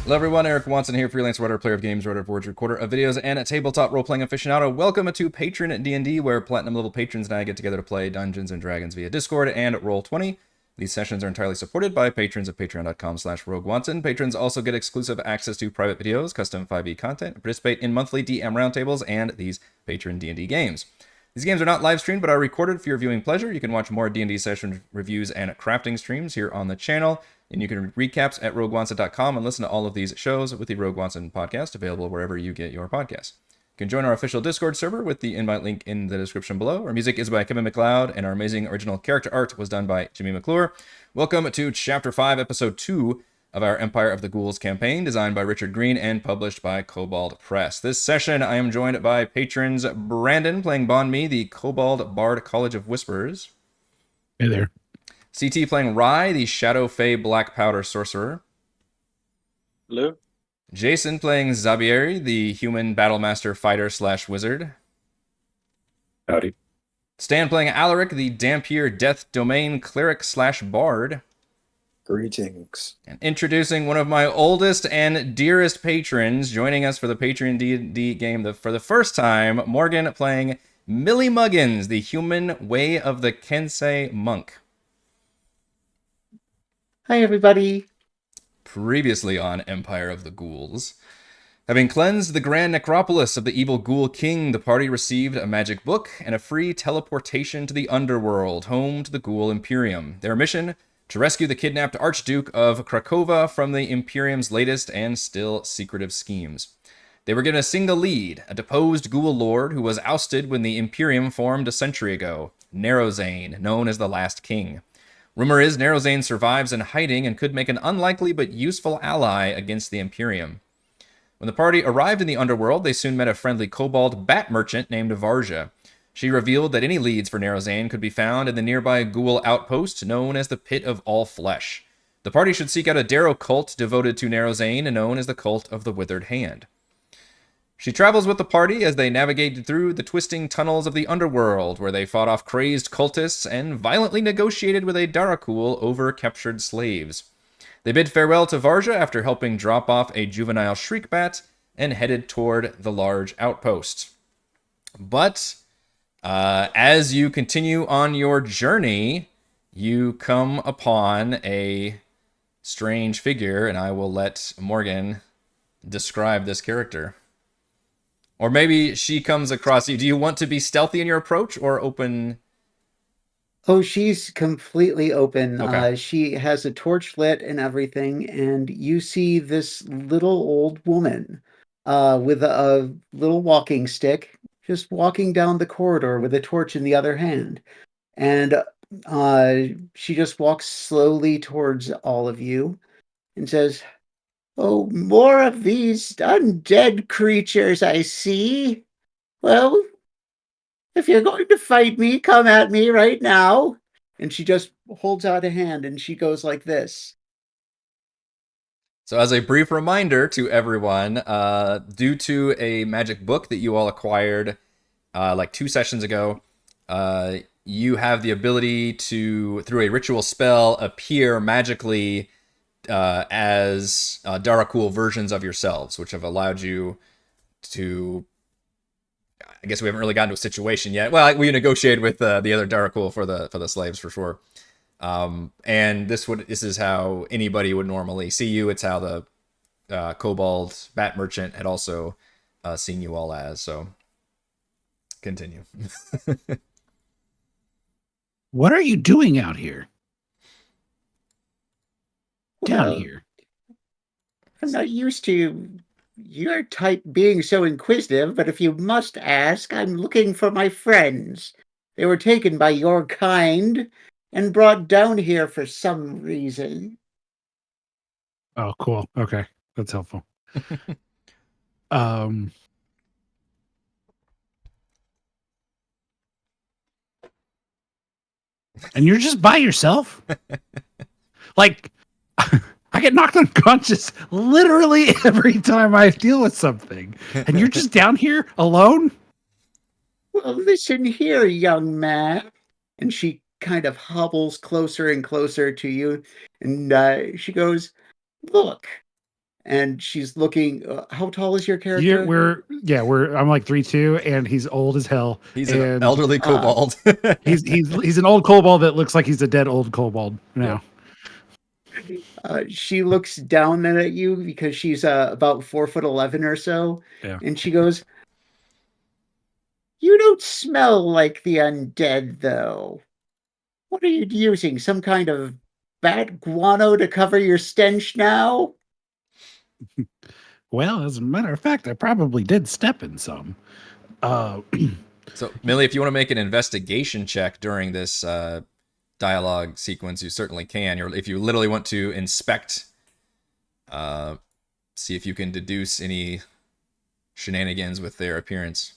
Hello everyone, Eric Watson here, freelance writer, player of games, writer of words, recorder of videos, and a tabletop role-playing aficionado. Welcome to Patron at D&D, where platinum level patrons and I get together to play Dungeons & Dragons via Discord and Roll20. These sessions are entirely supported by patrons at patreon.com/roguewatson. Patrons also get exclusive access to private videos, custom 5e content, participate in monthly DM roundtables, and these patron D&D games. These games are not live streamed, but are recorded for your viewing pleasure. You can watch more D&D session reviews and crafting streams here on the channel. And you can read recaps at roguewatson.com and listen to all of these shows with the Rogue Watson podcast, available wherever you get your podcasts. You can join our official Discord server with the invite link in the description below. Our music is by Kevin MacLeod, and our amazing original character art was done by Jimmy McClure. Welcome to Chapter 5, Episode 2 of our Empire of the Ghouls campaign, designed by Richard Green and published by Kobold Press. This session, I am joined by patrons Brandon, playing Bahn, the Kobold Bard College of Whisperers. Hey there. CT playing Rye, the Shadow Fae Black Powder Sorcerer. Hello. Jason playing Zaberi, the Human Battlemaster Fighter/Wizard. Howdy. Stan playing Alaric, the Dhampir Death Domain Cleric/Bard. Greetings. And introducing one of my oldest and dearest patrons, joining us for the Patreon D&D game for the first time, Morgan playing Millie Muggins, the Human Way of the Kensei Monk. Hi, everybody. Previously on Empire of the Ghouls. Having cleansed the grand necropolis of the evil Ghoul King, the party received a magic book and a free teleportation to the underworld, home to the Ghoul Imperium. Their mission, to rescue the kidnapped Archduke of Krakova from the Imperium's latest and still secretive schemes. They were given a single lead, a deposed Ghoul Lord who was ousted when the Imperium formed a century ago, Narrowzane, known as the Last King. Rumor is Narrowzane survives in hiding and could make an unlikely but useful ally against the Imperium. When the party arrived in the underworld, they soon met a friendly kobold bat merchant named Varja. She revealed that any leads for Narrowzane could be found in the nearby Ghoul Outpost, known as the Pit of All Flesh. The party should seek out a Darrow cult devoted to Narrowzane, known as the Cult of the Withered Hand. She travels with the party as they navigated through the twisting tunnels of the underworld, where they fought off crazed cultists and violently negotiated with a Darakul over captured slaves. They bid farewell to Varja after helping drop off a juvenile shriekbat and headed toward the large outpost. But as you continue on your journey, you come upon a strange figure, and I will let Morgan describe this character. Or maybe she comes across you. Do you want to be stealthy in your approach or open? Oh, she's completely open. Okay. She has a torch lit and everything, and you see this little old woman with a little walking stick, just walking down the corridor with a torch in the other hand. And she just walks slowly towards all of you and says, "Oh, more of these undead creatures, I see. Well, if you're going to fight me, come at me right now." And she just holds out a hand and she goes like this. So as a brief reminder to everyone, due to a magic book that you all acquired like 2 sessions ago, you have the ability to, through a ritual spell, appear magically as Darakul versions of yourselves, which have allowed you to, I guess we haven't really gotten to a situation yet. Well, we negotiated with the other Darakul for the slaves for sure. And this is how anybody would normally see you. It's how the Kobold Bat Merchant had also seen you all as. So continue. What are you doing out here? Down here. I'm not used to your type being so inquisitive, but if you must ask, I'm looking for my friends. They were taken by your kind and brought down here for some reason. Oh, cool. Okay. That's helpful. And you're just by yourself? Like, I get knocked unconscious literally every time I deal with something. And you're just down here alone? Well, listen here, young man. And she kind of hobbles closer and closer to you. And she goes, "Look." and she's looking. How tall is your character? I'm like 3'2", and he's old as hell. He's an and elderly kobold. he's an old kobold that looks like he's a dead old kobold now. She looks down at you because she's about 4'11" or so, Yeah. and she goes, "You don't smell like the undead, though. What are you using? Some kind of bat guano to cover your stench now?" Well, as a matter of fact, I probably did step in some. So, Millie, if you want to make an investigation check during this dialogue sequence, you certainly can. Or if you literally want to inspect, see if you can deduce any shenanigans with their appearance.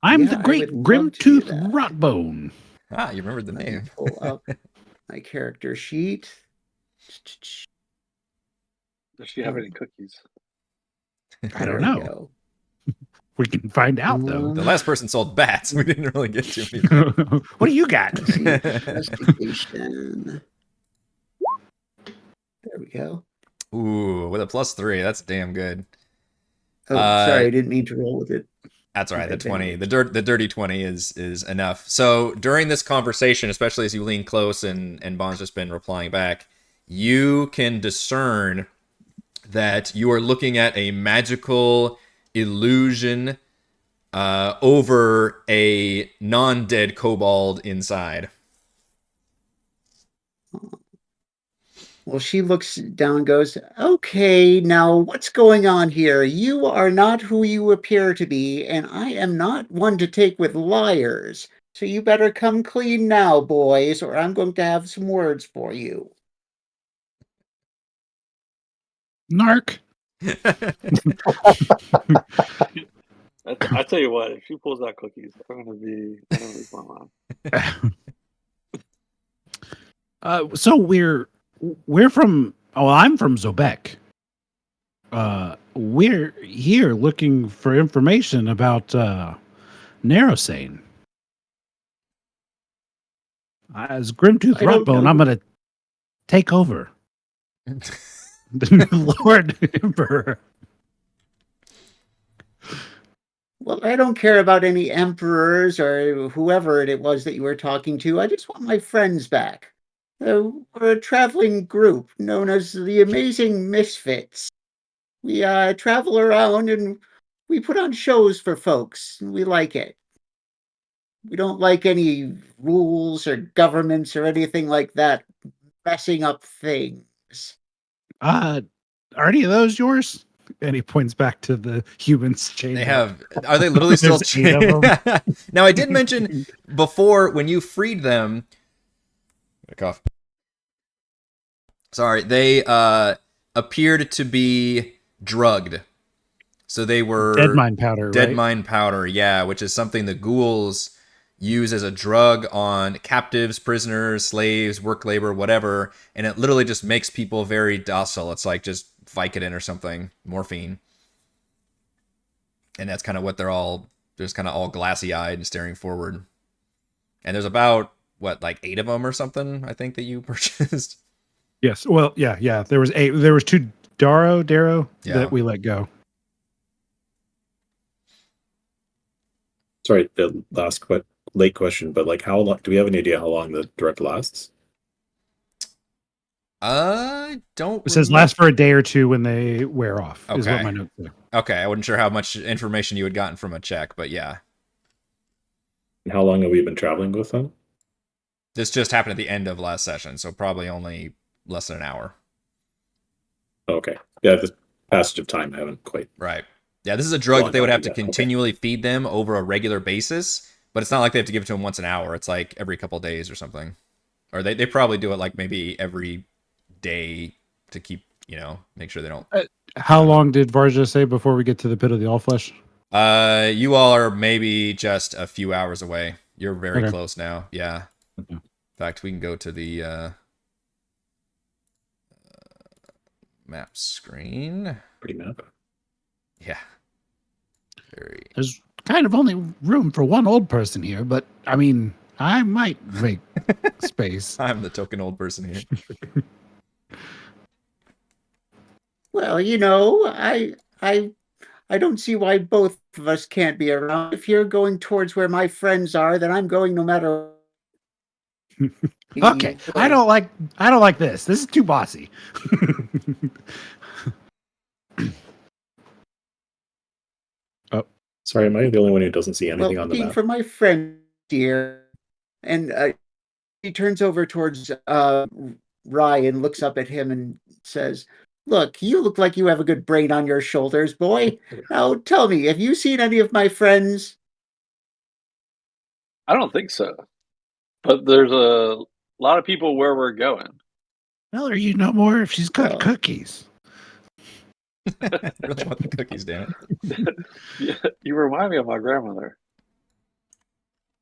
I'm Yeah, the I great would love to do Grimtooth that. Rotbone. Ah, you remembered the Let me name. pull up my character sheet. Does she have any cookies? I don't There we know. go. We can find out, though. The last person sold bats. We didn't really get too many. What do you got? Let's see. Investigation. There we go. Ooh, with a +3, that's damn good. Oh, sorry, I didn't mean to roll with it. That's all right. The Advantage. 20, the dirty 20 is enough. So during this conversation, especially as you lean close and Bahn's just been replying back, you can discern that you are looking at a magical illusion over a non-dead kobold inside. Well, she looks down and goes, "Okay, now what's going on here? You are not who you appear to be, and I am not one to take with liars. So you better come clean now, boys, or I'm going to have some words for you." Narc. I tell you what, if she pulls out cookies, I'm gonna lose my mind. So we're from. Oh, I'm from Zobek. We're here looking for information about Narrowsane. As Grimtooth I don't Rotbone, know. I'm gonna take over. The new Lord Emperor. Well, I don't care about any emperors or whoever it was that you were talking to. I just want my friends back. We're a traveling group known as the Amazing Misfits. We travel around and we put on shows for folks. We like it. We don't like any rules or governments or anything like that messing up things. Are any of those yours? And he points back to the humans chained They up. have. Are they literally still There's 8 of them. Now, I did mention before when you freed them. Cough. Sorry, they appeared to be drugged. So they were Dead mind powder, Dead right? mind powder, yeah, which is something the ghouls use as a drug on captives, prisoners, slaves, work labor, whatever, and it literally just makes people very docile. It's like just Vicodin or something, morphine. And that's kind of what they're just kind of all glassy-eyed and staring forward. And there's about, what, like 8 of them or something, I think, that you purchased? Yes. Well, yeah. There was 8. There was 2 Darrow that we let go. Sorry, the late question, but like, how long? Do we have any idea how long the direct lasts? I don't. It says last for a day or 2 when they wear off. Is what Okay. my notes say. Okay, I wasn't sure how much information you had gotten from a check, but yeah. And how long have we been traveling with them? This just happened at the end of last session, so probably only less than an hour. Okay. Yeah, the passage of time, I haven't quite. Right. Yeah, this is a drug that they would have to Yeah, okay. continually feed them over a regular basis, but it's not like they have to give it to them once an hour. It's like every couple days or something. Or they probably do it like maybe every day to keep, make sure they don't. How long did Varja say before we get to the pit of the all flesh? You all are maybe just a few hours away. You're very Okay. close now. Yeah. Okay. In fact, we can go to the map screen. Pretty map. Yeah. Very. There's kind of only room for one old person here, but I mean, I might make space. I'm the token old person here. Well, I don't see why both of us can't be around. If you're going towards where my friends are, then I'm going no matter. Okay, I don't like this. This is too bossy. Sorry, am I the only one who doesn't see Well, anything on the looking map? for my friend, dear. And he turns over towards Rye and looks up at him and says, "Look, you look like you have a good brain on your shoulders, boy. Now tell me, have you seen any of my friends?" I don't think so. But there's a lot of people where we're going. Tell her you know more if she's got Well, cookies. Really want the cookies, damn it. Yeah, you remind me of my grandmother.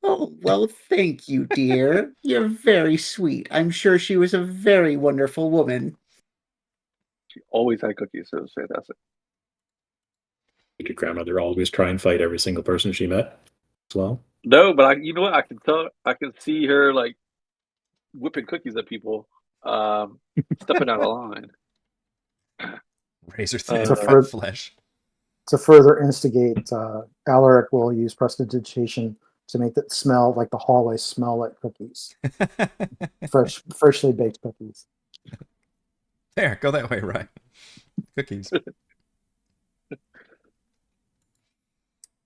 oh, well, thank you, dear. You're very sweet. I'm sure she was a very wonderful woman. She always had cookies, so it was fantastic. Did your grandmother always try and fight every single person she met as well? No, but you know what? I can tell. I can see her like whipping cookies at people, stepping out of line. Razor thin Uh, cut flesh. To further instigate, Alaric will use prestidigitation to make it smell like the hallway smell like cookies, freshly baked cookies. There, go that way, right? Cookies.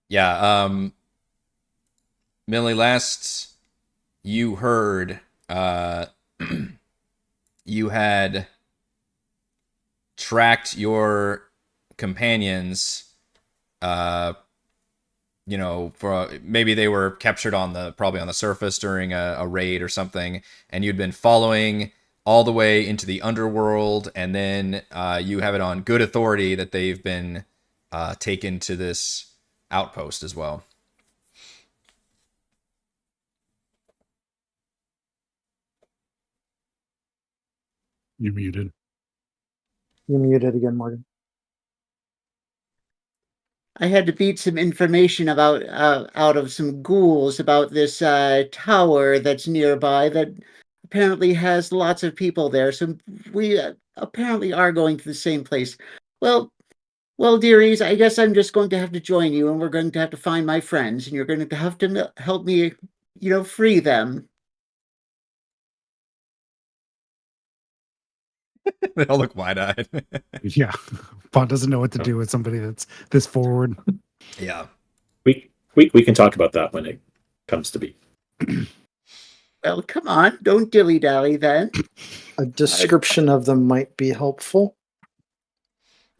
Yeah, Millie, last you heard, you had tracked your companions, for maybe they were captured probably on the surface during a raid or something, and you'd been following all the way into the underworld, and then you have it on good authority that they've been taken to this outpost as well. You muted. You muted again, Morgan. I had to beat some information about out of some ghouls about this tower that's nearby that apparently has lots of people there. So we apparently are going to the same place. Well, well, dearies, I guess I'm just going to have to join you, and we're going to have to find my friends, and you're going to have to help me, free them. They all look wide-eyed. Yeah, Bahn doesn't know what to do with somebody that's this forward. Yeah. We can talk about that when it comes to be. Well, come on, don't dilly-dally then. A description of them might be helpful.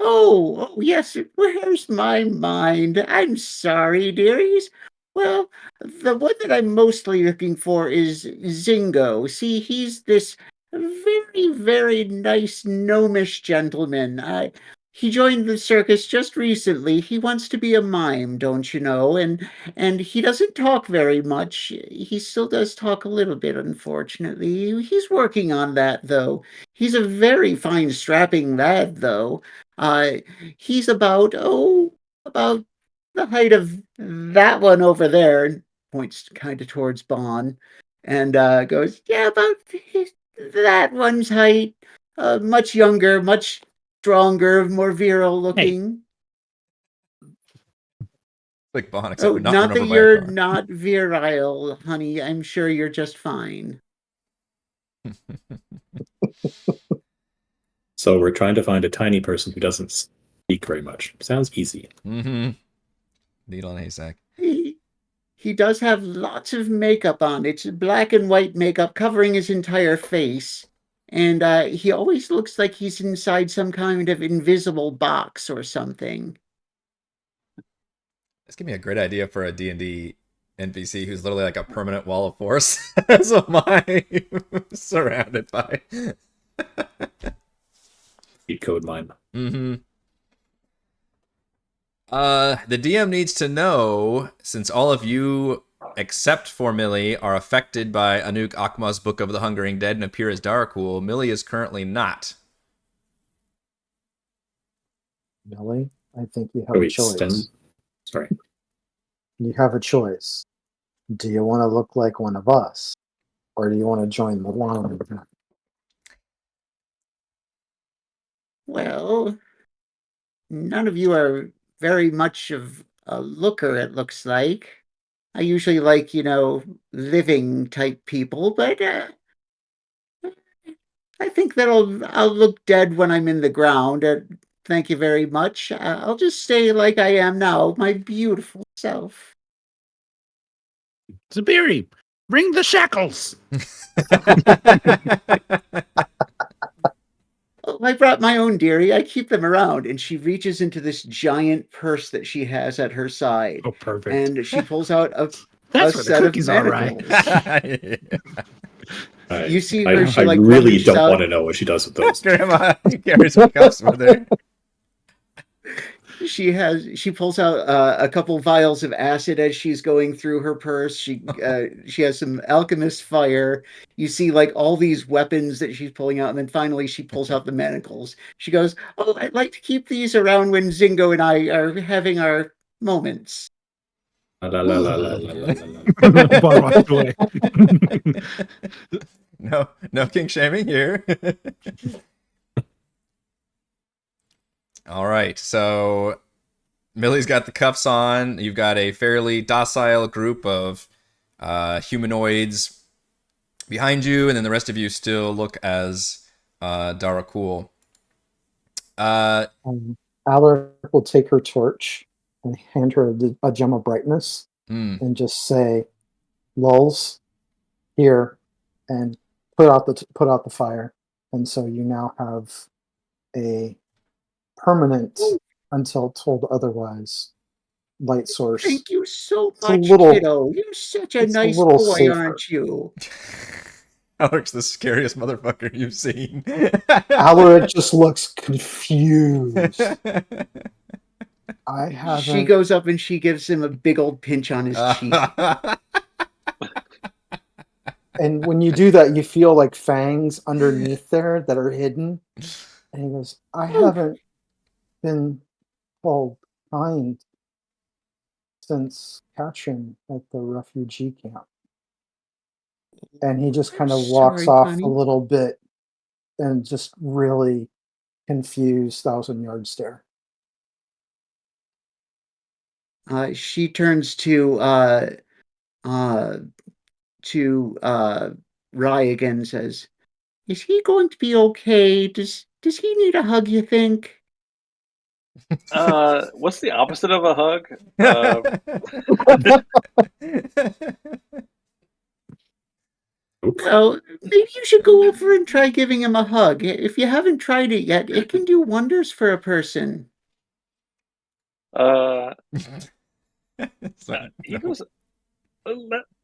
Oh, yes, where's my mind? I'm sorry, dearies. Well, the one that I'm mostly looking for is Zingo. See, he's this very, very nice gnomish gentleman. He joined the circus just recently. He wants to be a mime, don't you know? And he doesn't talk very much. He still does talk a little bit, unfortunately. He's working on that, though. He's a very fine, strapping lad, though. Uh, he's about the height of that one over there, and points kind of towards Bahn, and goes, yeah, about that one's height. Much younger, much stronger, more virile Hey, looking. Like Bahn, except Oh, not run not that over by a you're car. not virile, honey. I'm sure you're just fine. So we're trying to find a tiny person who doesn't speak very much. Sounds easy. Mm-hmm. Needle and haystack. He does have lots of makeup on. It's black and white makeup covering his entire face. And he always looks like he's inside some kind of invisible box or something. This give me a great idea for a D&D NPC who's literally like a permanent wall of force as a mime surrounded by. Cheat code mime. Mm-hmm. The DM needs to know, since all of you, except for Millie, are affected by Anuk Akma's Book of the Hungering Dead and appear as Darakul, Millie is currently not. Millie, I think you have Oh, a wait, choice. Sten? Sorry. You have a choice. Do you want to look like one of us, or do you want to join the line? Well, none of you are very much of a looker, it looks like. I usually like, living type people, but I think that I'll look dead when I'm in the ground. Thank you very much. I'll just stay like I am now, my beautiful self. Zaberi, bring the shackles. Oh, I brought my own, dearie. I keep them around. And she reaches into this giant purse that she has at her side. Oh, perfect. And she pulls out a That's where the set of cookies are, right? manacles. You see I her, she really rummages don't out. want to know what she does with those. Grandma carries some cups with her. She pulls out a couple vials of acid as she's going through her purse. She has some alchemist fire. You see all these weapons that she's pulling out, and then finally she pulls out the manacles. She goes, "Oh, I'd like to keep these around when Zingo and I are having our moments." La, la, la, la, la, la, la, la. Bahn walks away. No king shaming here. All right, so Millie's got the cuffs on. You've got a fairly docile group of humanoids behind you, and then the rest of you still look as Darakul. Alaric will take her torch and hand her a gem of brightness and just say, "Lulz, here," and put out the fire. And so you now have a permanent, until told otherwise, light source. Thank you so It's a much, little- kiddo. You're such a it's a nice little boy, safer. aren't you? Alaric's the scariest motherfucker you've seen. Alaric just looks confused. I haven't. She goes up and she gives him a big old pinch on his cheek. And when you do that, you feel like fangs underneath there that are hidden. And he goes, "I haven't been called kind since catching at the refugee camp." And he just kind of walks Sorry, off honey. a little bit and just really confused 1,000-yard stare. She turns to Rye again and says, "Is he going to be okay? Does he need a hug, you think?" What's the opposite of a hug? Well, maybe you should go over and try giving him a hug. If you haven't tried it yet, it can do wonders for a person. He goes,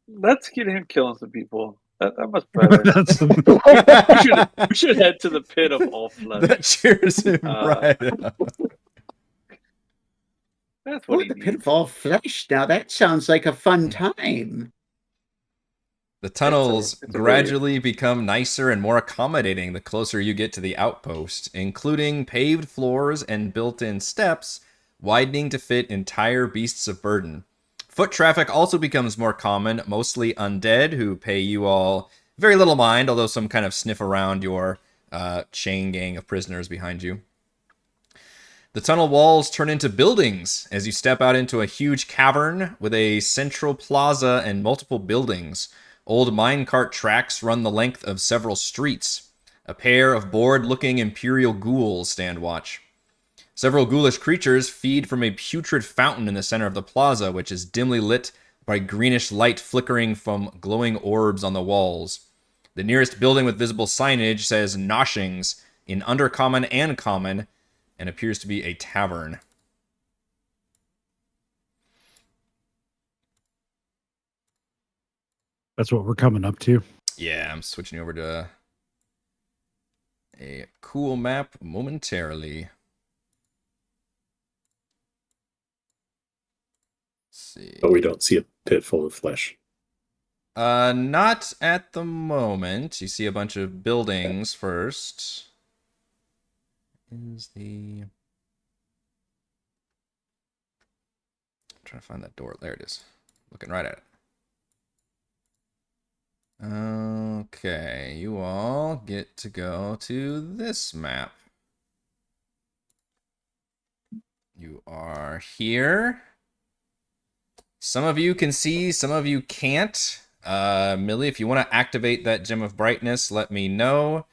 let's get him killing some people. That must be better. we should head to the pit of all flesh. That cheers him right up. That's what Oh, he the pit needs. of all flesh. Now that sounds like a fun time. The tunnels It's a gradually become nicer and more accommodating the closer you get to the outpost, including paved floors and built-in steps, widening to fit entire beasts of burden. Foot traffic also becomes more common, mostly undead, who pay you all very little mind, although some kind of sniff around your chain gang of prisoners behind you. The tunnel walls turn into buildings as you step out into a huge cavern with a central plaza and multiple buildings. Old minecart tracks run the length of several streets. A pair of bored-looking imperial ghouls stand watch. Several ghoulish creatures feed from a putrid fountain in the center of the plaza, which is dimly lit by greenish light flickering from glowing orbs on the walls. The nearest building with visible signage says Noshings in Undercommon and Common, and appears to be a tavern. That's what we're coming up to. Yeah, I'm switching over to a cool map momentarily. Let's see. But we don't see a pit full of flesh. Not at the moment. You see a bunch of buildings first. Is the... I'm trying to find that door. There it is. Looking right at it. Okay, you all get to go to this map. You are here. Some of you can see, some of you can't. Millie, if you want to activate that Gem of Brightness, let me know.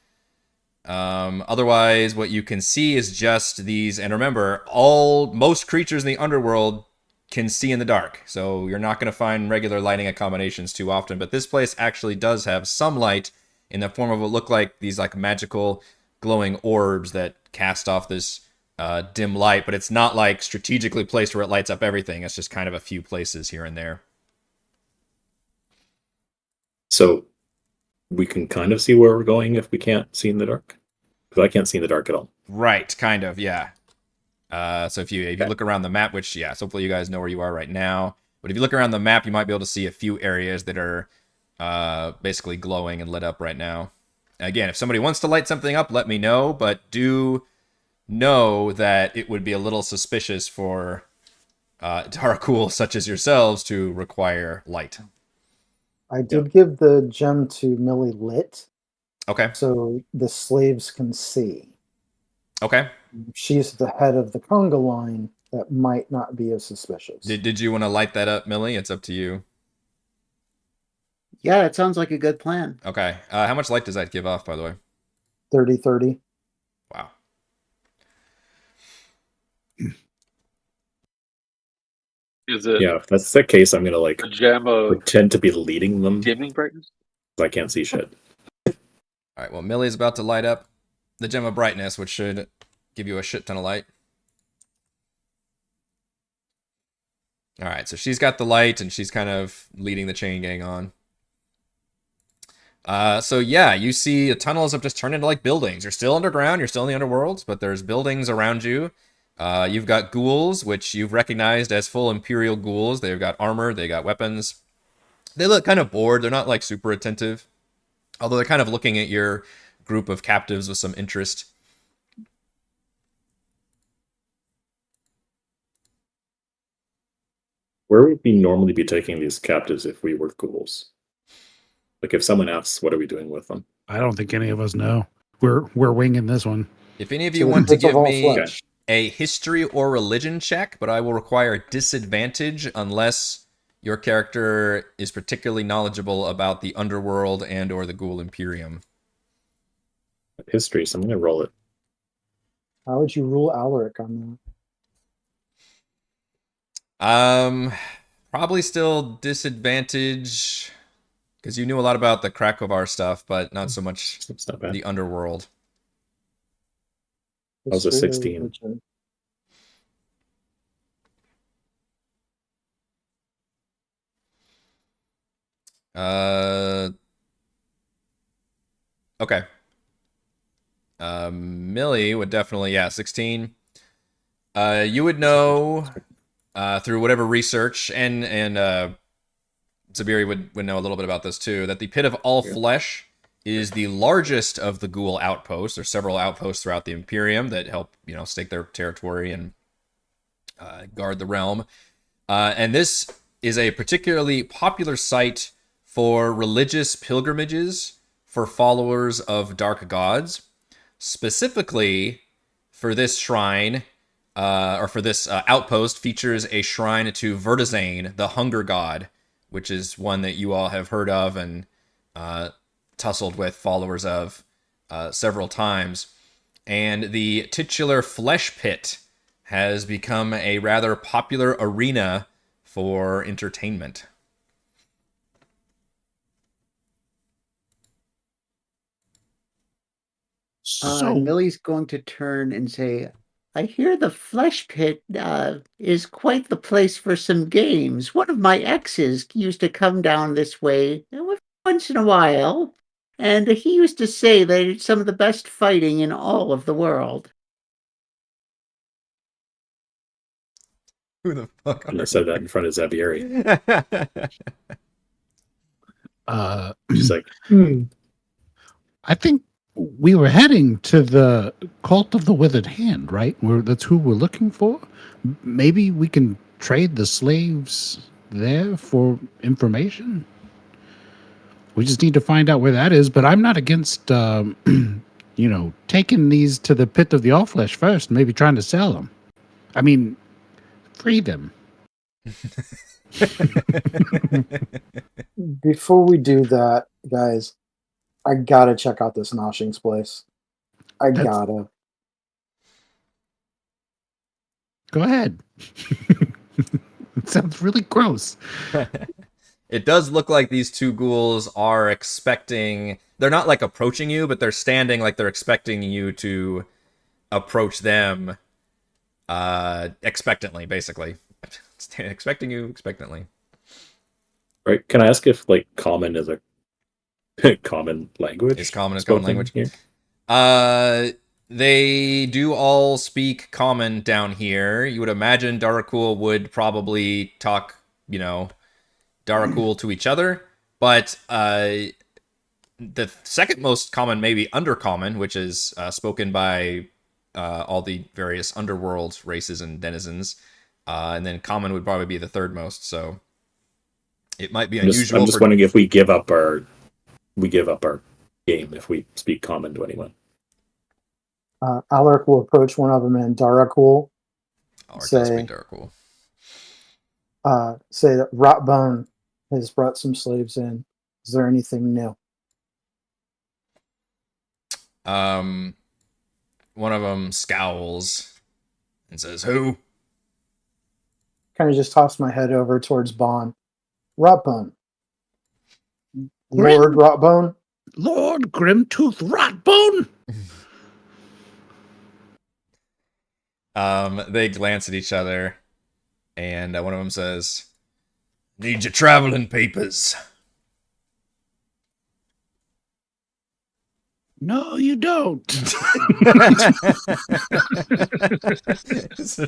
Otherwise, what you can see is just these, and remember, most creatures in the underworld can see in the dark, so you're not going to find regular lighting accommodations too often, but this place actually does have some light in the form of what look like these like magical glowing orbs that cast off this dim light, but it's not like strategically placed where it lights up everything. It's just kind of a few places here and there. So we can kind of see where we're going if we can't see in the dark? Because I can't see in the dark at all. Right, kind of, yeah. So if you look around the map, which, yeah, so hopefully you guys know where you are right now. But if you look around the map, you might be able to see a few areas that are basically glowing and lit up right now. Again, if somebody wants to light something up, let me know. But do know that it would be a little suspicious for Taracool such as yourselves to require light. I did give the gem to Millie lit. Okay. So the slaves can see. Okay. She's the head of the conga line. That might not be as suspicious. Did you want to light that up, Millie? It's up to you. Yeah, it sounds like a good plan. Okay. How much light does that give off, by the way? 30-30. Wow. Is it Yeah, if that's the case, I'm gonna like a gem of pretend to be leading them. dimming brightness? I can't see shit. All right, well, Millie's about to light up the Gem of Brightness, which should give you a shit ton of light. All right, so she's got the light, and she's kind of leading the chain gang on. So yeah, you see the tunnels have just turned into like buildings. You're still underground, you're still in the underworld, but there's buildings around you. You've got ghouls, which you've recognized as full Imperial ghouls. They've got armor, they got weapons. They look kind of bored. They're not like super attentive, although they're kind of looking at your group of captives with some interest. Where would we normally be taking these captives if we were ghouls? Like if someone asks, what are we doing with them? I don't think any of us know. We're winging this one. If any of So you the want to pits of give all me flesh. a history or religion check, but I will require disadvantage unless your character is particularly knowledgeable about the underworld and or the Ghoul Imperium. History, so I'm gonna roll it. How would you rule Alaric on Probably still disadvantage because you knew a lot about the Krakovar stuff, but not so much It's not bad. the underworld. that? That was a History or 16. religion? Okay. Millie would definitely, yeah, 16. You would know through whatever research, and Zaberi would know a little bit about this too, that the Pit of All Flesh is the largest of the Ghoul outposts. There's several outposts throughout the Imperium that help, stake their territory and guard the realm. And this is a particularly popular site for religious pilgrimages for followers of dark gods. Specifically, for this shrine, or for this outpost, features a shrine to Vertizane, the hunger god, which is one that you all have heard of and tussled with followers of several times. And the titular flesh pit has become a rather popular arena for entertainment. So Millie's going to turn and say, I hear the flesh pit is quite the place for some games. One of my exes used to come down this way once in a while, and he used to say that it's some of the best fighting in all of the world. Who the fuck And I are said that in front of Zaberi. you? She's like, I think we were heading to the Cult of the Withered Hand, right? That's who we're looking for. Maybe we can trade the slaves there for information. We just need to find out where that is. But I'm not against, taking these to the Pit of the All Flesh first, maybe trying to sell them. I mean, free them. Before we do that, guys, I gotta check out this Noshing's place. I gotta. Go ahead. It sounds really gross. It does look like these two ghouls are expecting... They're not, like, approaching you, but they're standing like they're expecting you to approach them expectantly, basically. Expecting you expectantly. Right? Can I ask if, like, common is a common language? Is common a spoken common language? here? They do all speak common down here. You would imagine Darakul would probably talk, Darakul to each other, but the second most common may be undercommon, which is spoken by all the various underworld races and denizens, and then common would probably be the third most. So it might be unusual. I'm just wondering if we give up our game if we speak common to anyone. Alaric will approach one of them and Darakul Say Darakul. Say that Rotbone has brought some slaves in. Is there anything new? One of them scowls and says, "Who?" Kind of just toss my head over towards Bahn. Rotbone. Lord Rotbone? Lord Grimtooth Rotbone? They glance at each other, and one of them says, "Need your traveling papers." No, you don't. It's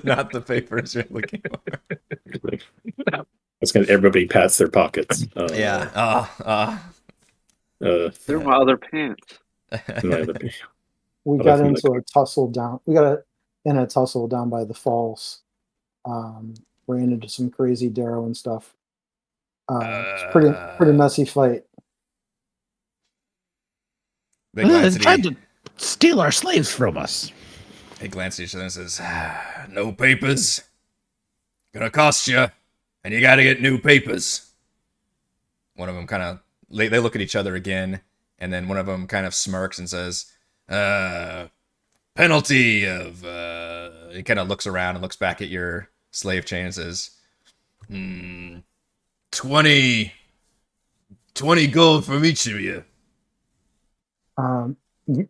not the papers you're looking for. That's gonna everybody pats their pockets. Yeah. They're my other pants. We got into a tussle down. We got in a tussle down by the falls. Ran into some crazy Darrow and stuff. It's pretty messy fight. They tried to steal our slaves from us. They glance at each other and says, "No papers. Gonna cost you, and you gotta get new papers." One of them kind of... They look at each other again, and then one of them kind of smirks and says, "Penalty of..." He kind of looks around and looks back at your slave chain and says, 20 gold from each of you."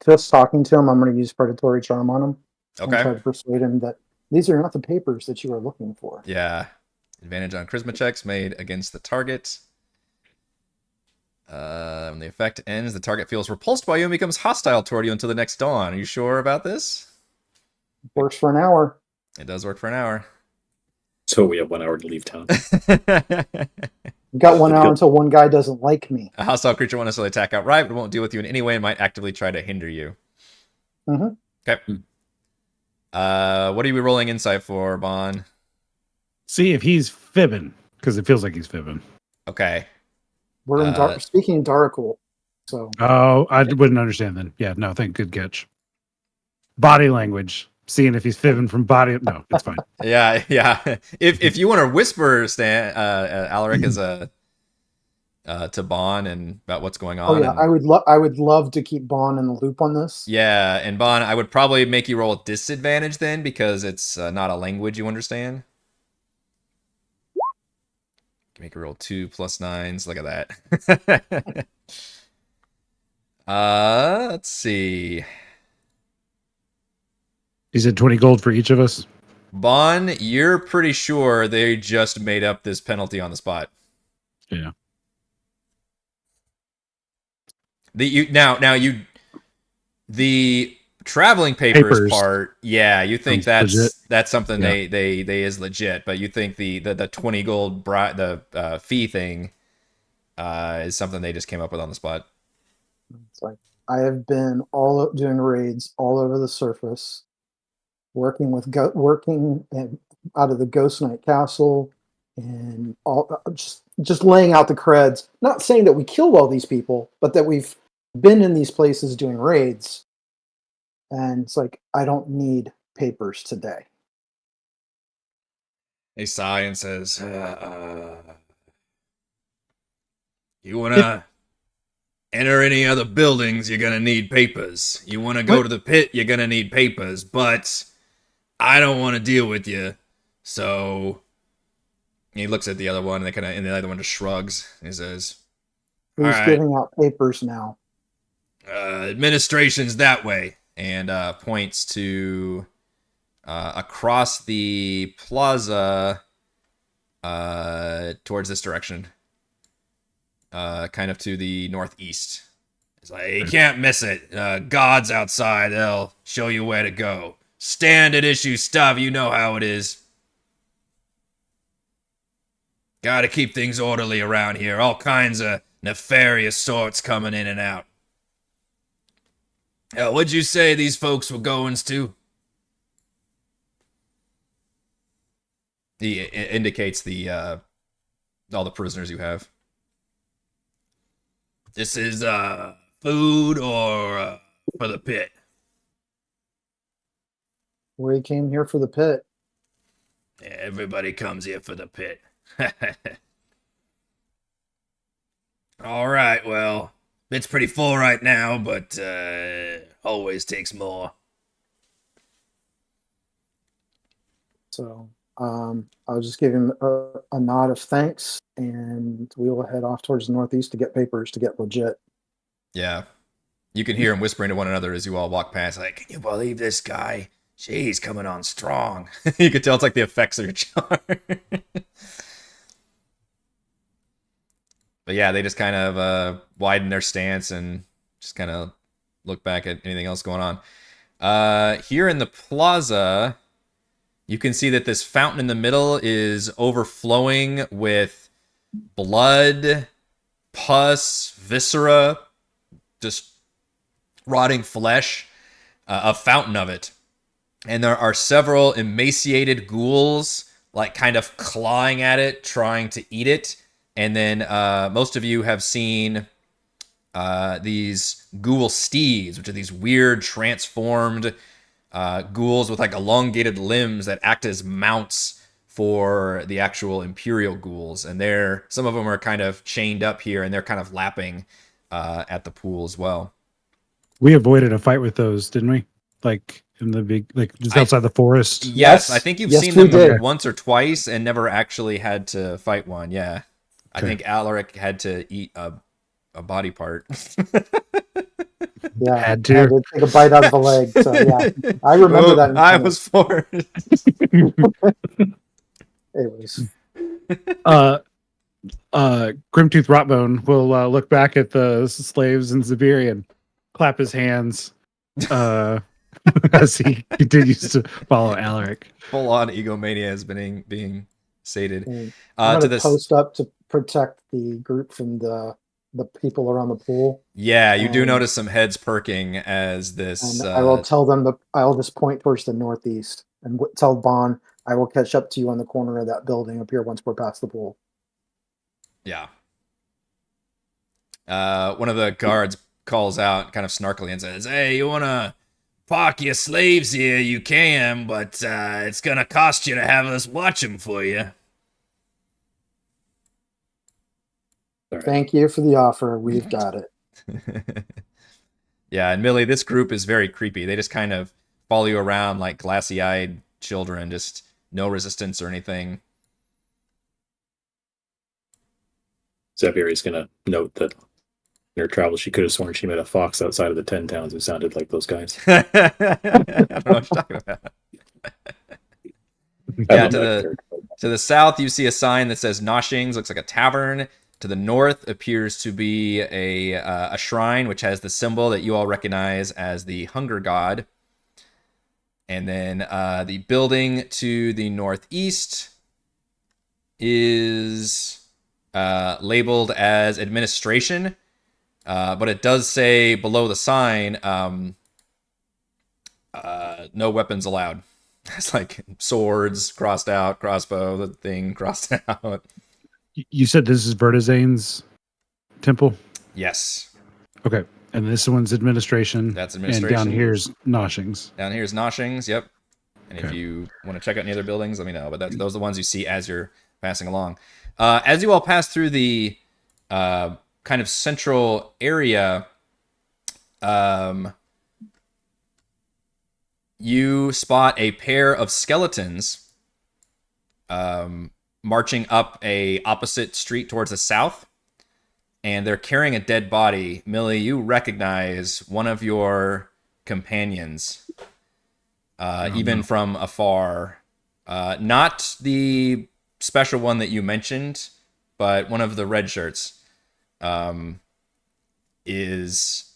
Just talking to him, I'm going to use predatory charm on him. Okay. And try to persuade him that these are not the papers that you are looking for. Yeah. Advantage on charisma checks made against the target. When the effect ends, the target feels repulsed by you and becomes hostile toward you until the next dawn. Are you sure about this? Works for an hour. It does work for an hour. So we have 1 hour to leave town. We've got 1 hour until one guy doesn't like me. A hostile creature won't necessarily attack outright, but won't deal with you in any way and might actively try to hinder you. Mm-hmm. Okay. What are you rolling insight for, Bahn? See if he's fibbing, because it feels like he's fibbing. Okay. We're in speaking in Darakul, so. Oh, I wouldn't understand then. Yeah, no, good catch. Body language. Seeing if he's fibbing from body. No, it's fine. Yeah. If you want to whisper, Alaric is to Bahn and about what's going on. Oh yeah, I would love to keep Bahn in the loop on this. Yeah, and Bahn, I would probably make you roll a disadvantage then because it's not a language you understand. Make you roll 2 plus 9s. Look at that. Let's see. He said 20 gold for each of us. Bahn, you're pretty sure they just made up this penalty on the spot. Yeah. The traveling papers part, yeah, you think that's something they is legit, but you think the 20 gold fee thing is something they just came up with on the spot. It's like I have been doing raids all over the surface, working out of the Ghost Knight Castle, and all just laying out the creds. Not saying that we killed all these people, but that we've been in these places doing raids. And it's like, I don't need papers today. He sighs and says, you want to enter any other buildings, you're going to need papers. You want to go to the pit, you're going to need papers. But I don't want to deal with you. So he looks at the other one, and the other one just shrugs. He says, Who's right. giving out papers now? Administration's that way. And points to across the plaza towards this direction. Kind of to the northeast. It's like, you can't miss it. Gods outside, they'll show you where to go. Standard issue stuff, you know how it is. Gotta keep things orderly around here. All kinds of nefarious sorts coming in and out. What'd you say these folks were goings to? He indicates the all the prisoners you have. This is food or for the pit? We came here for the pit. Everybody comes here for the pit. All right, well, it's pretty full right now, but always takes more. So I'll just give him a nod of thanks, and we will head off towards the northeast to get papers to get legit. Yeah. You can hear them whispering to one another as you all walk past, like, can you believe this guy? Jeez, coming on strong. You can tell it's like the effects of your charm. But yeah, they just kind of widen their stance and just kind of look back at anything else going on. Here in the plaza, you can see that this fountain in the middle is overflowing with blood, pus, viscera, just rotting flesh, a fountain of it. And there are several emaciated ghouls, like kind of clawing at it, trying to eat it. And then most of you have seen these ghoul steeds, which are these weird transformed ghouls with like elongated limbs that act as mounts for the actual imperial ghouls. And some of them are kind of chained up here, and they're kind of lapping at the pool as well. We avoided a fight with those, didn't we? Like in the big, like just outside the forest. Yes, I think you've Yes, seen we them did. once or twice and never actually had to fight one. Yeah. I think Alaric had to eat a body part. Yeah, Had I to. had to take a bite out of the leg. So yeah, I remember that. I was for it. Anyways, Grimtooth Rotbone will look back at the slaves in Zaberi and clap his hands as he continues to follow Alaric. Full on egomania is being sated. and I'm To gonna this, post up to protect the group from the people around the pool. yeah, you do and- notice some heads perking as this. And I will tell them I'll just point towards the northeast and tell Bahn I will catch up to you on the corner of that building up here once we're past the pool. Yeah. One of the guards calls out kind of snarkily and says, "Hey, you wanna park your slaves here? You can, but it's gonna cost you to have us watch them for you." All right. Thank you for the offer. We've got it. Yeah, and Millie, this group is very creepy. They just kind of follow you around like glassy-eyed children, just no resistance or anything. Zaberi's gonna note that in her travels she could have sworn she met a fox outside of the 10 towns who sounded like those guys. I don't know what you're talking about. Yeah, to the south, you see a sign that says Noshings, looks like a tavern. To the north appears to be a shrine, which has the symbol that you all recognize as the hunger god. And then the building to the northeast is labeled as administration, but it does say below the sign, no weapons allowed. It's like swords crossed out, crossbow, the thing crossed out. You said this is Vertizane's temple? Yes. Okay. And this one's administration. That's administration. And down here's Noshings. Down here is Noshings, yep. And Okay. if you want to check out any other buildings, let me know. But those are the ones you see as you're passing along. As you all pass through the kind of central area, you spot a pair of skeletons marching up a opposite street towards the south, and they're carrying a dead body. Millie, you recognize one of your companions, even from afar. Not the special one that you mentioned, but one of the red shirts is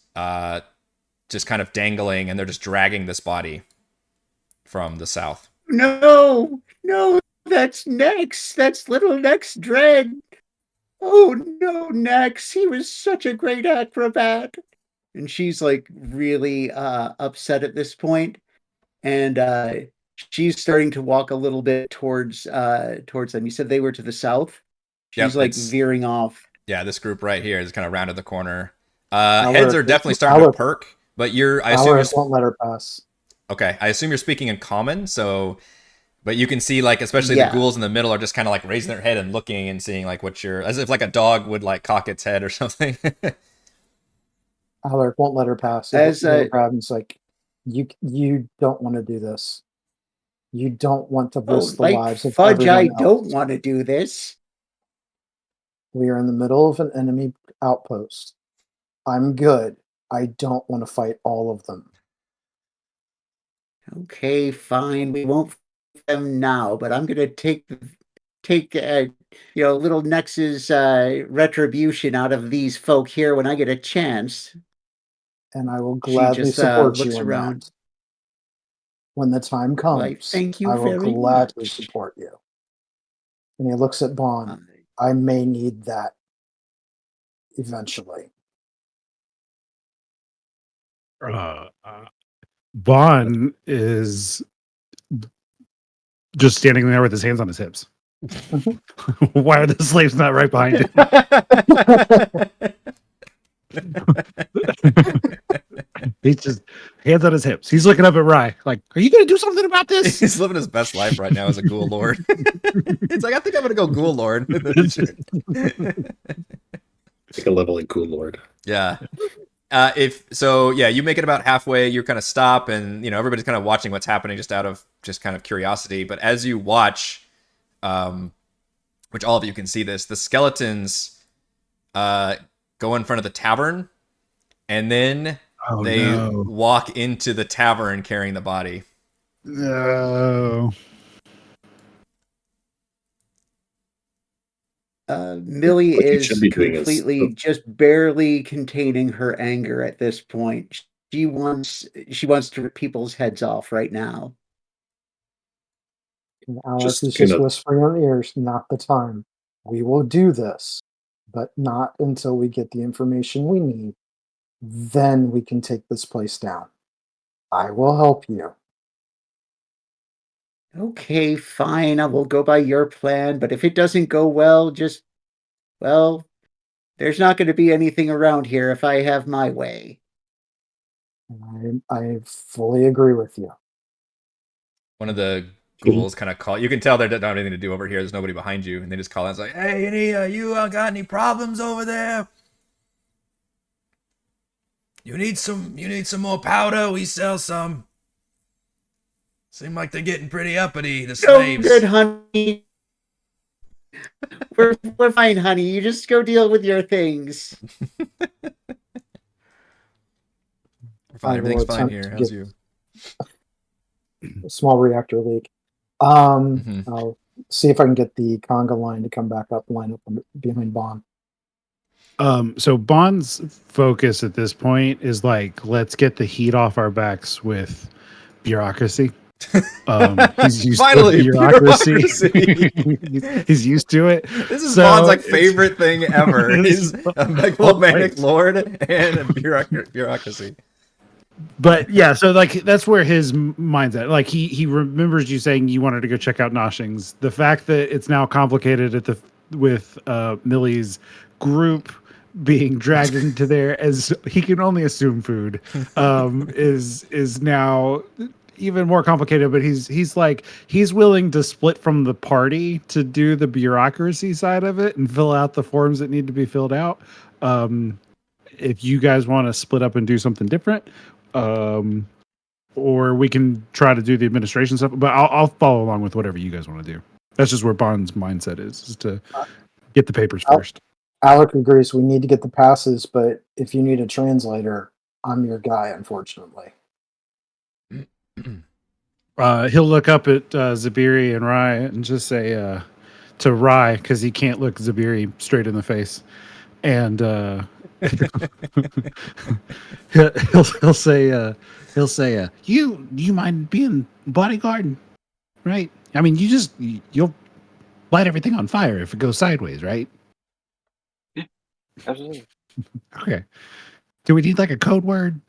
just kind of dangling, and they're just dragging this body from the south. No, that's Nex. That's little Nex Dread. Oh no, Nex. He was such a great acrobat. And she's like really upset at this point, and she's starting to walk a little bit towards them. You said they were to the south. She's Yep, veering off. Yeah, this group right here is kind of rounded the corner. Alaric, Heads are definitely starting to perk, but I assume Alaric won't let her pass. Okay, I assume you're speaking in common, so, but you can see, like, especially the ghouls in the middle are just kind of like raising their head and looking and seeing like what you're, as if like a dog would like cock its head or something. Alaric won't let her pass. As Graben's like, you don't want to do this. You don't want to risk the lives of Fudge, everyone I don't want to do this. We are in the middle of an enemy outpost. I'm good. I don't want to fight all of them. Okay, fine. We won't fight them now, but I'm gonna take little Nex's retribution out of these folk here when I get a chance. And I will gladly support you in around. that. When the time comes, thank you I will very gladly much. support you. And he looks at Bahn. I may need that eventually. Bahn is just standing there with his hands on his hips. Why are the slaves not right behind him? He's just hands on his hips. He's looking up at Rye, like, "Are you going to do something about this?" He's living his best life right now as a ghoul lord. It's like, I think I'm going to go ghoul lord. Like a leveling ghoul lord. Yeah. You make it about halfway. You kind of stop, and everybody's kind of watching what's happening just out of just kind of curiosity. But as you watch, which all of you can see this, the skeletons go in front of the tavern, and then they walk into the tavern carrying the body. No. Millie is completely just barely containing her anger at this point. She wants to rip people's heads off right now. And Alex is just whispering on the ears, not the time. We will do this, but not until we get the information we need. Then we can take this place down. I will help you. Okay, fine. I will go by your plan, but if it doesn't go well, there's not going to be anything around here if I have my way. I fully agree with you. One of the ghouls kind of call. You can tell they don't have anything to do over here. There's nobody behind you, and they just call out. It's like, "Hey, you got any problems over there? You need some more powder? We sell some. Seem like they're getting pretty uppity, the slaves." No good, honey. We're fine, honey. You just go deal with your things. We're fine. Everything's fine here. How's you? A small reactor leak. I'll see if I can get the conga line to come back up, line up behind Bahn. So Bahn's focus at this point is like, let's get the heat off our backs with bureaucracy. He's used to bureaucracy. He's used to it. This is Bahn's like favorite thing ever. He's a megalomaniac lord and a bureaucracy. But yeah, so like that's where his mind's at. Like he remembers you saying you wanted to go check out Noshing's. The fact that it's now complicated with Millie's group being dragged into there, as he can only assume food, is now even more complicated, but he's like he's willing to split from the party to do the bureaucracy side of it and fill out the forms that need to be filled out. If you guys want to split up and do something different, or we can try to do the administration stuff. But I'll follow along with whatever you guys want to do. That's just where Bahn's mindset is to get the papers first. Alec agrees we need to get the passes, but if you need a translator, I'm your guy, unfortunately. He'll look up at Zaberi and Rye and just say to Rye, because he can't look Zaberi straight in the face, and he'll say you mind being bodyguard, right? I mean, you'll light everything on fire if it goes sideways, right? Yeah, absolutely. Okay. Do we need like a code word?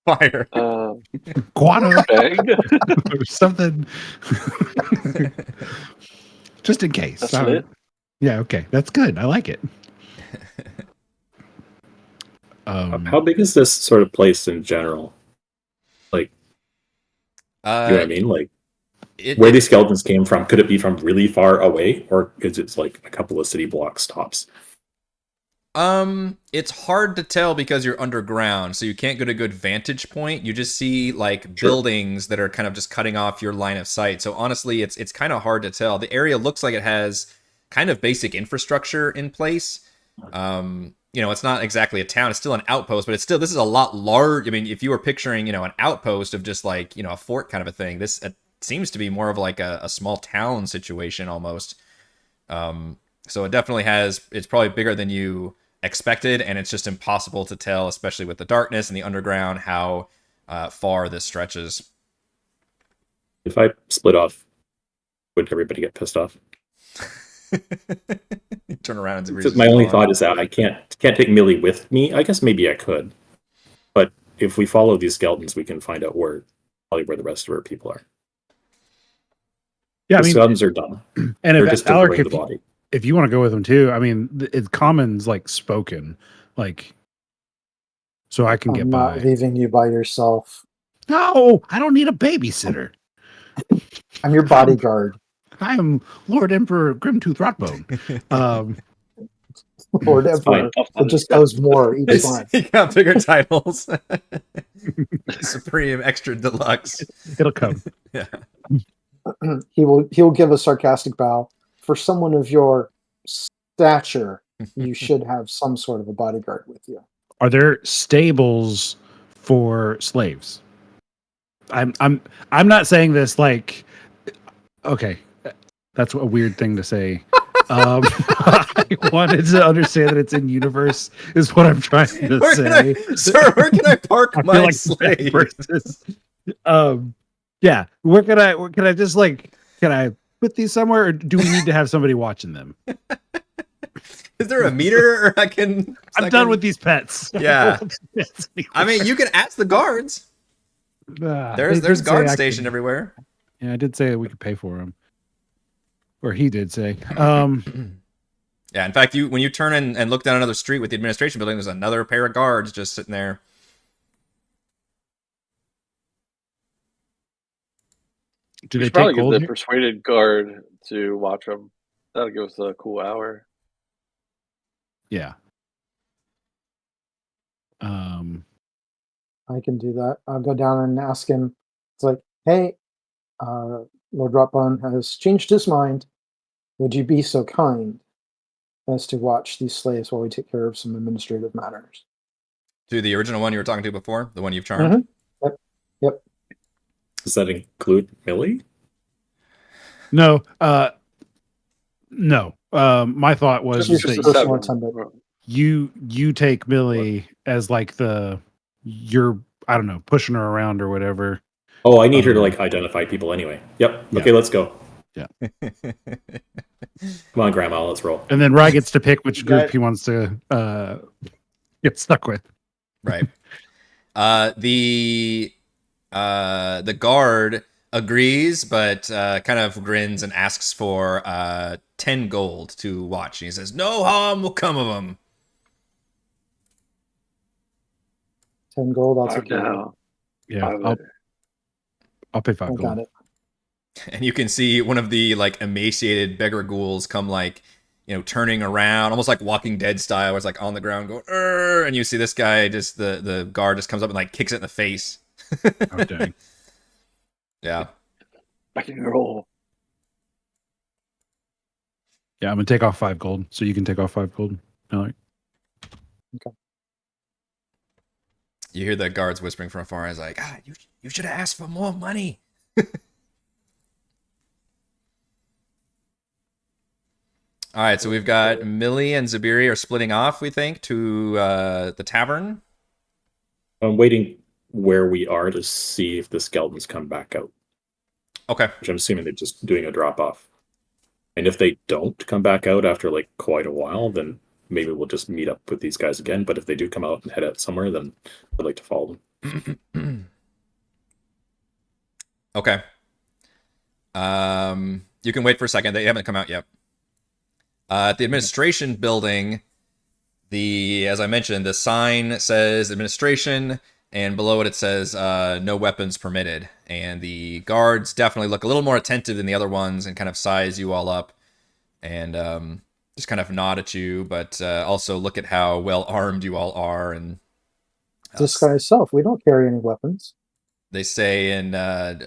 Fire. Guano Bag. or something. Just in case. That's lit. Yeah, okay. That's good. I like it. How big is this sort of place in general? Like, you know what I mean? Like, where these skeletons came from, could it be from really far away, or is it like a couple of city blocks tops? It's hard to tell because you're underground, so you can't get a good vantage point. You just see like buildings that are kind of just cutting off your line of sight. So honestly, it's kind of hard to tell. The area looks like it has kind of basic infrastructure in place. It's not exactly a town. It's still an outpost, but this is a lot large. I mean, if you were picturing, an outpost of just like, a fort kind of a thing, this seems to be more of like a small town situation almost. So it definitely it's probably bigger than you expected, and it's just impossible to tell, especially with the darkness and the underground, how far this stretches. If I split off, would everybody get pissed off? Turn around and my only thought is that I can't take Millie with me. I guess maybe I could, but if we follow these skeletons, we can find out where the rest of our people are. Yeah, the skeletons are done. And they're if just Alaric, the body. If you want to go with them too, I mean, it's common's like spoken, like, so I can get by. I'm not leaving you by yourself. No, I don't need a babysitter. I'm your bodyguard. I am Lord Emperor Grimtooth Rotbone. Lord Emperor. It just goes more each time. You got bigger titles. Supreme, extra deluxe. It'll come. Yeah. He'll give a sarcastic bow. For someone of your stature, you should have some sort of a bodyguard with you. Are there stables for slaves? I'm not saying this like, okay, that's a weird thing to say. I wanted to understand that it's in universe is what I'm trying to say. Where can I park my slave? Yeah, where can I just like, can I put these somewhere, or do we need to have somebody watching them? Is there a meter, or I'm done with these pets. Yeah. I mean, you can ask the guards. There's guard station everywhere. Yeah, I did say that we could pay for them. Or he did say. Yeah, in fact, when you turn and look down another street with the administration building, there's another pair of guards just sitting there. Do they probably take gold get the here? persuaded guard to watch them? That'll give us a cool hour. Yeah. I can do that. I'll go down and ask him. It's like, hey, Lord Rotbone has changed his mind. Would you be so kind as to watch these slaves while we take care of some administrative matters? To the original one you were talking to before, the one you've charmed. Mm-hmm. Yep. Does that include Millie? No. No. My thought was Just that you take Millie as like you're, I don't know, pushing her around or whatever. Oh, I need her to like identify people anyway. Yep. Okay, let's go. Yeah. Come on, Grandma, let's roll. And then Rye gets to pick which group he wants to get stuck with. Right. The guard agrees, but kind of grins and asks for 10 gold to watch. And he says, "No harm will come of them." 10 gold, I'll take it. Yeah, I'll pay 5 I gold. got it. And you can see one of the like emaciated beggar ghouls come like, turning around, almost like Walking Dead style, where it's like on the ground going, "Arr!" And you see this guy just the guard just comes up and like kicks it in the face. Oh, dang. Yeah. Back in your hole. Yeah, I'm gonna take off 5 gold, so you can take off 5 gold. Alaric. You hear the guards whispering from afar. It's like, you should have asked for more money. All right, so we've got Millie and Zaberi are splitting off, we think, to the tavern. I'm waiting where we are to see if the skeletons come back out. Okay. Which I'm assuming they're just doing a drop-off. And if they don't come back out after like quite a while, then maybe we'll just meet up with these guys again. But if they do come out and head out somewhere, then I'd like to follow them. Okay. You can wait for a second. They haven't come out yet. At the administration building, as I mentioned, the sign says administration, and below it says no weapons permitted. And the guards definitely look a little more attentive than the other ones and kind of size you all up and just kind of nod at you, but also look at how well armed you all are. And disguise self. We don't carry any weapons. They say in let's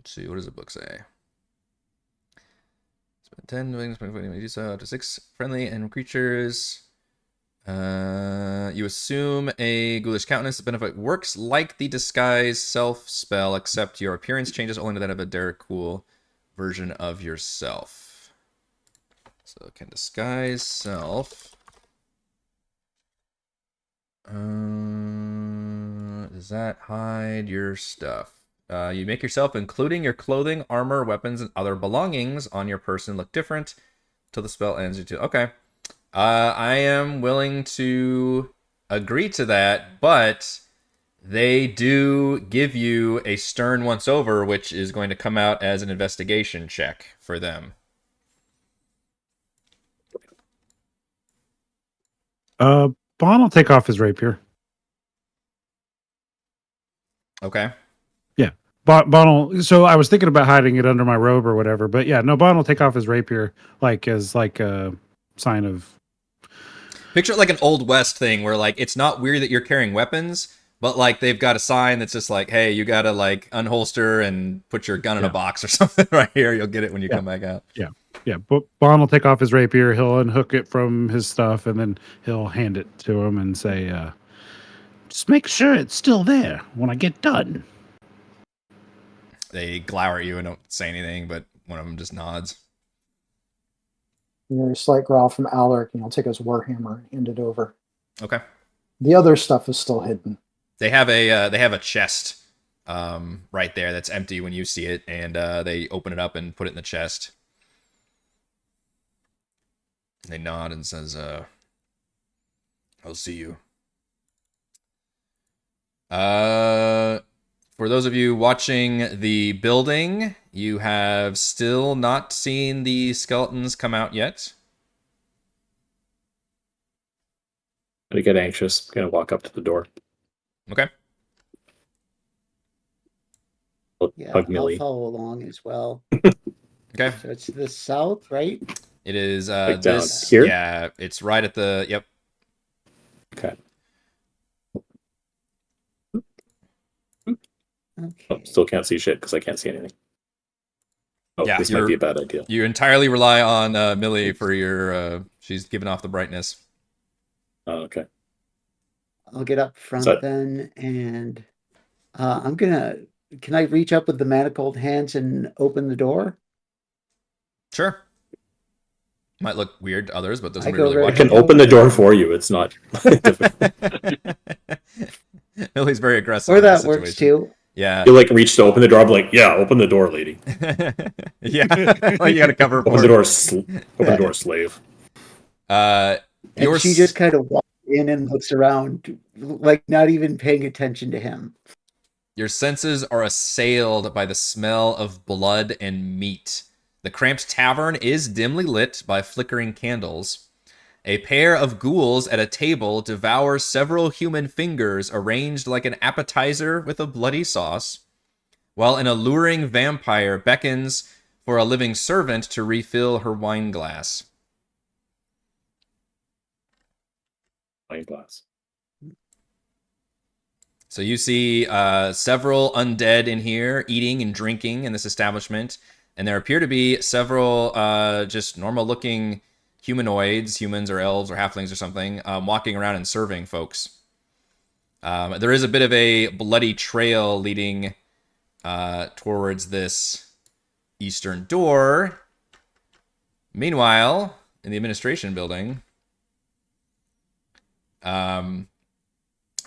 see, what does the book say? 10 wings, up to 6 friendly and creatures. You assume a ghoulish countenance. The benefit works like the disguise self spell, except your appearance changes only to that of a Derek Cool version of yourself. So can disguise self. Does that hide your stuff? You make yourself, including your clothing, armor, weapons, and other belongings on your person, look different till the spell ends. Okay. I am willing to agree to that, but they do give you a stern once over, which is going to come out as an investigation check for them. Bahn will take off his rapier. Okay. Yeah. Bahn will, so I was thinking about hiding it under my robe or whatever, but yeah, no, Bahn will take off his rapier as a sign of... Picture it like an Old West thing where like it's not weird that you're carrying weapons, but like they've got a sign that's just like, hey, you gotta like unholster and put your gun in a box or something right here. You'll get it when you come back out. Yeah. Yeah. But Bahn will take off his rapier, he'll unhook it from his stuff, and then he'll hand it to him and say, just make sure it's still there when I get done. They glower at you and don't say anything, but one of them just nods. You hear a slight growl from Alaric, and he'll take his warhammer and hand it over. Okay. The other stuff is still hidden. They have a chest right there that's empty when you see it, and they open it up and put it in the chest. They nod and says, I'll see you. For those of you watching the building, you have still not seen the skeletons come out yet. I get anxious. I'm gonna walk up to the door. Okay. Hug Millie. I'll follow along as well. Okay. So it's the south, right? It is Like down this here? Yeah, it's right at the yep. Okay. Okay. Oh, still can't see shit because I can't see anything. Oh, Yeah, this might be a bad idea. You entirely rely on Millie for your she's giving off the brightness. Oh, okay. I'll get up front So- then, and can I reach up with the manacled hands and open the door? Sure. Might look weird to others, but doesn't I go really right I watch can ahead. open the door for you. It's not difficult. Millie's very aggressive. Or in this that works situation. too. Yeah. You like reach to open the door. I'm like, yeah, open the door, lady. Yeah. Well, you got to cover Open for the it. door, open the door, slave. And she just kind of walks in and looks around, like not even paying attention to him. Your senses are assailed by the smell of blood and meat. The cramped tavern is dimly lit by flickering candles, A pair of ghouls at a table devour several human fingers arranged like an appetizer with a bloody sauce, while an alluring vampire beckons for a living servant to refill her wine glass. Wine glass. So you see several undead in here eating and drinking in this establishment, and there appear to be several just normal-looking humanoids, humans or elves or halflings or something, walking around and serving folks. There is a bit of a bloody trail leading towards this eastern door. Meanwhile, in the administration building,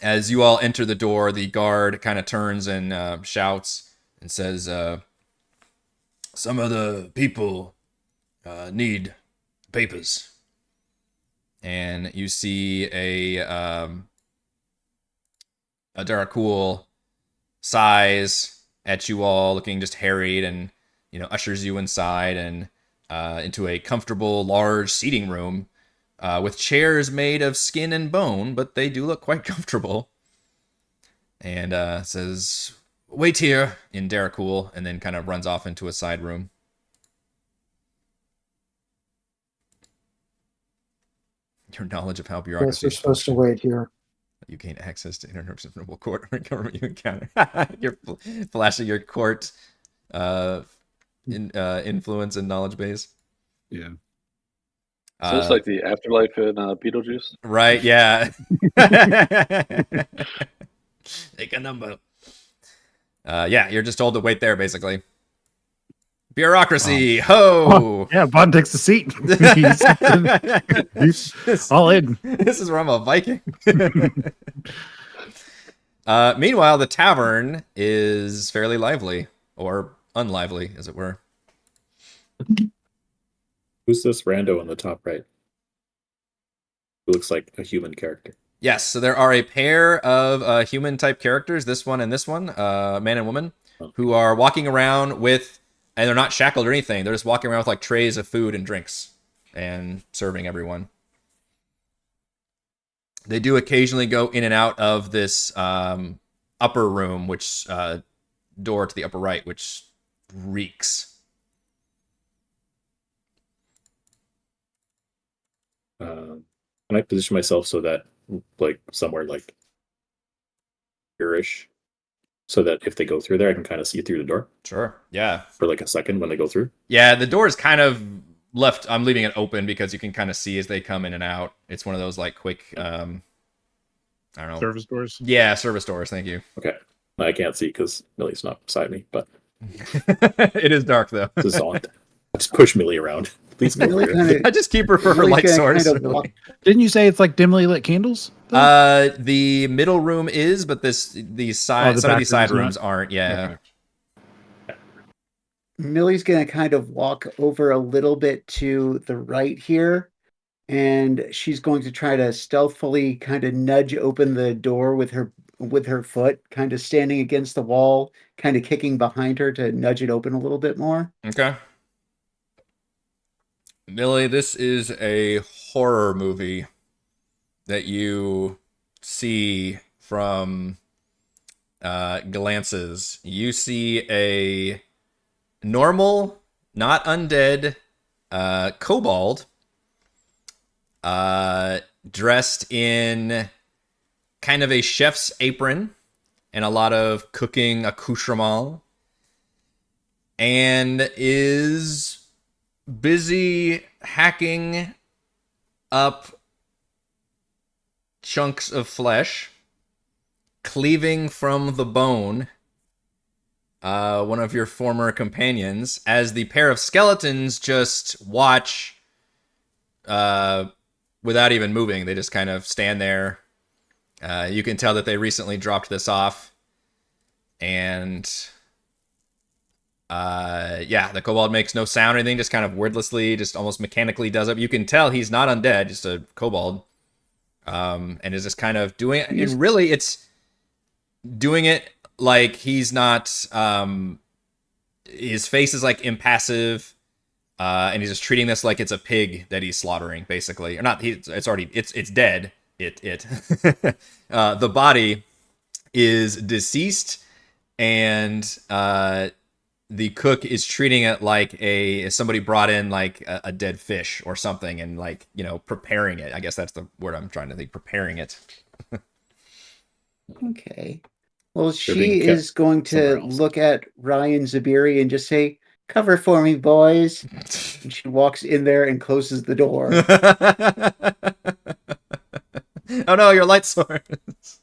as you all enter the door, the guard kind of turns and shouts and says, some of the people need papers. And you see a Darakul sighs at you all, looking just harried, and ushers you inside and into a comfortable, large seating room with chairs made of skin and bone, but they do look quite comfortable. And says, "Wait here," in Darakul, and then kind of runs off into a side room. Your knowledge of how bureaucracy Yes, we're supposed to wait here. You gain access to interpersonal court or government you encounter. You're flashing your court influence and knowledge base. Yeah. So it's like the afterlife in Beetlejuice. Right, yeah. Take a number. Yeah, you're just told to wait there, basically. Bureaucracy, ho! Oh, yeah, Bahn takes the seat. he's all in. This is where I'm a Viking. Meanwhile, the tavern is fairly lively, or unlively, as it were. Who's this rando on the top right? Who looks like a human character? Yes, so there are a pair of human-type characters, this one and this one, man and woman, who are walking around with, and they're not shackled or anything, they're just walking around with like trays of food and drinks and serving everyone. They do occasionally go in and out of this upper room, which door to the upper right, which reeks. Can I position myself so that, like, somewhere like here-ish, so that if they go through there, I can kind of see through the door? Sure. Yeah. For like a second when they go through? Yeah, the door is kind of left. I'm leaving it open because you can kind of see as they come in and out. It's one of those like quick, I don't know. Service doors? Yeah, service doors. Thank you. Okay. I can't see because Millie's not beside me, but it is dark though. this is on. Just push Millie around. Please go through. I just keep her for her light source. Didn't you say it's like dimly lit candles? The middle room is, but these side some of these side rooms aren't. Yeah. Okay. Millie's gonna kind of walk over a little bit to the right here, and she's going to try to stealthily kind of nudge open the door with her foot, kind of standing against the wall, kind of kicking behind her to nudge it open a little bit more. Okay. Millie, this is a horror movie that you see from glances. You see a normal, not undead, kobold dressed in kind of a chef's apron and a lot of cooking accoutrement, and is busy hacking up chunks of flesh, cleaving from the bone, one of your former companions, as the pair of skeletons just watch without even moving. They just kind of stand there. You can tell that they recently dropped this off. And yeah, the kobold makes no sound or anything, just kind of wordlessly, just almost mechanically does it. You can tell he's not undead, just a kobold. And is just kind of doing it. And really, it's doing it like he's not, his face is like impassive. And he's just treating this like it's a pig that he's slaughtering, basically. Or not, it's dead. The body is deceased, and the cook is treating it like somebody brought in like a dead fish or something, and like, preparing it. I guess that's the word I'm trying to think. Preparing it. Okay. Well, she is going to look at Ryan Zaberi and just say, "Cover for me, boys." And she walks in there and closes the door. Oh no, your light swords.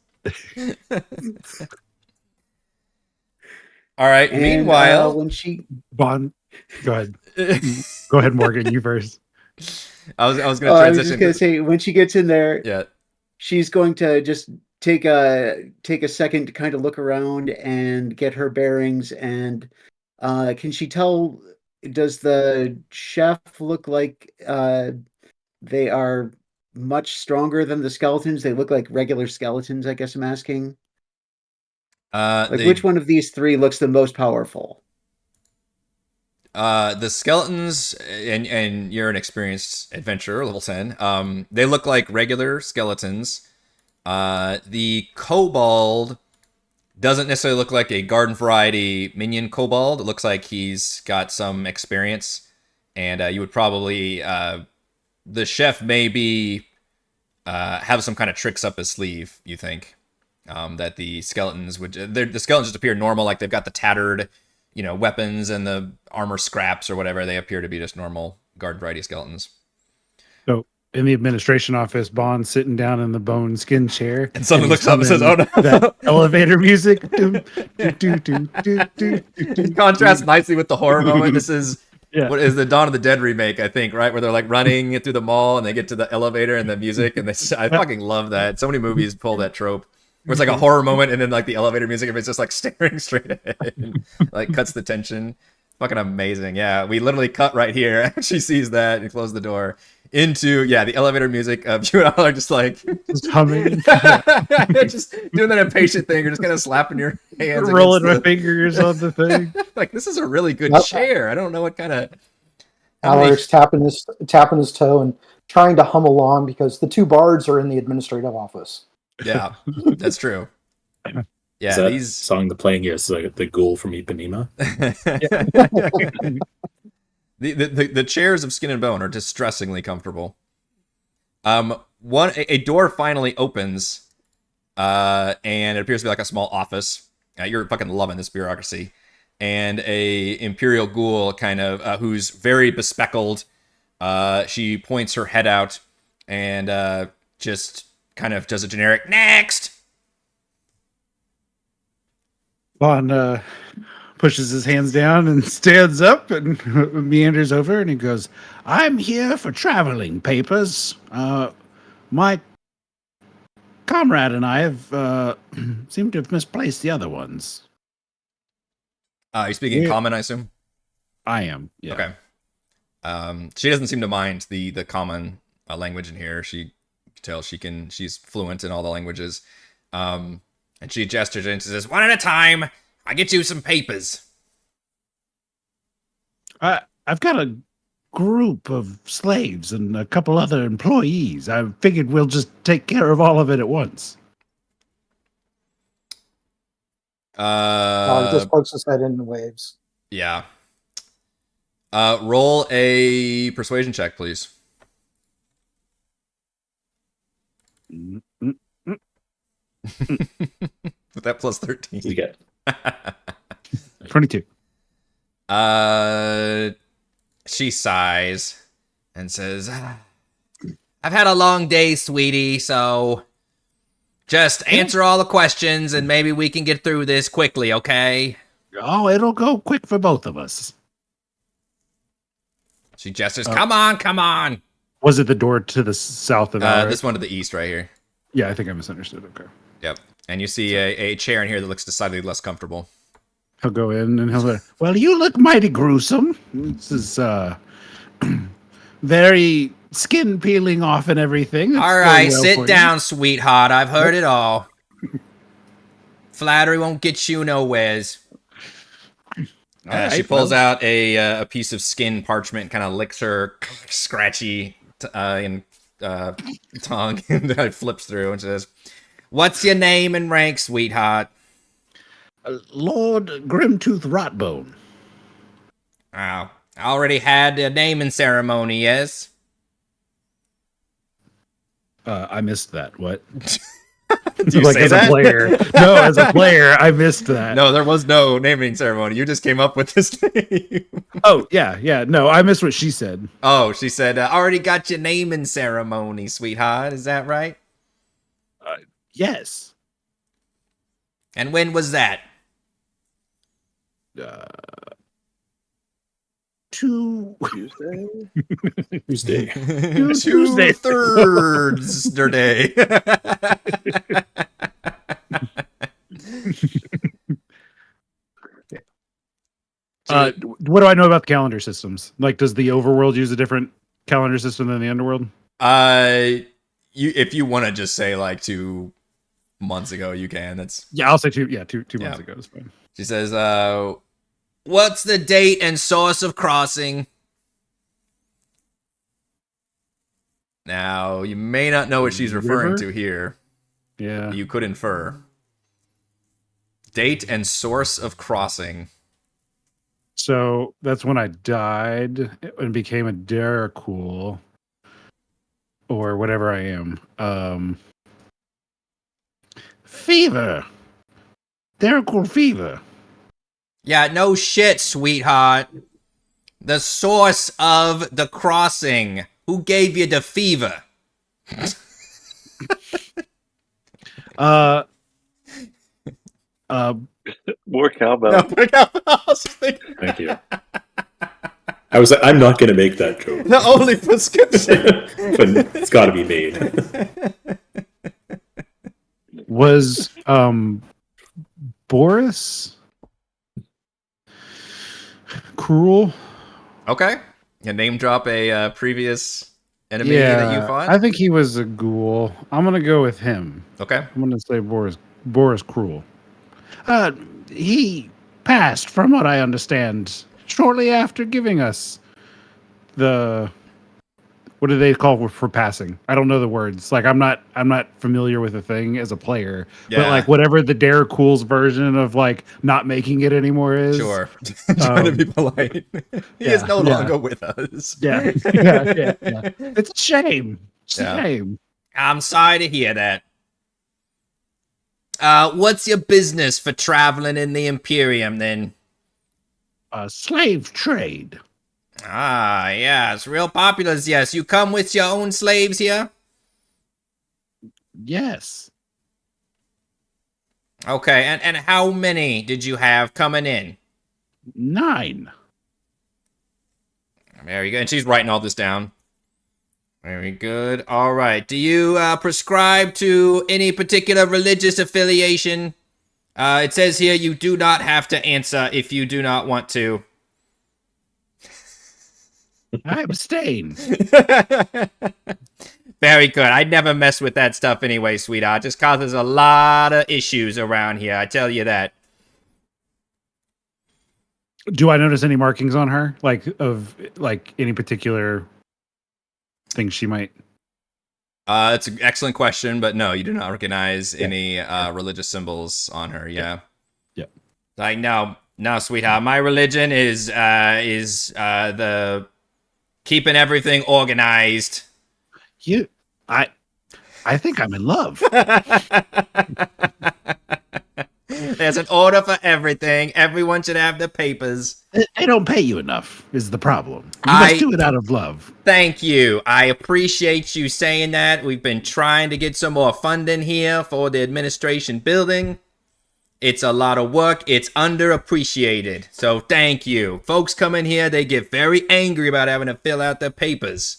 All right. And, meanwhile, when she Bahn, go ahead. Go ahead, Morgan. You first. I was going to transition. I was just going to say, when she gets in there, yeah, she's going to just take a second to kind of look around and get her bearings. And can she tell? Does the chef look like they are much stronger than the skeletons? They look like regular skeletons, I guess I'm asking. Which one of these three looks the most powerful? The skeletons, and you're an experienced adventurer, level 10. They look like regular skeletons. The kobold doesn't necessarily look like a garden variety minion kobold. It looks like he's got some experience, and you would probably the chef maybe have some kind of tricks up his sleeve. You think that the skeletons the skeletons just appear normal, like they've got the tattered, weapons and the armor scraps or whatever. They appear to be just normal garden variety skeletons. So in the administration office, Bond sitting down in the bone skin chair, and someone looks up and says, "Oh no!" That elevator music. It contrasts nicely with the horror moment. This is what is the Dawn of the Dead remake, I think, right? Where they're like running through the mall and they get to the elevator and the music, and I fucking love that. So many movies pull that trope. Where it's like a horror moment and then like the elevator music, and it's just like staring straight ahead and like cuts the tension. Fucking amazing. Yeah, we literally cut right here. She sees that and close the door into the elevator music of you and I are just like just humming. Just doing that impatient thing. You're just kind of slapping your hands, rolling my fingers on the thing. Like, this is a really good chair. I don't know what kind of. Alaric's tapping his toe and trying to hum along because the two bards are in the administrative office. Yeah, that's true. Yeah, is that song the playing here is the ghoul from Ipanema. The chairs of skin and bone are distressingly comfortable. A door finally opens, and it appears to be like a small office. You're fucking loving this bureaucracy. And a imperial ghoul, kind of who's very bespectacled. She points her head out and just kind of does a generic next. Bahn pushes his hands down and stands up and meanders over, and he goes, "I'm here for traveling papers. My comrade and I have seem to have misplaced the other ones." You're speaking common, I assume? I am, yeah. Okay. She doesn't seem to mind the common language in here. She can tell she's fluent in all the languages. And she gestures and says, "One at a time. I get you some papers." I've got a group of slaves and a couple other employees. I figured we'll just take care of all of it at once. Just pokes his head in the waves. Yeah. Roll a persuasion check, please. With that plus 13. You get 22. She sighs and says, "I've had a long day, sweetie, so just answer all the questions and maybe we can get through this quickly, okay?" Oh, it'll go quick for both of us. She gestures, come on. Was it the door to the south of Alaric? This one to the east right here. Yeah, I think I misunderstood. Okay. Yep. And you see a chair in here that looks decidedly less comfortable. He'll go in and he'll say, "Well, you look mighty gruesome. This is very skin peeling off and everything." All right, sit down, sweetheart. I've heard it all. Flattery won't get you nowheres. She pulls out a piece of skin parchment, kind of licks her scratchy tongue, and flips through and says, "What's your name and rank, sweetheart?" Lord Grimtooth Rotbone. Oh, I already had a naming ceremony, yes? I missed that. What? Do you say as that? A player? No, as a player, I missed that. No, there was no naming ceremony. You just came up with this name. Oh, yeah. No, I missed what she said. Oh, she said, already got your naming ceremony, sweetheart. Is that right? Yes. And when was that? Tuesday. Tuesday. Thursday. What do I know about the calendar systems? Like, does the overworld use a different calendar system than the underworld? If you want to just say like 2 months ago, you can. I'll say two months ago is fine. She says, what's the date and source of crossing? Now, you may not know what she's referring to here. Yeah. You could infer. Date and source of crossing. So that's when I died and became a Daracool. Or whatever I am. Fever. Daracool fever. Yeah, no shit, sweetheart. The source of the crossing. Who gave you the fever? More cowbell. No, Thank you. I was like, I'm not going to make that joke. The only prescription. But it's got to be made. Was Boris cruel? Okay. You name drop a previous enemy that you fought? I think he was a ghoul. I'm going to go with him. Okay. I'm going to say Boris cruel. He passed, from what I understand, shortly after giving us the... What do they call for passing? I don't know the words. Like I'm not familiar with the thing as a player. Yeah. But like whatever the Daracool's version of like not making it anymore is. Sure. Trying to be polite. He is no longer with us. Yeah. It's a shame. It's a shame. I'm sorry to hear that. What's your business for traveling in the Imperium then? Slave trade. Ah, yeah, it's real popular. Yes, you come with your own slaves here? Yes. Okay, and how many did you have coming in? 9. Very good. And she's writing all this down. Very good. All right. Do you prescribe to any particular religious affiliation? It says here you do not have to answer if you do not want to. I abstain. Very good. I'd never mess with that stuff anyway, sweetheart. It just causes a lot of issues around here. I tell you that. Do I notice any markings on her? Like of like any particular thing she might? It's an excellent question, but no, you do not recognize any religious symbols on her. Yeah. Like no, sweetheart. My religion is the keeping everything organized. I think I'm in love. There's an order for everything. Everyone should have the papers. They don't pay you enough is the problem. You must do it out of love. Thank you. I appreciate you saying that. We've been trying to get some more funding here for the administration building. It's a lot of work. It's underappreciated. So thank you. Folks come in here, they get very angry about having to fill out their papers.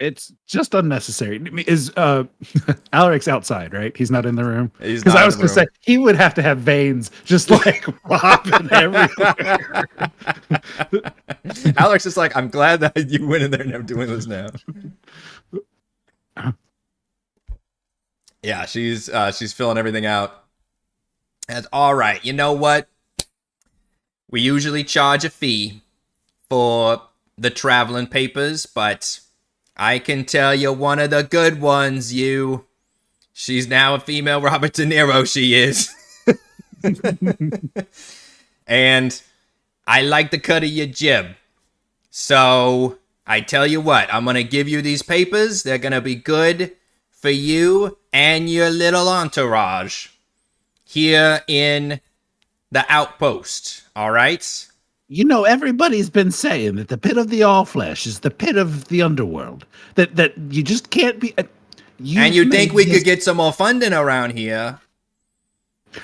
It's just unnecessary. Is Alaric's outside, right? He's not in the room. Because I was going to say he would have to have veins just like popping everywhere. Alex is like, I'm glad that you went in there and I'm doing this now. Yeah, she's filling everything out. And all right, you know what? We usually charge a fee for the traveling papers, but I can tell you one of the good ones, you. She's now a female Robert De Niro, she is. And I like the cut of your jib. So I tell you what, I'm going to give you these papers. They're going to be good for you and your little entourage here in the Outpost. All right? You know, everybody's been saying that the pit of the All-Flesh is the pit of the underworld. That you just can't be... and you think we could get some more funding around here.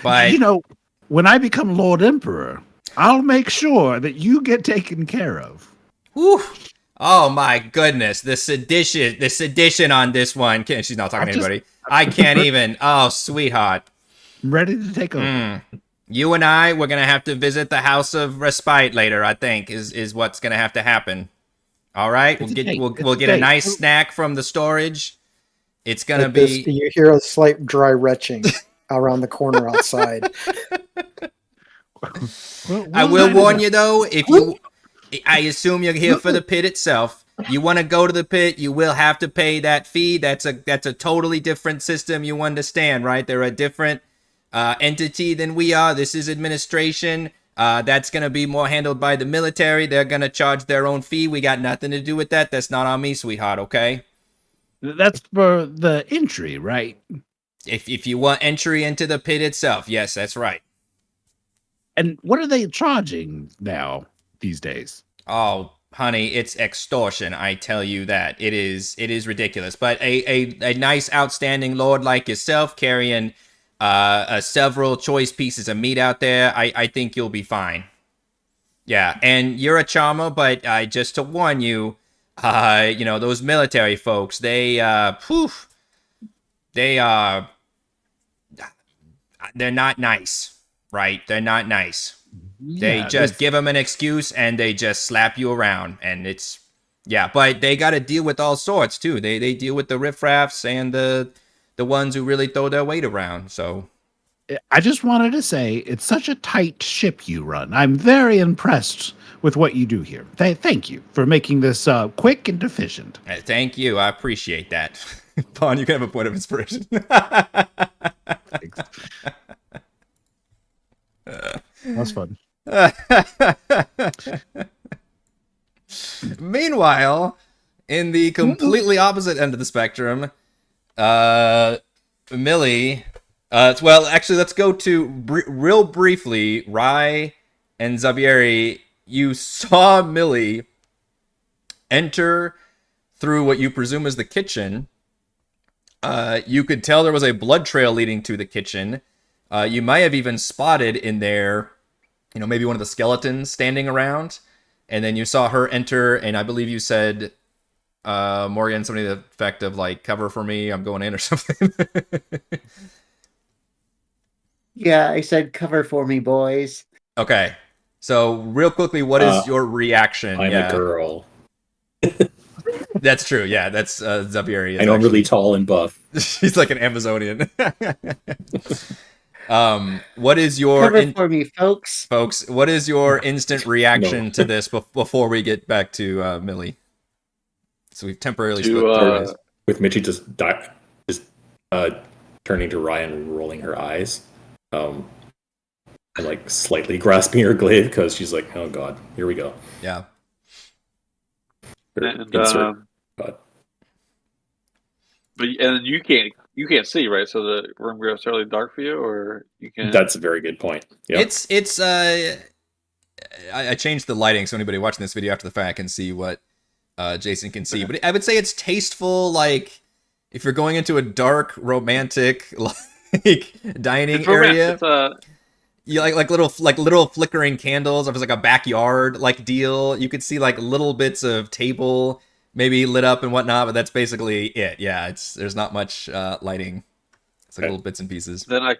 But... You know, when I become Lord Emperor, I'll make sure that you get taken care of. Whew. Oh, my goodness. The sedition on this one. She's not talking to anybody. I can't even. Oh, sweetheart. I'm ready to take over. You and I, we're going to have to visit the House of Respite later, I think, is what's going to have to happen. All right? We'll get a nice snack from the storage. It's going to be... You hear a slight dry retching around the corner outside. I will warn you, though, I assume you're here for the pit itself. You want to go to the pit, you will have to pay that fee. That's a totally different system, you understand, right? They're a different entity than we are. This is administration. That's going to be more handled by the military. They're going to charge their own fee. We got nothing to do with that. That's not on me, sweetheart, okay? That's for the entry, right? If you want entry into the pit itself, yes, that's right. And what are they charging now these days? Oh, honey, it's extortion, I tell you that. It is ridiculous. But a nice, outstanding lord like yourself carrying several choice pieces of meat out there, I think you'll be fine. Yeah, and you're a charmer, but just to warn you, those military folks, they're not nice, right? They're not nice. They just give them an excuse and they just slap you around, and it's but they got to deal with all sorts too. They deal with the riffraffs and the ones who really throw their weight around. So I just wanted to say it's such a tight ship you run. I'm very impressed with what you do here. Thank you for making this quick and efficient. Thank you. I appreciate that. Bahn, you can have a point of inspiration. That's fun. Meanwhile, in the completely opposite end of the spectrum, Millie. Well, actually, let's go to real briefly. Rai and Zaberi, you saw Millie enter through what you presume is the kitchen. You could tell there was a blood trail leading to the kitchen. You might have even spotted in there, maybe one of the skeletons standing around. And then you saw her enter, and I believe you said, Morgan, something to the effect of, like, cover for me, I'm going in or something. Yeah, I said cover for me, boys. Okay. So, real quickly, what is your reaction? I'm a girl. That's true, yeah. That's Zaberi. I know I'm really tall and buff. She's like an Amazonian. What is your... Cover for me, folks. Folks, what is your instant reaction to this before we get back to Millie? So we've temporarily split the with Mitchie just turning to Ryan and rolling her eyes. And like slightly grasping her glaive because she's like, oh god, here we go. Yeah. And you can't see, right? So the room goes fairly dark for you, or you can. That's a very good point. Yep. It's I changed the lighting so anybody watching this video after the fact can see what Jason can see. But I would say it's tasteful, like if you're going into a dark, romantic like dining area. You like little flickering candles. If it's like a backyard like deal, you could see like little bits of table maybe lit up and whatnot, but that's basically it. Yeah, there's not much lighting. It's like little bits and pieces. Then I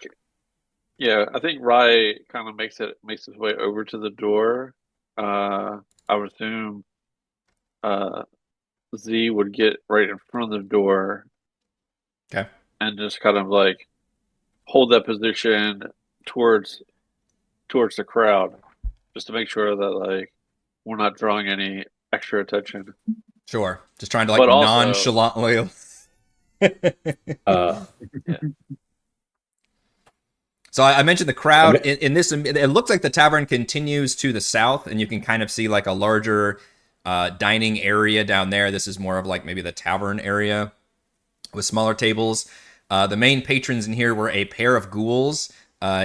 think Rai kind of makes his way over to the door. I would assume Z would get right in front of the door. Okay. And just kind of like hold that position towards the crowd, just to make sure that like we're not drawing any extra attention. Sure, just trying to like nonchalantly. Yeah. So I mentioned the crowd in this. It looks like the tavern continues to the south, and you can kind of see like a larger dining area down there. This is more of like maybe the tavern area with smaller tables. The main patrons in here were a pair of ghouls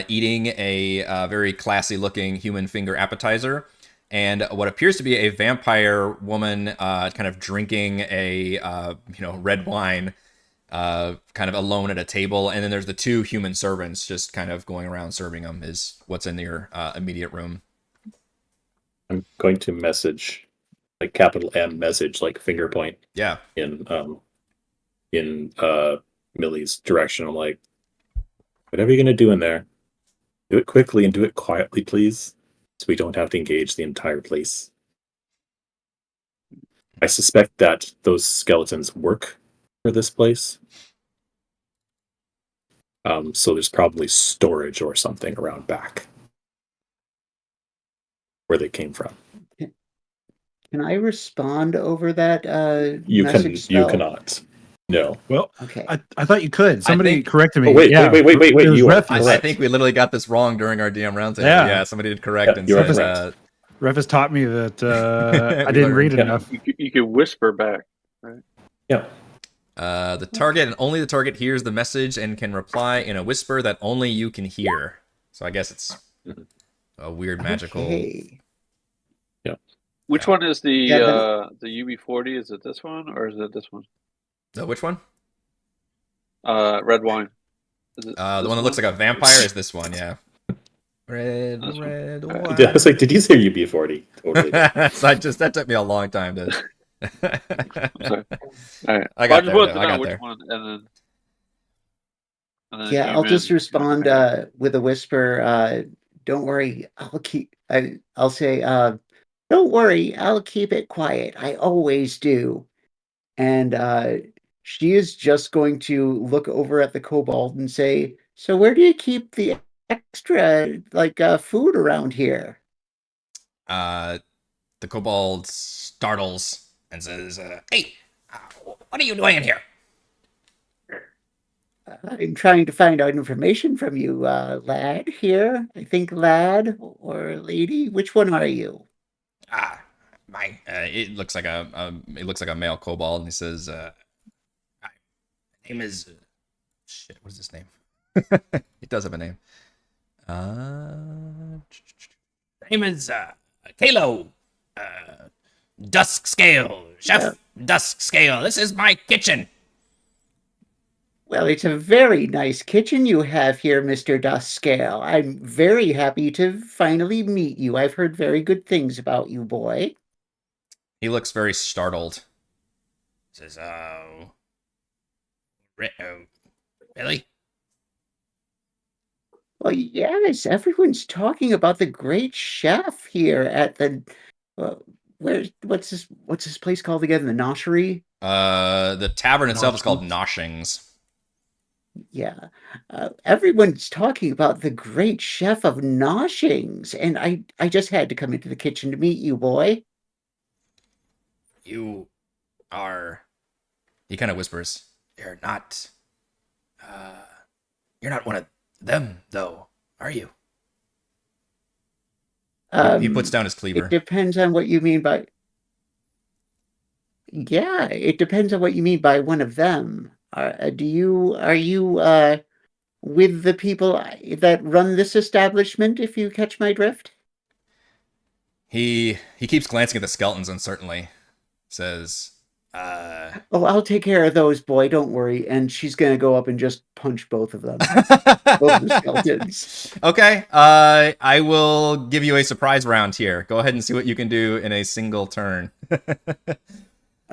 eating a very classy looking human finger appetizer, and what appears to be a vampire woman kind of drinking a red wine, kind of alone at a table. And then there's the two human servants just kind of going around serving them is what's in your immediate room. I'm going to message, like capital M message, like finger point. Yeah. In Millie's direction. I'm like, whatever you're going to do in there, do it quickly and do it quietly, please, so we don't have to engage the entire place. I suspect that those skeletons work for this place. So there's probably storage or something around back where they came from. Can I respond over that You message spell? You cannot. No. Well, okay. I thought you could. Somebody corrected me. Oh, wait. I think we literally got this wrong during our DM roundtable. Yeah, somebody did correct and said that. Refus taught me that I didn't read enough. You can whisper back, right? Yeah. The target and only the target hears the message and can reply in a whisper that only you can hear. So I guess it's a weird magical. Okay. Yeah. Which one is the UB40? Is it this one or is it this one? Which one? Red wine. Is it the one that looks like a vampire is this one, yeah. Red wine. Yeah, I was like, did you say UB40? Totally. So that took me a long time to. I'm sorry. All right. I got which one, and then Yeah, I'll just respond with a whisper. Don't worry, I'll say, don't worry, I'll keep it quiet. I always do. And she is just going to look over at the kobold and say, so where do you keep the extra food around here? The kobold startles and says, hey, what are you doing in here? I'm trying to find out information from you, lad here. I think lad or lady. Which one are you? It looks like a male kobold, and he says, my name is shit. What is his name? He does have a name. Name is Kalo. Dusk Scale, Chef Dusk Scale. This is my kitchen. Well, it's a very nice kitchen you have here, Mr. Dusk Scale. I'm very happy to finally meet you. I've heard very good things about you, boy. He looks very startled. He says, really? Well, yes, everyone's talking about the great chef here at the... what's this place called again? The Noshery? The tavern itself is called Noshings. Yeah. Everyone's talking about the great chef of Noshings, and I just had to come into the kitchen to meet you, boy. You are... He kind of whispers, you're not one of them, though, are you? He puts down his cleaver. It depends on what you mean by... Yeah, it depends on what you mean by one of them. Are you with the people that run this establishment, if you catch my drift? He keeps glancing at the skeletons uncertainly. Says, Oh, I'll take care of those, boy, don't worry. And she's gonna go up and just punch both of them. Both of the skeletons. Okay, I will give you a surprise round here. Go ahead and see what you can do in a single turn.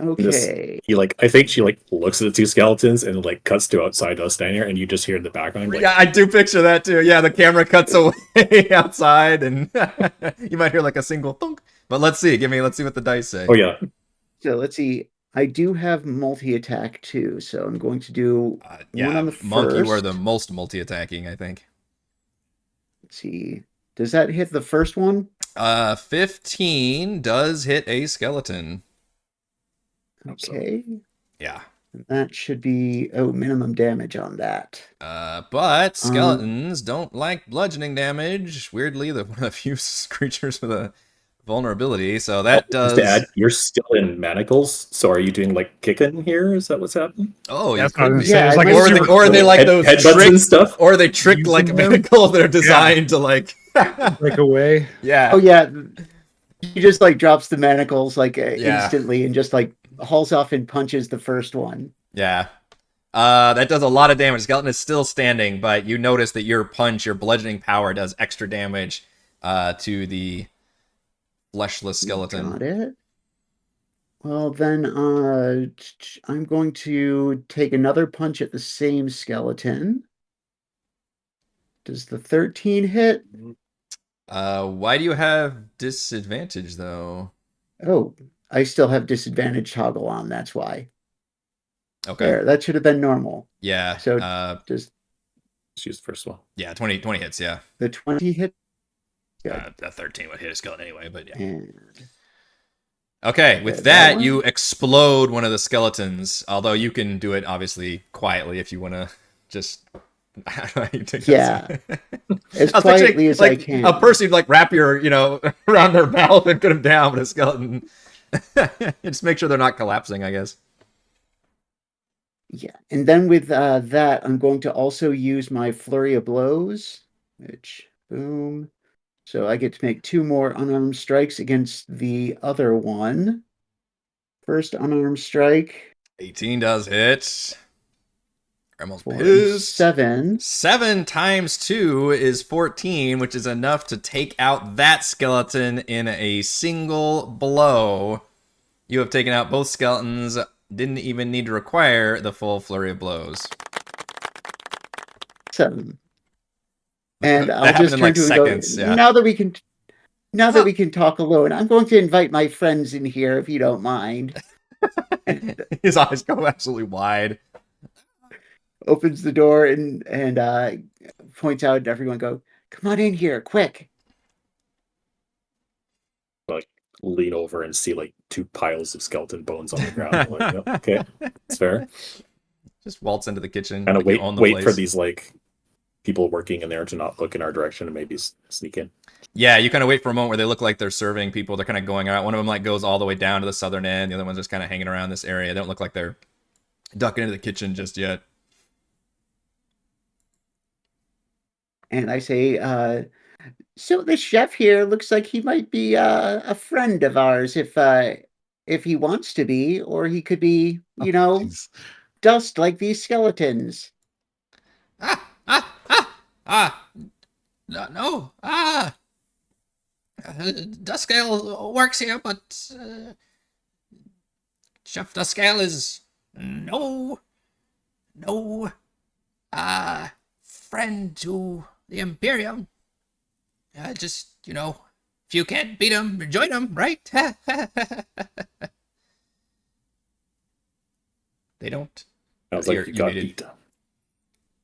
Okay. I think she looks at the two skeletons and cuts to outside us standing here, and you just hear in the background. Yeah, I do picture that too. Yeah, the camera cuts away outside, and you might hear a single thunk. But let's see. Let's see what the dice say. Oh yeah. So let's see. I do have multi-attack too, so I'm going to do one on the Monk, first. you are the most multi-attacking, I think. Let's see. Does that hit the first one? 15 does hit a skeleton. Okay. Yeah. That should be minimum damage on that. But skeletons don't like bludgeoning damage. Weirdly, one of the few creatures with a vulnerability. So that does. Just to add, you're still in manacles. So are you doing like kicking here? Is that what's happening? Oh, That's you could be. yeah, like or are they like those headbutts and stuff? Or are they tricked like manacles that are designed to like break away? Yeah. Oh yeah. He just like drops the manacles like instantly and just like hauls off and punches the first one. Yeah. That does a lot of damage. Skeleton is still standing, but you notice that your bludgeoning power does extra damage to the fleshless skeleton. Got it. Well, then I'm going to take another punch at the same skeleton. Does the 13 hit? Why do you have disadvantage, though? Oh, I still have disadvantage toggle on, that's why. Okay. There, that should have been normal. Yeah. So just use the first one. Yeah, 20 hits, yeah. The 20 hit? Yeah. A 13 would hit a skeleton anyway, but yeah. And... Okay, with that, you explode one of the skeletons, although you can do it, obviously, quietly if you want to just... I don't know how you take that. As quietly as I can. A person would like wrap your, around their mouth and put them down, but a skeleton... just make sure they're not collapsing, I guess. Yeah, and then with that, I'm going to also use my Flurry of Blows, which, boom. So I get to make 2 more unarmed strikes against the other one. First unarmed strike. 18 does hit. Almost 7. 7 times 2 is 14, which is enough to take out that skeleton in a single blow. You have taken out both skeletons. Didn't even need to require the full Flurry of Blows. 7. And I'll just turn to him and go, yeah. now that we can talk alone, I'm going to invite my friends in here if you don't mind. His eyes go absolutely wide. Opens the door and points out to everyone, go, come on in here, quick. Like lean over and see like 2 piles of skeleton bones on the ground. Like, yep, okay, that's fair. Just waltz into the kitchen. Kind of wait for these like people working in there to not look in our direction and maybe sneak in. Yeah, you kind of wait for a moment where they look like they're serving people. They're kind of going out. One of them like goes all the way down to the southern end. The other one's just kind of hanging around this area. They don't look like they're ducking into the kitchen just yet. And I say, so the chef here looks like he might be a friend of ours if he wants to be, or he could be, dust like these skeletons. No. Duskscale works here, but Chef Duskscale is no friend to the Imperium. Just, if you can't beat him, join him, right? They don't. Sounds like you got beat.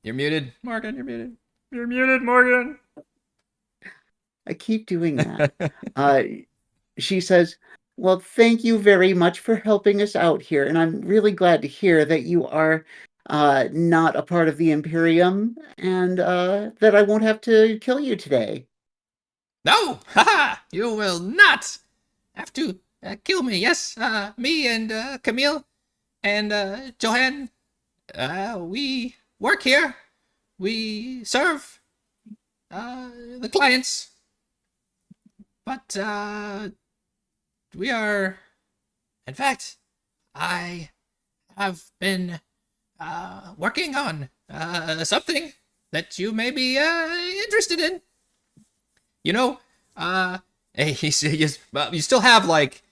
You're muted, Morgan. You're muted. You're muted, Morgan. I keep doing that. She says, well, thank you very much for helping us out here. And I'm really glad to hear that you are not a part of the Imperium and that I won't have to kill you today. No! Haha! You will not have to kill me. Yes, me and Camille and Johan, we work here. We serve the clients. But we are... In fact, I have been working on something that you may be interested in. You still have like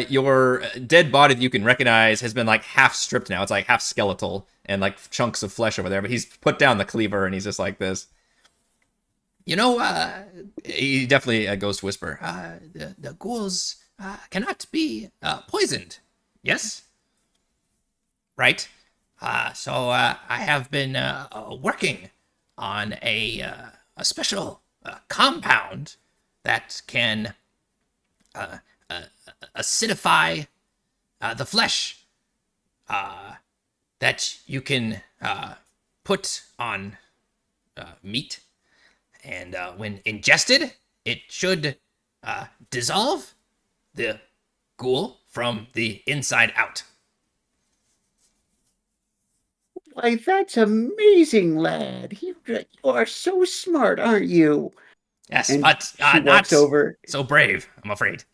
your dead body that you can recognize has been like half stripped now. It's like half skeletal and like chunks of flesh over there. But he's put down the cleaver and he's just like this. He definitely goes to whisper. The ghouls cannot be poisoned. Yes? Right. So I have been working on a special compound that can acidify the flesh that you can put on meat, and when ingested, it should dissolve the ghoul from the inside out. Why, that's amazing, lad. You are so smart, aren't you? Yes, And but she not walks over. so brave, I'm afraid.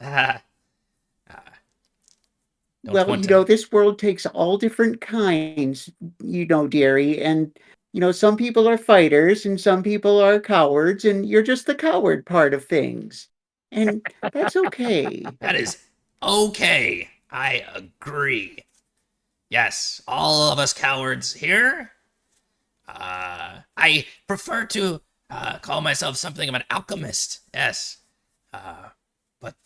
Well, this world takes all different kinds, dearie, and some people are fighters and some people are cowards, and you're just the coward part of things. And that's okay. That is okay. I agree. Yes, all of us cowards here. I prefer to call myself something of an alchemist. Yes. But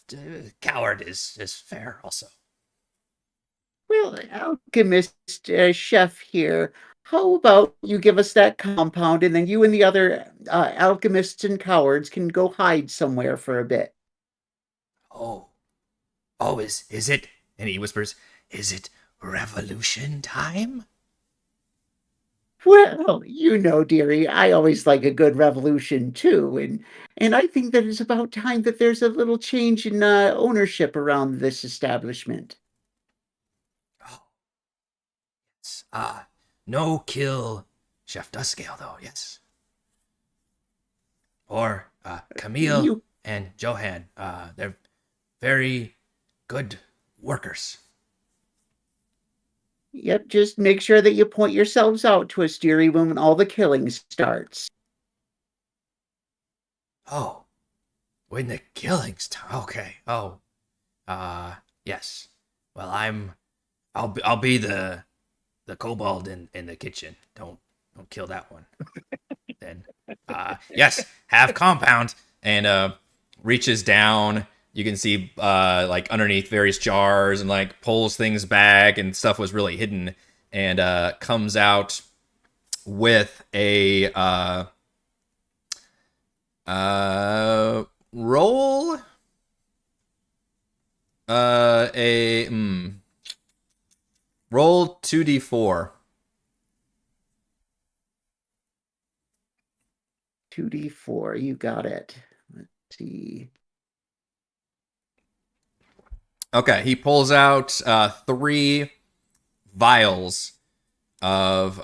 coward is fair also. Well, alchemist chef here, how about you give us that compound and then you and the other alchemists and cowards can go hide somewhere for a bit? Oh, is it? And he whispers, "Is it revolution time?" Well, dearie, I always like a good revolution too, and I think that it's about time that there's a little change in ownership around this establishment. Oh, yes. No kill Chef Duscale, though, yes. Or Camille and Johan. They're very good workers. Yep, just make sure that you point yourselves out to us, dearie, when all the killing starts. Oh, when the killing starts. Okay. Oh, yes. Well, I'll be the kobold in the kitchen. Don't kill that one. Then, yes, have compound, and reaches down. You can see like underneath various jars, and like pulls things back, and stuff was really hidden, and comes out with a roll roll 2d4. 2d4, you got it. Let's see. Okay, he pulls out 3 vials of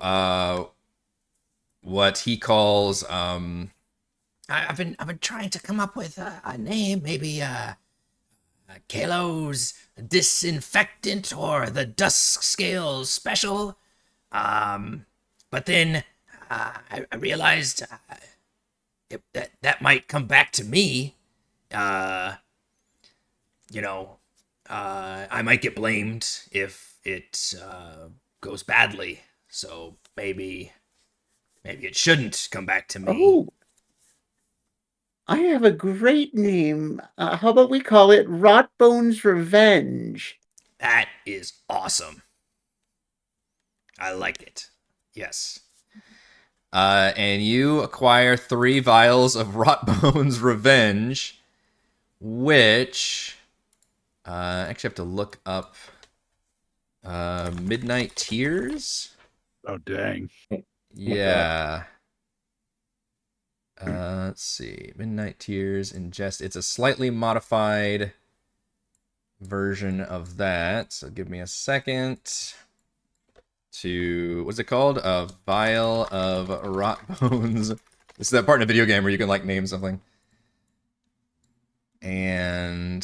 what he calls I've been trying to come up with a name, maybe Kalo's Disinfectant or the Dusk Scales Special. But then I realized that might come back to me. I might get blamed if it goes badly. So maybe it shouldn't come back to me. Oh, I have a great name. How about we call it Rotbone's Revenge? That is awesome. I like it. Yes. and you acquire 3 vials of Rotbone's Revenge, which I actually have to look up Midnight Tears. Oh, dang. Yeah. Let's see. Midnight Tears ingest. It's a slightly modified version of that. So give me a second to... What's it called? A vial of rot bones. This is that part in a video game where you can, like, name something. And...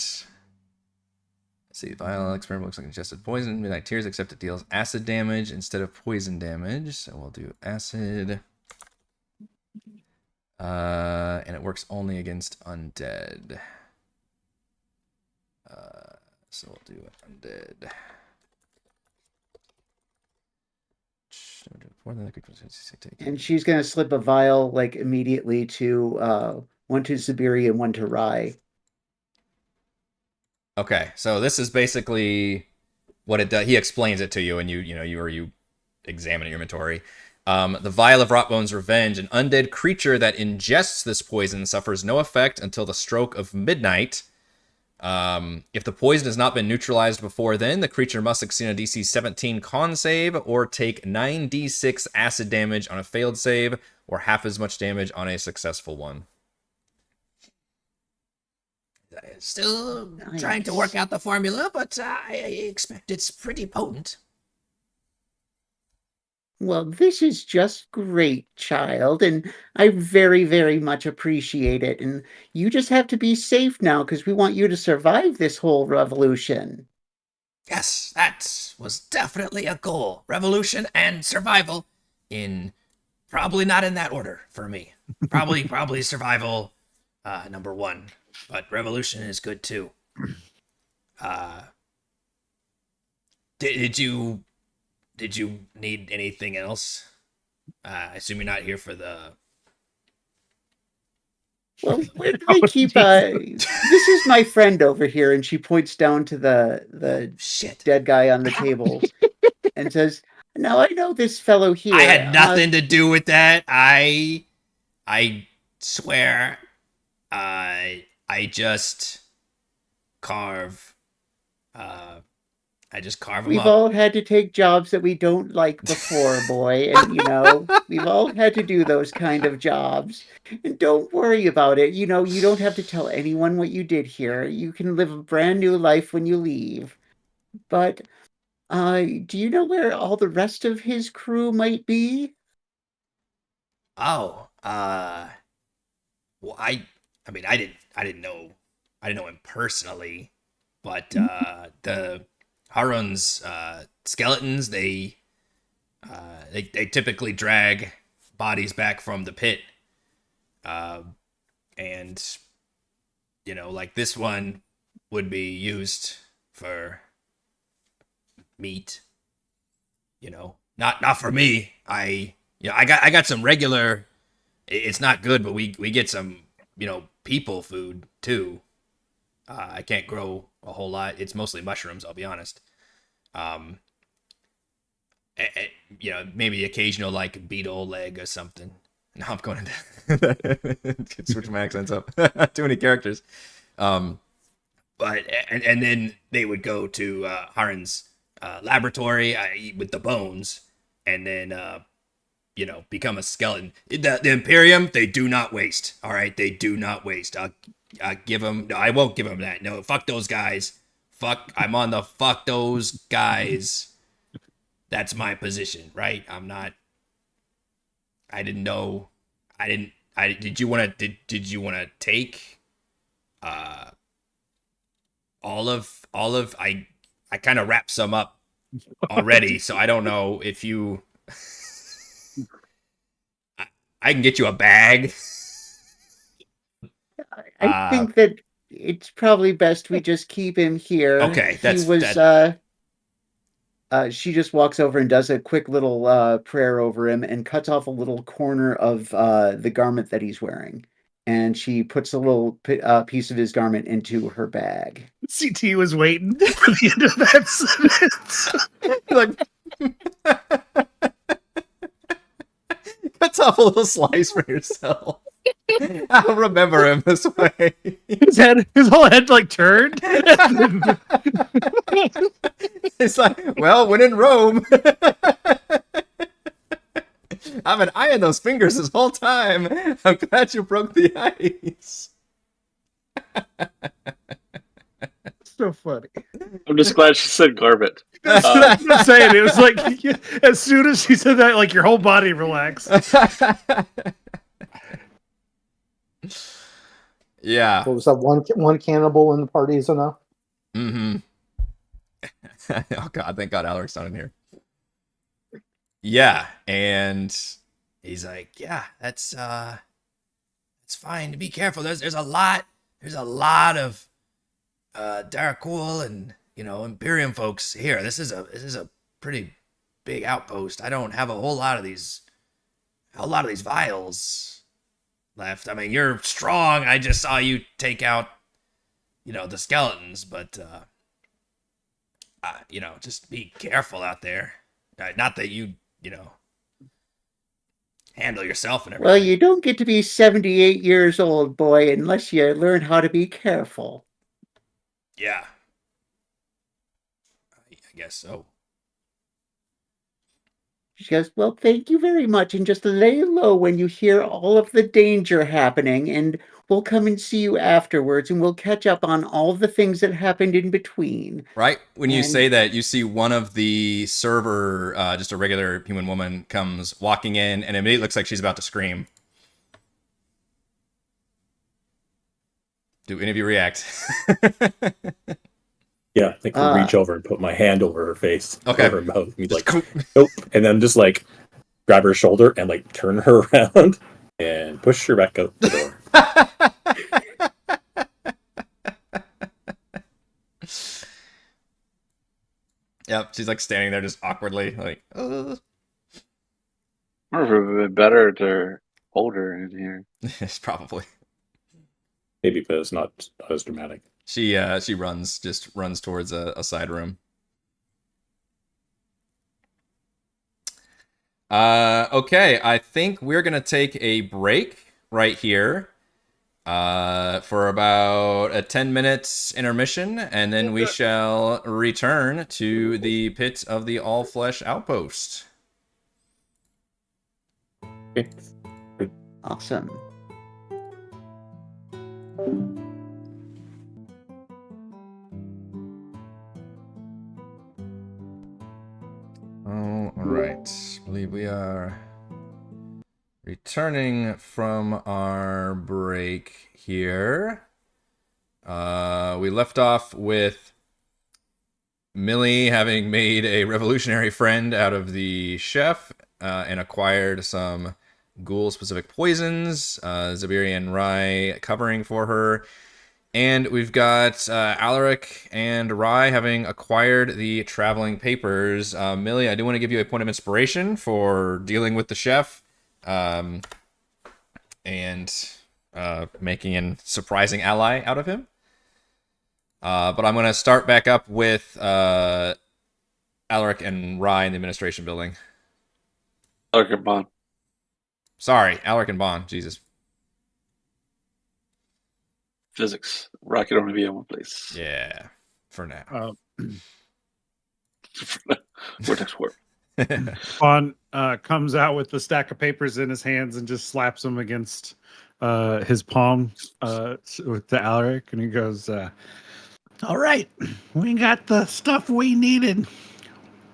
Let's see. Vial experiment looks like ingested poison. Midnight Tears, except it deals acid damage instead of poison damage. So we'll do acid... and it works only against undead. So we'll do undead. And she's going to slip a vial, like, immediately to one to Zaberi and one to Rye. Okay, so this is basically what it does. He explains it to you, and you examine your inventory. The Vial of Rotbone's Revenge. An undead creature that ingests this poison suffers no effect until the stroke of midnight. If the poison has not been neutralized before then, the creature must succeed a DC 17 con save or take 9d6 acid damage on a failed save or half as much damage on a successful one. Still trying to work out the formula, but I expect it's pretty potent. Well, this is just great, child, and I very, very much appreciate it. And you just have to be safe now because we want you to survive this whole revolution. Yes, that was definitely a goal. Revolution and survival probably not in that order for me. Probably survival number one, but revolution is good too. Did you need anything else? I assume you're not here for the... Well, where do they keep this is my friend over here, and she points down to the dead guy on the table and says, "Now I know this fellow here. I had nothing to do with that. I swear, I just carve. I just carve them We've up. all had to take jobs that we don't like before, boy, and we've all had to do those kind of jobs. And don't worry about it. You don't have to tell anyone what you did here. You can live a brand new life when you leave. But do you know where all the rest of his crew might be?" Oh, well, I mean, I didn't know him personally, but the Harun's skeletons, they typically drag bodies back from the pit, and like this one would be used for meat. Not for me. I got some regular. It's not good, but we get some people food too. I can't grow a whole lot. It's mostly mushrooms, I'll be honest. Maybe occasional like beetle leg or something. No, I'm going to switch my accents up. Too many characters. But and then they would go to Harun's laboratory with the bones, and then become a skeleton. The Imperium, they do not waste. All right, they do not waste. I'll give them. No, I won't give them that. No, fuck those guys. I'm on the fuck those guys. That's my position, right? I'm not. I didn't know. Did you want to take olive? I kind of wrapped some up already, so I don't know if you. I can get you a bag. I think that it's probably best we just keep him here. Okay, she just walks over and does a quick little prayer over him and cuts off a little corner of the garment that he's wearing. And she puts a little piece of his garment into her bag. CT was waiting for the end of that sentence. Cuts off a little slice for yourself. I'll remember him this way. His whole head like turned. It's like, well, when in Rome. I've been eyeing those fingers this whole time. I'm glad you broke the ice. So funny. I'm just glad she said garment. I'm just saying, it was like as soon as she said that, like your whole body relaxed. Yeah. What was that? One cannibal in the party is enough. Mm-hmm. Oh God! Thank God Alaric's not in here. Yeah, and he's like, yeah, that's fine. Be careful. There's a lot of Darakul and Imperium folks here. This is a pretty big outpost. I don't have a whole lot of these vials left. I mean, you're strong. I just saw you take out the skeletons, but just be careful out there. Not that you handle yourself and everything. Well, you don't get to be 78 years old, boy, unless you learn how to be careful. Yeah. I guess so. She goes, well, thank you very much, and just lay low when you hear all of the danger happening, and we'll come and see you afterwards, and we'll catch up on all the things that happened in between. Right when you say that, you see one of the server, just a regular human woman, comes walking in, and it immediately looks like she's about to scream. Do any of you react? Yeah, I can reach over and put my hand over her face, okay, over her mouth, and be like, nope, and then just like grab her shoulder and like turn her around and push her back out the door. Yep, she's like standing there just awkwardly, like. Or it would have been better to hold her in here. It's probably. Maybe, but it's not as dramatic. She runs towards a side room. Okay, I think we're gonna take a break right here. For about a 10 minutes intermission, and then we shall return to the pit of the all-flesh outpost. Awesome. All right, I believe we are returning from our break here. We left off with Millie having made a revolutionary friend out of the chef and acquired some ghoul-specific poisons. Zaberi and Rai covering for her. And we've got Alaric and Rai having acquired the traveling papers. Millie, I do want to give you a point of inspiration for dealing with the chef. And making a surprising ally out of him. But I'm going to start back up with Alaric and Rai in the administration building. Alaric and Bahn. Sorry, Alaric and Bahn. Jesus. Physics. Rai can only be in one place. Yeah, for now. Vortex warp. Bahn comes out with the stack of papers in his hands and just slaps them against his palm to Alaric, and he goes, all right, we got the stuff we needed.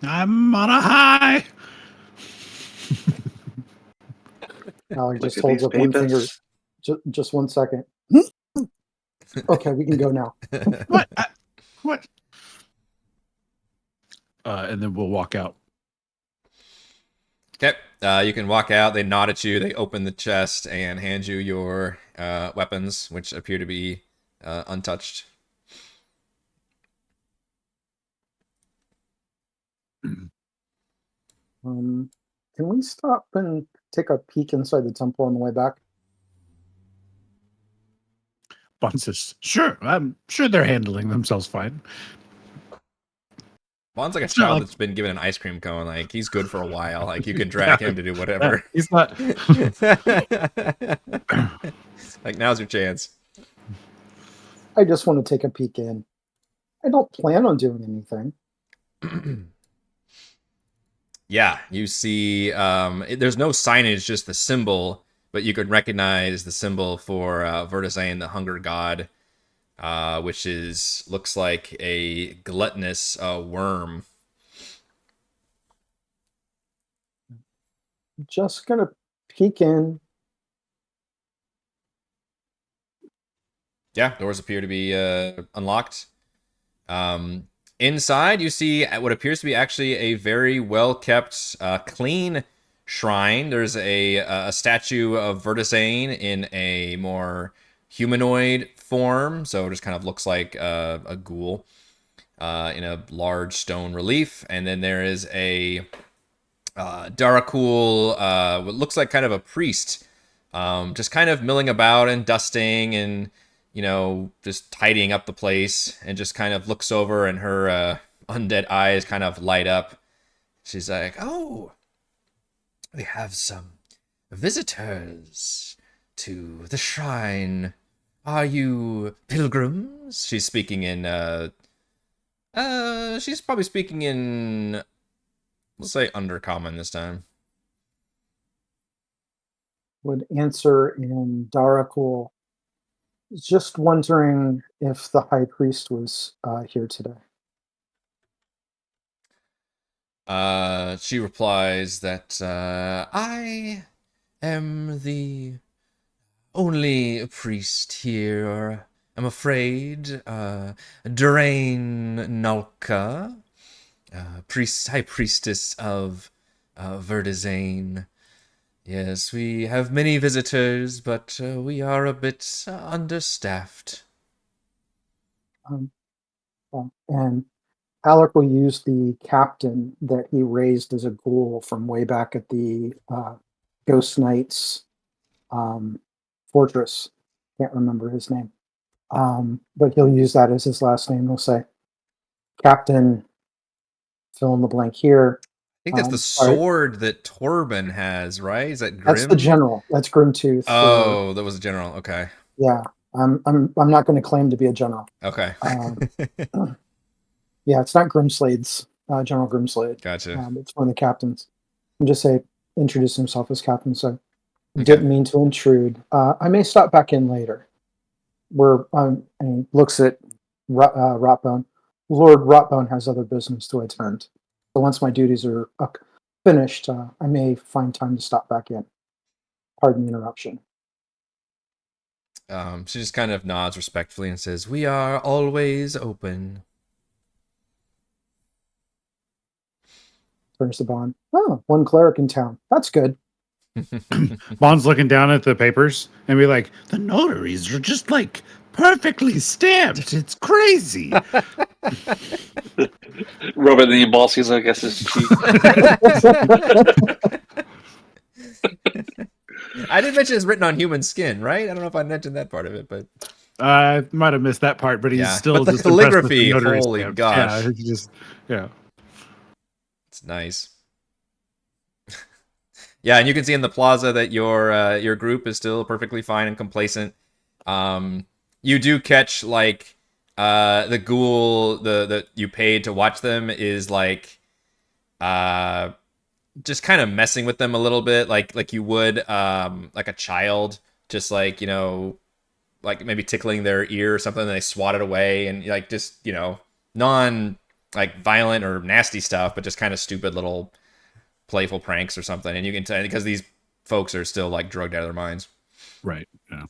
I'm on a high. Alaric just holds up one finger. Just 1 second. Okay, we can go now. What? What? And then we'll walk out. Okay, you can walk out. They nod at you. They open the chest and hand you your weapons, which appear to be untouched. Can we stop and take a peek inside the temple on the way back? Bahn says, sure, I'm sure they're handling themselves fine. Bahn's like a child that's been given an ice cream cone. Like, he's good for a while. Like, you can drag him to do whatever. He's not. Like, now's your chance. I just want to take a peek in. I don't plan on doing anything. Yeah, you see, there's no signage, just the symbol, but you could recognize the symbol for Vertizane, the hunger god, which looks like a gluttonous worm. Just gonna peek in. Yeah, doors appear to be unlocked. Inside, you see what appears to be actually a very well-kept, clean shrine. There's a statue of Vertizane in a more humanoid form, so it just kind of looks like a ghoul in a large stone relief. And then there is a Darakul, what looks like kind of a priest, just kind of milling about and dusting and, you know, just tidying up the place, and just kind of looks over and her undead eyes kind of light up. She's like, oh, we have some visitors to the shrine. Are you pilgrims? She's speaking in, she's probably speaking in, we'll say Undercommon this time. Would answer in Darakul. Just wondering if the high priest was here today. She replies that I am the only priest here, I'm afraid. Drain Nalka, high priestess of Verdizane. Yes, we have many visitors, but we are a bit understaffed. And Alaric will use the captain that he raised as a ghoul from way back at the Ghost Knights fortress. Can't remember his name. But he'll use that as his last name. He'll say, Captain, fill in the blank here. I think that's the sword that Torben has, right? Is that Grim? That's the general. That's Grimtooth. Oh, that was a general. Okay. Yeah, I'm not going to claim to be a general. Okay. Yeah, it's not Grimslade's General Grimslade. Gotcha. It's one of the captains. And just say introduce himself as captain. So didn't mean to intrude. I may stop back in later. And he looks at Rotbone. Lord Rotbone has other business to attend. So once my duties are finished, I may find time to stop back in. Pardon the interruption. She just kind of nods respectfully and says, "We are always open." Turns to Bahn. Oh, one cleric in town. That's good. Bahn's looking down at the papers and be like, the notaries are just like perfectly stamped. It's crazy. Rubbing the embossings, I guess, is cheap. I did mention it's written on human skin, right? I don't know if I mentioned that part of it, but I might have missed that part, but he's still but the just impressed with the calligraphy. notary Holy stamp. gosh! Yeah, it's just it's nice. Yeah, and you can see in the plaza that your group is still perfectly fine and complacent. You do catch like the ghoul that you paid to watch them is like just kind of messing with them a little bit, like you would like a child, just like, you know, like maybe tickling their ear or something, and they swat it away, and like just, you know, non like violent or nasty stuff, but just kind of stupid little playful pranks or something. And you can tell because these folks are still like drugged out of their minds. right. Yeah.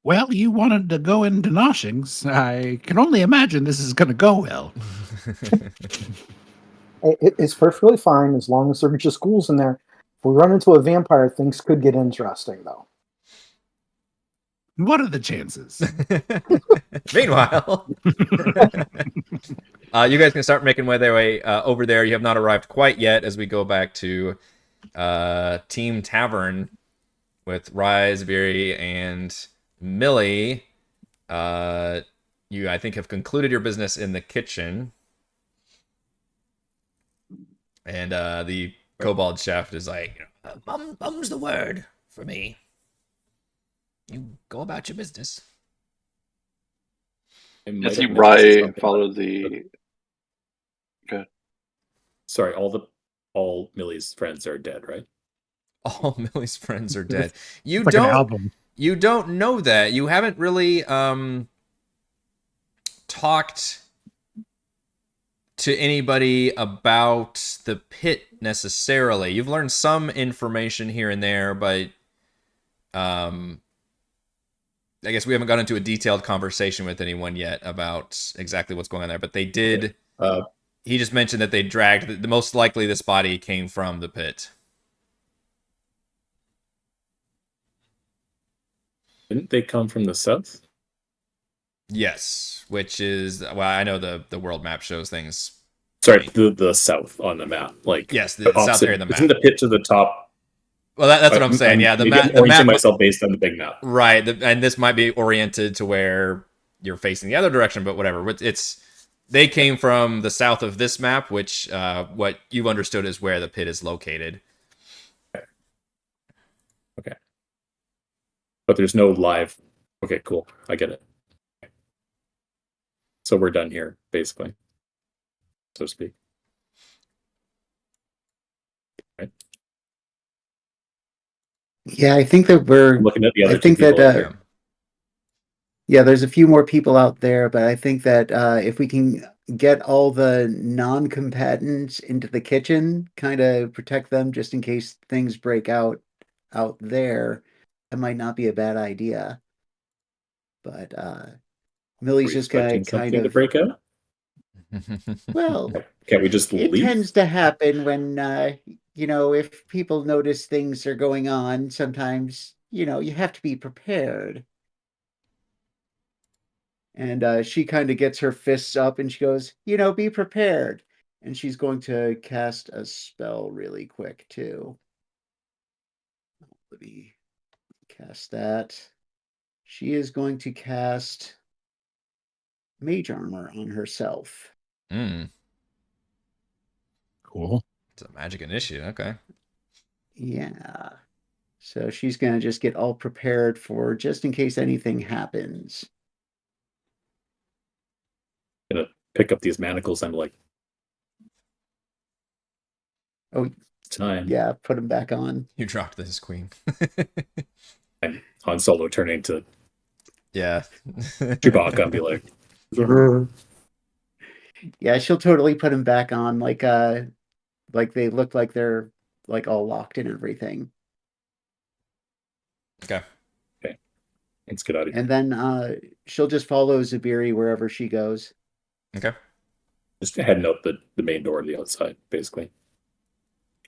Well, you wanted to go into Noshings. I can only imagine this is going to go well. It's perfectly fine as long as there are just ghouls in there. If we run into a vampire, things could get interesting, though. What are the chances? Meanwhile, you guys can start making their way over there. You have not arrived quite yet as we go back to Team Tavern with Rise, Zaberi, and Millie. You, I think, have concluded your business in the kitchen. And the kobold chef is like, Mum's the word for me. You go about your business. I see Rye followed the... Good. Sorry, all Millie's friends are dead, right? all Millie's friends are dead. You like you don't know that. You haven't really talked to anybody about the pit necessarily. You've learned some information here and there, but I guess we haven't got into a detailed conversation with anyone yet about exactly what's going on there. But they did. He just mentioned that they dragged. The most likely, this body came from the pit. Didn't they come from the south? Yes, which is, well, I know the world map shows things. Sorry, the south on the map. Like, yes, the south area of the map. Isn't the pit to the top? Well, that's what I'm saying. Yeah, the map. I'm orienting myself based on the big map. Right, and this might be oriented to where you're facing the other direction, but whatever. They came from the south of this map, which what you've understood is where the pit is located. Okay. But there's no live. Okay, cool. I get it. So we're done here, basically, so to speak. Right. Yeah, I think that we're I'm looking at the other I think two people. that yeah, there's a few more people out there, but I think that if we can get all the non-combatants into the kitchen, kind of protect them just in case things break out there, that might not be a bad idea. But Millie's just gonna expecting kind something to of break out. well, Can't we just it leave? tends to happen when if people notice things are going on, sometimes you have to be prepared. And she kind of gets her fists up and she goes, be prepared. And she's going to cast a spell really quick, too. Let me cast that. She is going to cast Mage Armor on herself. Cool. It's a magic initiative. Okay. Yeah. So she's going to just get all prepared for just in case anything happens. Gonna pick up these manacles. I'm like, oh, it's time. Yeah, put them back on. You dropped this queen. And Han Solo turning to yeah. Chewbacca and be like, yeah, she'll totally put him back on, like they look like they're like all locked and everything. Okay. Let's get out of here. And then she'll just follow Zaberi wherever she goes. Okay. Just heading out the main door to the outside, basically.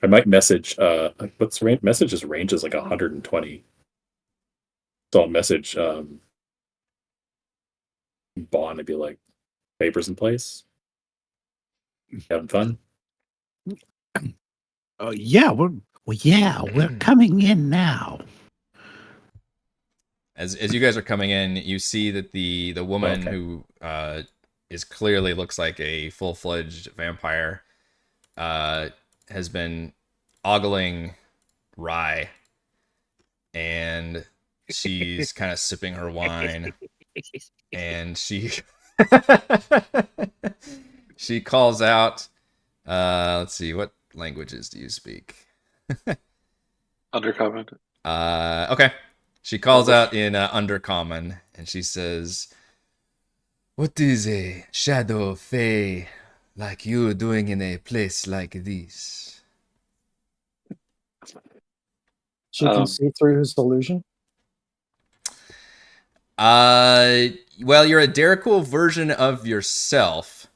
I might message what's range? Message's range is like 120. So I'll message Bahn and be like, papers in place. Having fun? Yeah, we're coming in now. As you guys are coming in, you see that the woman who is clearly looks like a full-fledged vampire has been ogling rye, and she's kind of sipping her wine, and she she calls out. Let's see, what languages do you speak? Undercommon. Okay. She calls out in Undercommon, and she says, "What is a shadow fae like you doing in a place like this?" She can see through his illusion. Well, you're a Derrickle version of yourself,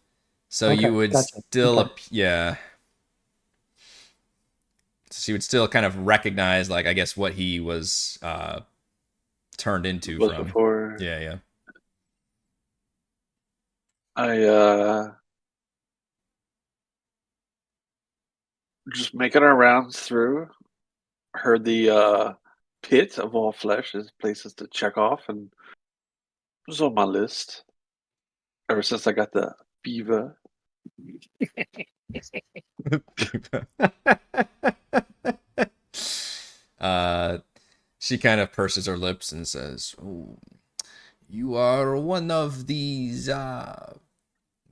so you would still, yeah. So she would still kind of recognize, like, I guess what he was turned into from before. Yeah. I just making our rounds through. Heard the pit of all flesh is places to check off, and it was on my list ever since I got the fever. She kind of purses her lips and says, "Oh, you are one of these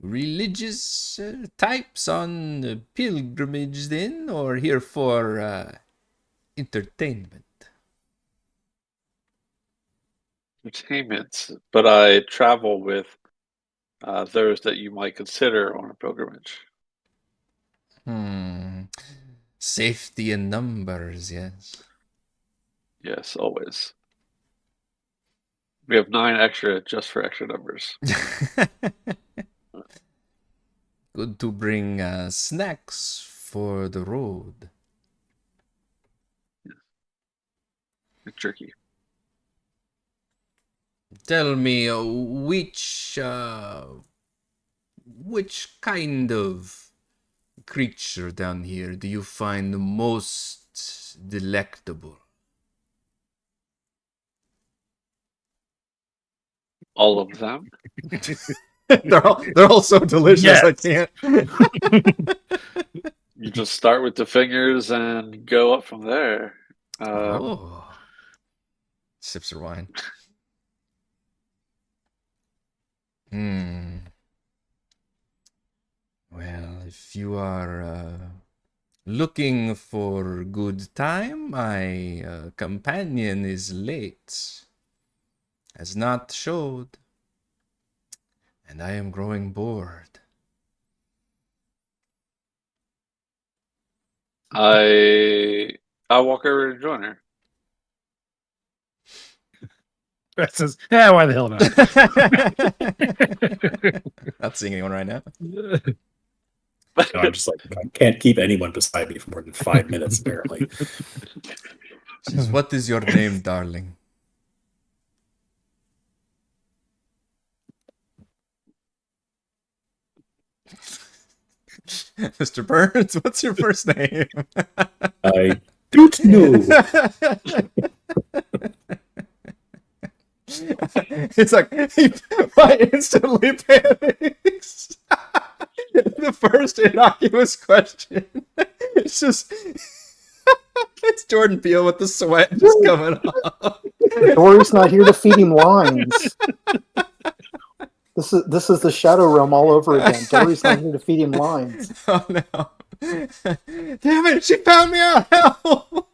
religious types on the pilgrimage then, or here for entertainment?" Entertainment, but I travel with those that you might consider on a pilgrimage. Safety in numbers, yes. Yes, always. We have 9 extra just for extra numbers. Good to bring snacks for the road. Tricky. Tell me, which kind of creature down here do you find the most delectable? All of them. they're all so delicious. Yes. I can't. You just start with the fingers and go up from there. Sips her wine. Well, if you are looking for good time, my companion is late. Has not showed. And I am growing bored. I walk over to join her. That says, yeah, why the hell not? Not seeing anyone right now. No, I'm just like, I can't keep anyone beside me for more than 5 minutes, apparently. Says, what is your name, darling? Mr. Burns, what's your first name? I don't know. It's like he instantly panics. The first innocuous question. It's just it's Jordan Peele with the sweat just coming off. Dory's not here to feed him lines. This is the Shadow Realm all over again. Dory's not here to feed him lines. Oh no. Damn it, she found me out. Help!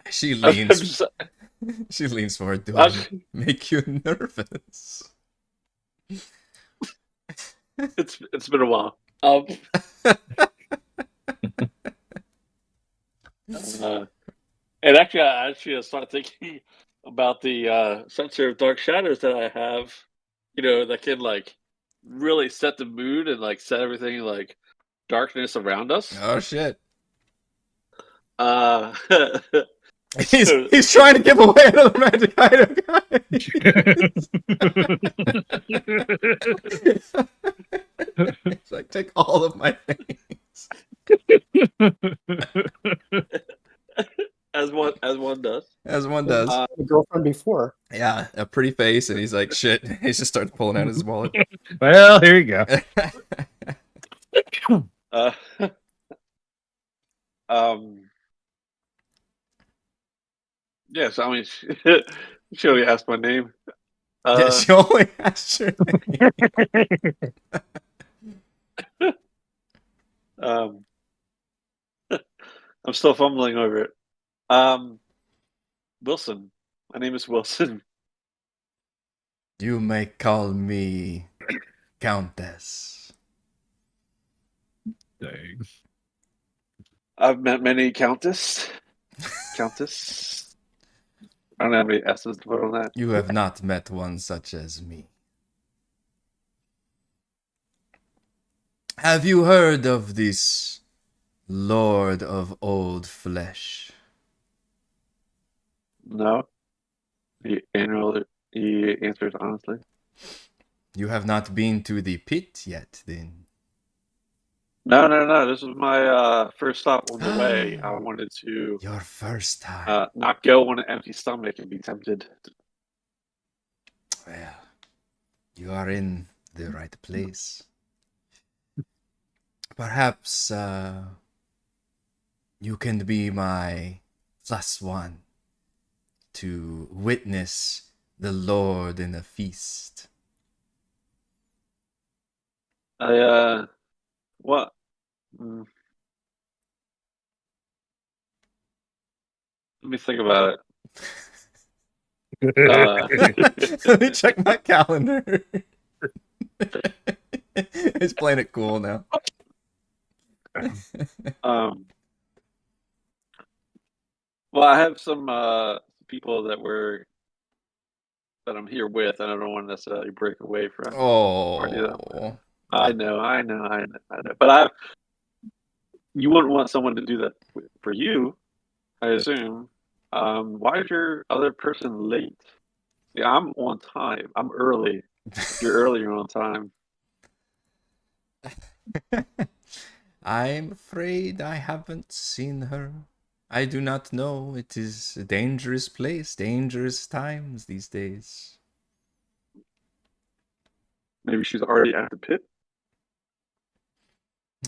She leans forward. Do I make you nervous? It's been a while. And actually, I started thinking about the sensor of dark shadows that I have. You know, that can like really set the mood and like set everything like darkness around us. Oh shit. So, He's trying to give away another magic item, guys. It's like, take all of my things. as one does. As one does. The girlfriend before. Yeah, a pretty face, and he's like, shit. He just starts pulling out his wallet. Well, here you go. Yes, I mean, she only asked my name. Yeah, she only asked your name. I'm still fumbling over it. Wilson. My name is Wilson. You may call me Countess. Dang. I've met many Countess. I don't have any S's to put on that. You have not met one such as me. Have you heard of this Lord of Old Flesh? No. He answers honestly. You have not been to the pit yet, then? No. This was my first stop on the way. I wanted to... Your first time. Not go on an empty stomach and be tempted. Well, you are in the right place. Perhaps you can be my +1 to witness the Lord in a feast. What? Let me think about it. Let me check my calendar. He's playing it cool now. Well, I have some people that I'm here with, and I don't want to necessarily break away from. Oh, I know. But you wouldn't want someone to do that for you, I assume. Why is your other person late? Yeah, I'm on time. I'm early. If you're early, you're on time. I'm afraid I haven't seen her. I do not know. It is a dangerous place, dangerous times these days. Maybe she's already at the pit.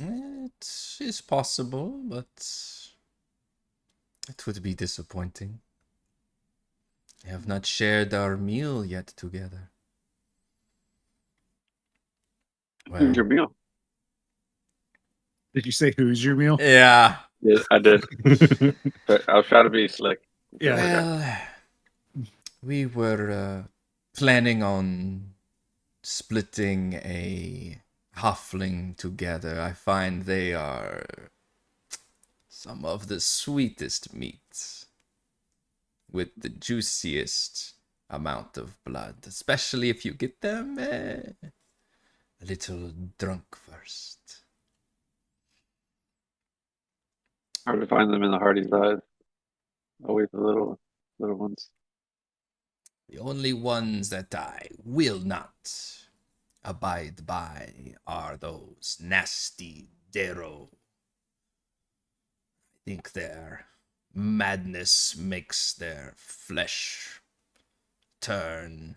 It is possible, but it would be disappointing. We have not shared our meal yet together. Who's your meal? Did you say who's your meal? Yeah. Yeah, I did. I was trying to be slick. Yeah. Well, we were planning on splitting a halfling together. I find they are some of the sweetest meats with the juiciest amount of blood, especially if you get them a little drunk first. Hard to find them in the hardy side. I'll wait for the little ones. The only ones that I will not abide by are those nasty Dero. I think their madness makes their flesh turn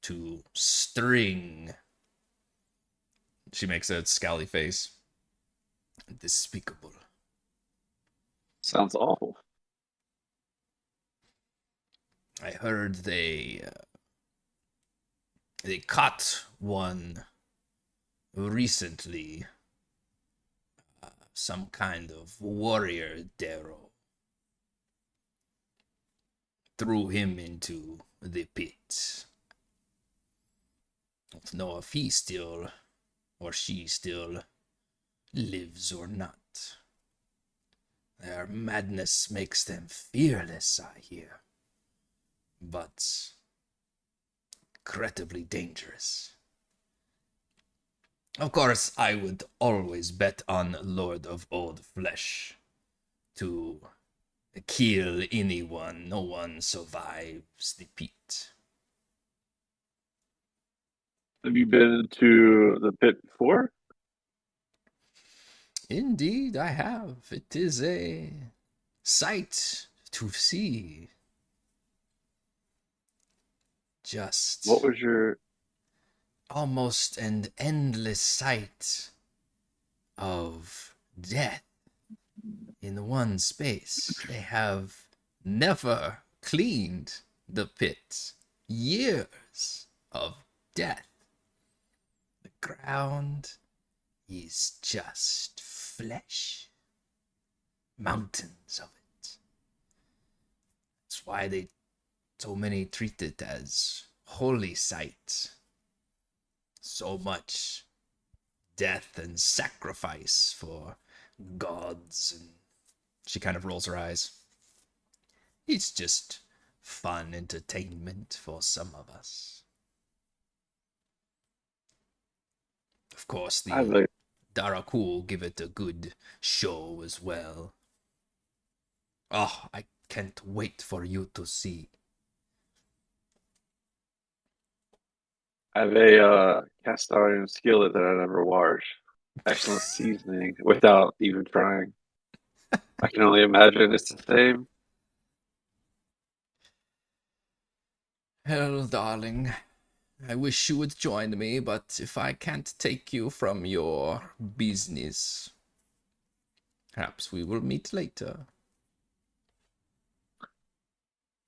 to string. She makes a scowly face. Despicable. Sounds awful. I heard they caught one recently. Some kind of warrior Dero. Threw him into the pit. Don't know if he still or she still lives or not. Their madness makes them fearless, I hear, but incredibly dangerous. Of course, I would always bet on Lord of Old Flesh to kill anyone. No one survives the pit. Have you been to the pit before? Indeed, I have. It is a sight to see. Just What was your... almost an endless sight of death in one space. They have never cleaned the pit. Years of death. The ground is just flesh. Mountains of it. That's why so many treat it as holy site. So much death and sacrifice for gods. And she kind of rolls her eyes. It's just fun entertainment for some of us. Of course, the Darakul give it a good show as well. Oh, I can't wait for you to see. I have a cast iron skillet that I never wash. Excellent seasoning without even trying. I can only imagine it's the same. Hell, darling, I wish you would join me, but if I can't take you from your business, perhaps we will meet later.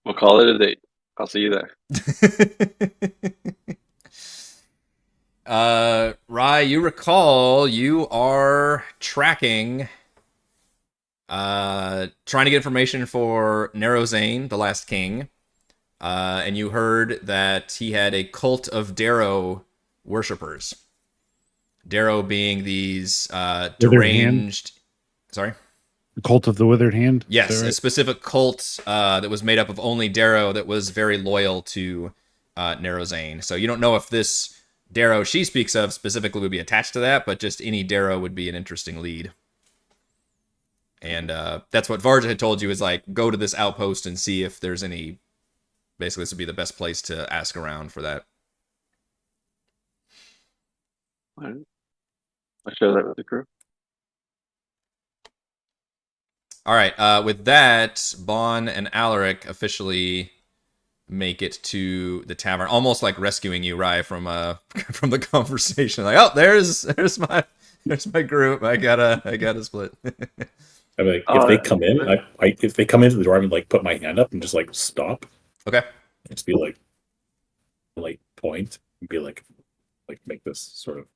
We'll call it a date. I'll see you there. Rai, you recall you are tracking, trying to get information for Narrowzane, the last king, and you heard that he had a cult of Darrow worshippers. Darrow being these deranged... Sorry? The Cult of the Withered Hand? Yes, right? A specific cult that was made up of only Darrow that was very loyal to Narrowzane. So you don't know if this Darrow she speaks of specifically would be attached to that, but just any Darrow would be an interesting lead. And that's what Varja had told you, is like, go to this outpost and see if there's any... Basically, this would be the best place to ask around for that. All right. I'll share that with the crew. All right, with that, Bahn and Alaric officially make it to the tavern, almost like rescuing you, Rye, from from the conversation. Like, oh, there's my group. I gotta split. I mean, like, if they come in, if they come into the door, I mean, like, put my hand up and just like stop. Okay. Just be like point and be like make this sort of.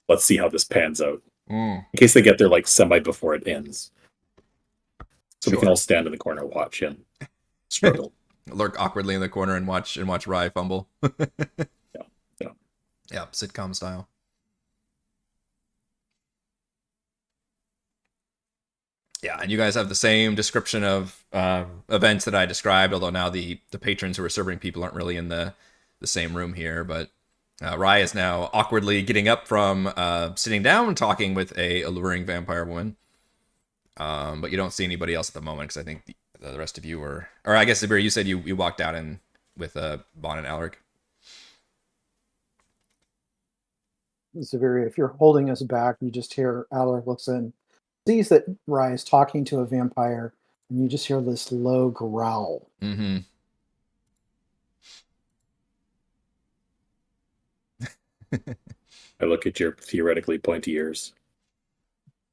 Let's see how this pans out. In case they get there like semi before it ends, so we can all stand in the corner, watch and struggle. Lurk awkwardly in the corner and watch Rye fumble. Yeah, sitcom style. Yeah, and you guys have the same description of events that I described, although now the patrons who are serving people aren't really in the same room here. But Rye is now awkwardly getting up from sitting down, talking with a alluring vampire woman. But you don't see anybody else at the moment, because I think the rest of you were... Or I guess, Zaberi, you said you walked out in with Bahn and Alaric. Zaberi, if you're holding us back, you just hear Alaric looks in, sees that Rye is talking to a vampire, and you just hear this low growl. Mm-hmm. I look at your theoretically pointy ears.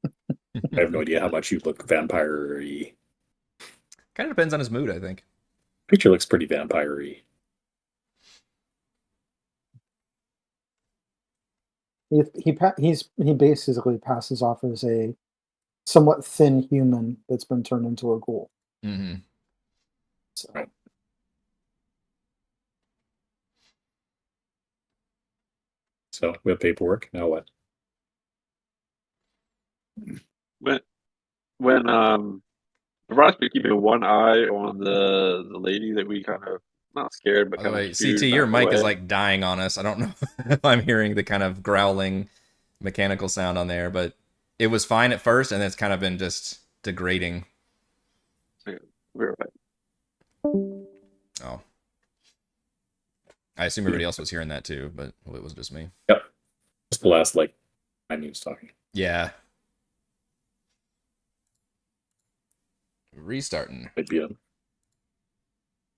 I have no idea how much you look vampire-y. Kind of depends on his mood, I think. Picture looks pretty vampire-y. He basically passes off as a somewhat thin human that's been turned into a ghoul. Mm-hmm. So. Right. So we have paperwork. Now what? When Ross be keeping one eye on the lady that we kind of not scared, but By the kind way, of CT, your mic is like dying on us. I don't know if I'm hearing the kind of growling mechanical sound on there, but it was fine at first, and it's kind of been just degrading. We're right. Oh. I assume everybody else was hearing that too, but it was just me. Yep. Just the last, 9 minutes talking. Yeah. Restarting. Might be a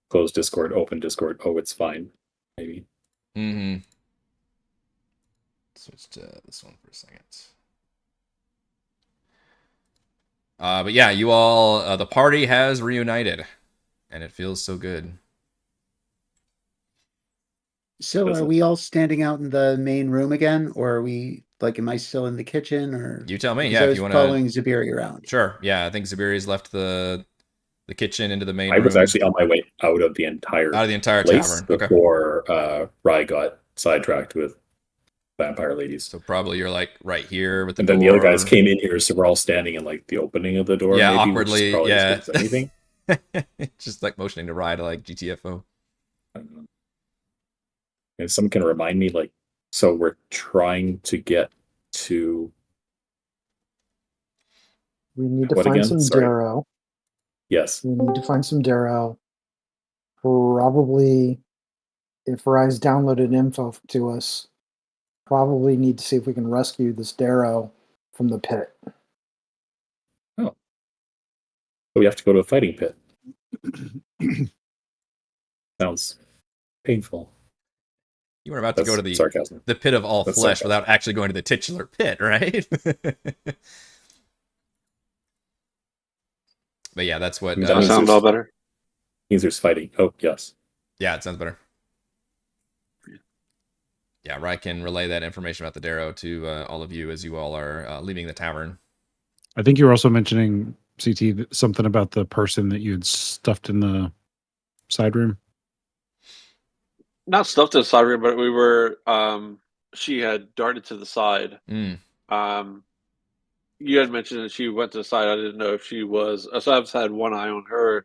close Discord, open Discord. Oh, it's fine. Maybe. Mm-hmm. Switch to this one for a second. But yeah, you all, the party has reunited, and it feels so good. So are we all standing out in the main room again, or are we am I still in the kitchen, or you tell me? because Yeah, I was if you want following Zaberi around. Sure. Yeah, I think Zaberi's left the kitchen into the main I room. was actually on my way out of the entire tavern before Rye got sidetracked with vampire ladies. So probably you're right here with the and door. Then the other guys came in here, so we're all standing in the opening of the door. Yeah, maybe, awkwardly. Which Yeah. Anything. Just motioning to Rye to GTFO. And someone can remind me, so we're trying to get to. We need to find some Darrow. Yes. We need to find some Darrow. Probably, if Rye's downloaded info to us, probably need to see if we can rescue this Darrow from the pit. Oh. So we have to go to a fighting pit. Sounds painful. You were about to go to the pit of all flesh sarcasm. Without actually going to the titular pit, right? But yeah, that's what... That sounds all better. Means there's fighting. Oh, yes. Yeah, it sounds better. Yeah, Rye can relay that information about the Darrow to all of you as you all are leaving the tavern. I think you were also mentioning, CT, something about the person that you had stuffed in the side room. Not stuffed in the side room, but we were. She had darted to the side. You had mentioned that she went to the side. I didn't know if she was. So I've had one eye on her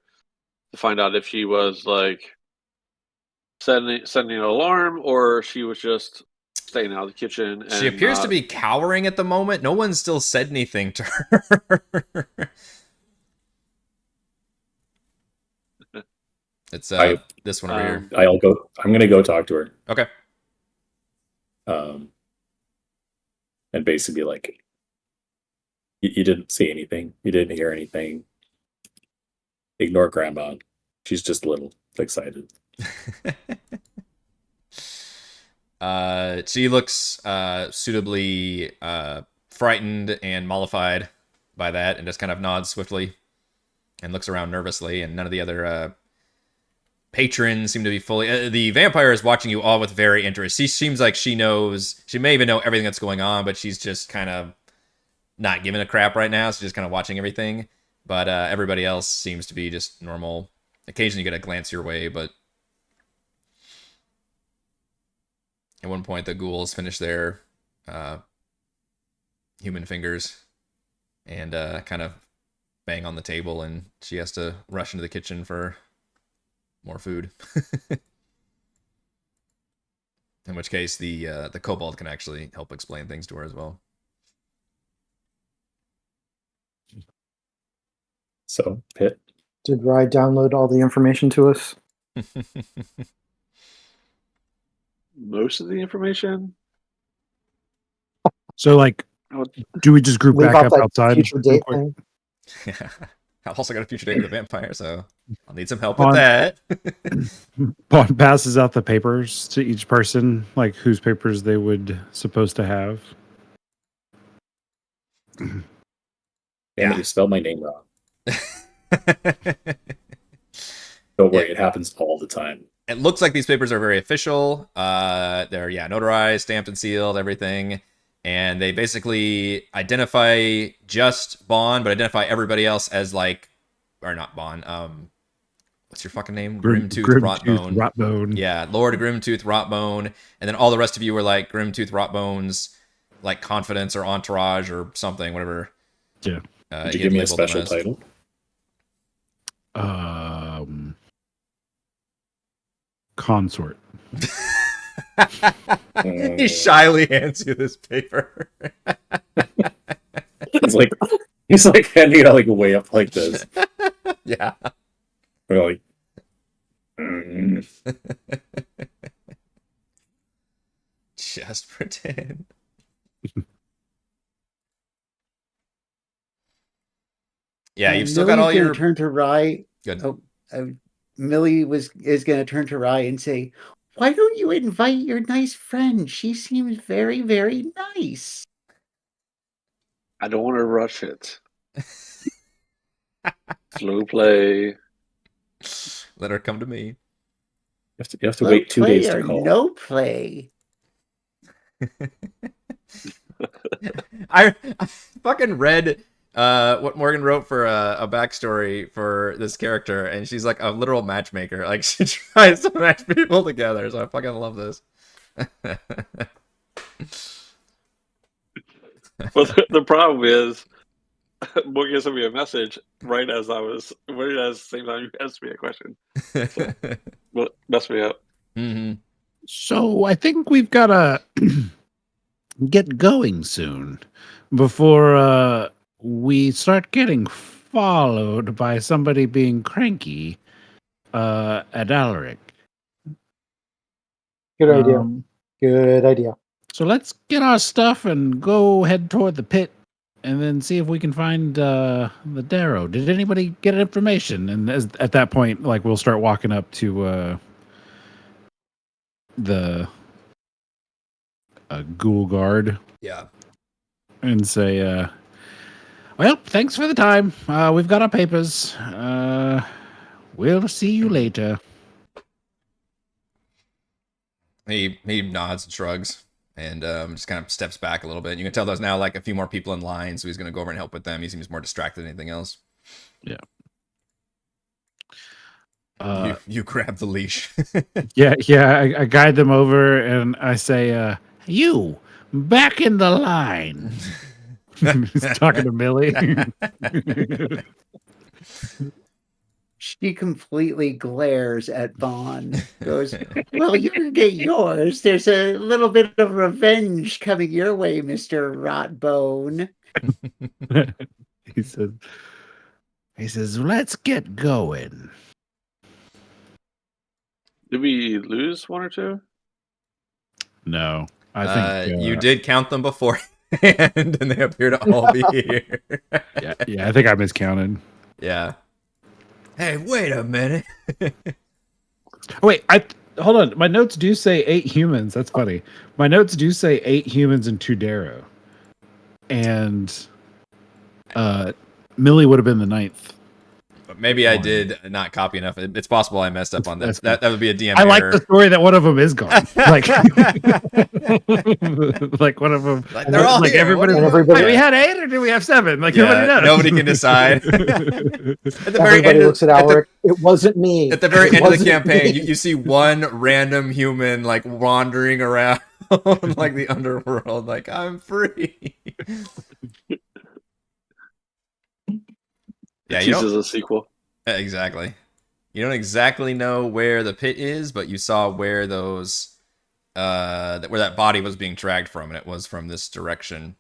to find out if she was sending an alarm, or she was just staying out of the kitchen. And she appears to be cowering at the moment. No one still said anything to her. It's this one over here. I'm gonna go talk to her. Okay. And basically you didn't see anything. You didn't hear anything. Ignore grandma. She's just little. excited. She looks suitably frightened and mollified by that, and just kind of nods swiftly and looks around nervously. And none of the other patrons seem to be fully. The vampire is watching you all with very interest. She seems like she knows. She may even know everything that's going on, but she's just kind of not giving a crap right now. So just kind of watching everything. But everybody else seems to be just normal. Occasionally, you get a glance your way, but at one point, the ghouls finish their human fingers and kind of bang on the table, and she has to rush into the kitchen for more food. In which case, the kobold can actually help explain things to her as well. So, Pit. Did Rye download all the information to us? Most of the information. So, like, do we just group Leave back out up that outside? future real date quick? thing. Yeah. I've also got a future date with a vampire, so I'll need some help with that. Bahn passes out the papers to each person, like whose papers they would supposed to have. Damn it, you spelled my name wrong. Don't worry, it happens all the time. It looks like these papers are very official. They're notarized, stamped and sealed, everything. And they basically identify just Bahn, but identify everybody else as like, or not Bahn. What's your fucking name? Grimtooth Rotbone. Yeah, Lord Grimtooth Rotbone. And then all the rest of you are like Grimtooth Rotbone's like confidence or entourage or something, whatever. Yeah. Did you give me a special title? Consort. He shyly hands you this paper. he's like handing it out like way up like this. Yeah. We're like, just pretend. Yeah, you've still got all your. Turn to Rye. Good. Millie is going to turn to Rye and say, "Why don't you invite your nice friend? She seems very, very nice." I don't want to rush it. Slow play. Let her come to me. You have to wait 2 days to call. No play. I fucking read what Morgan wrote for a backstory for this character, and she's like a literal matchmaker. Like, she tries to match people together, so I fucking love this. Well, the problem is, Morgan sent me a message right as the same time you asked me a question. So, well, messed me up. Mm-hmm. So I think we've got to get going soon before we start getting followed by somebody being cranky at Alaric. Good idea. Good idea. So let's get our stuff and go head toward the pit and then see if we can find the Darrow. Did anybody get information? And at that point, like, we'll start walking up to the ghoul guard. Yeah. And say, well, thanks for the time. We've got our papers. We'll see you later. He nods and shrugs and just kind of steps back a little bit. You can tell there's now like a few more people in line, so he's going to go over and help with them. He seems more distracted than anything else. Yeah. You grab the leash. Yeah. I guide them over and I say, you, back in the line. He's talking to Millie. She completely glares at Bahn. Goes, "Well, you can get yours. There's a little bit of revenge coming your way, Mr. Rotbone." He says, let's get going. Did we lose one or two? No, I think you did count them beforehand, and they appear to all be here. yeah, I think I miscounted. Yeah. Hey, wait a minute. Oh, wait, hold on. My notes do say 8 humans. That's funny. My notes do say 8 humans and 2 Darrow. And Millie would have been the 9th. But maybe I did not copy enough. It's possible I messed up on that. That would be a DM I like error. the story that one of them is gone. Like, like one of them. Like, they're all like here. everybody. Everybody- We had 8, or did we have 7? Like nobody knows. Nobody can decide. At the very Everybody end looks at Alaric. It wasn't me. At the very It end of the wasn't campaign, me. you see one random human like wandering around like the underworld, like I'm free. Yeah, you teases don't a sequel. exactly. You don't exactly know where the pit is, but you saw where those where that body was being dragged from, and it was from this direction.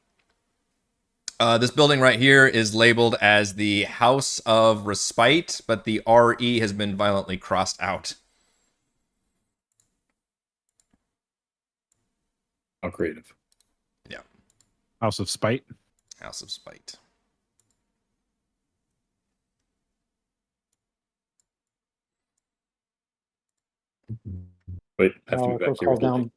This building right here is labeled as the House of Respite, but the RE has been violently crossed out. How creative. Yeah. House of Spite. House of Spite. Wait, I have to Alaric move will back here. call down.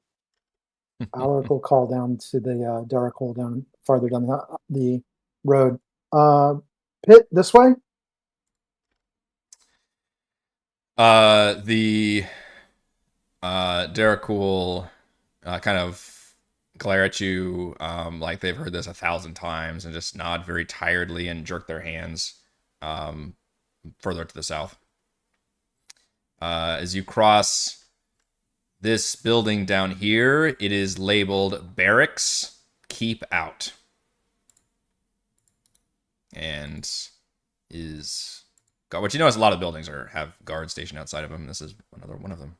Alaric will call down to the Derek hole down farther down the road. Pit this way. The Derek will kind of glare at you like they've heard this 1,000 times and just nod very tiredly and jerk their hands further to the south. As you cross this building down here, it is labeled Barracks Keep Out. And is... What you know is a lot of buildings have guards stationed outside of them. This is another one of them.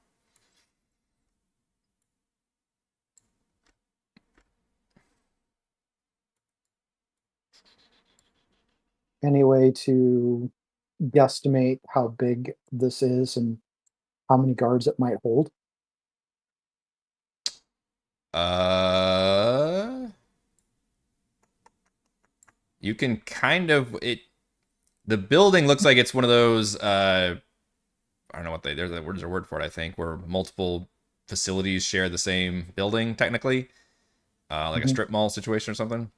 Any way to guesstimate how big this is and how many guards it might hold? You can kind of the building looks like it's one of those I don't know what there's a word for it, I think, where multiple facilities share the same building technically. Like a strip mall situation or something.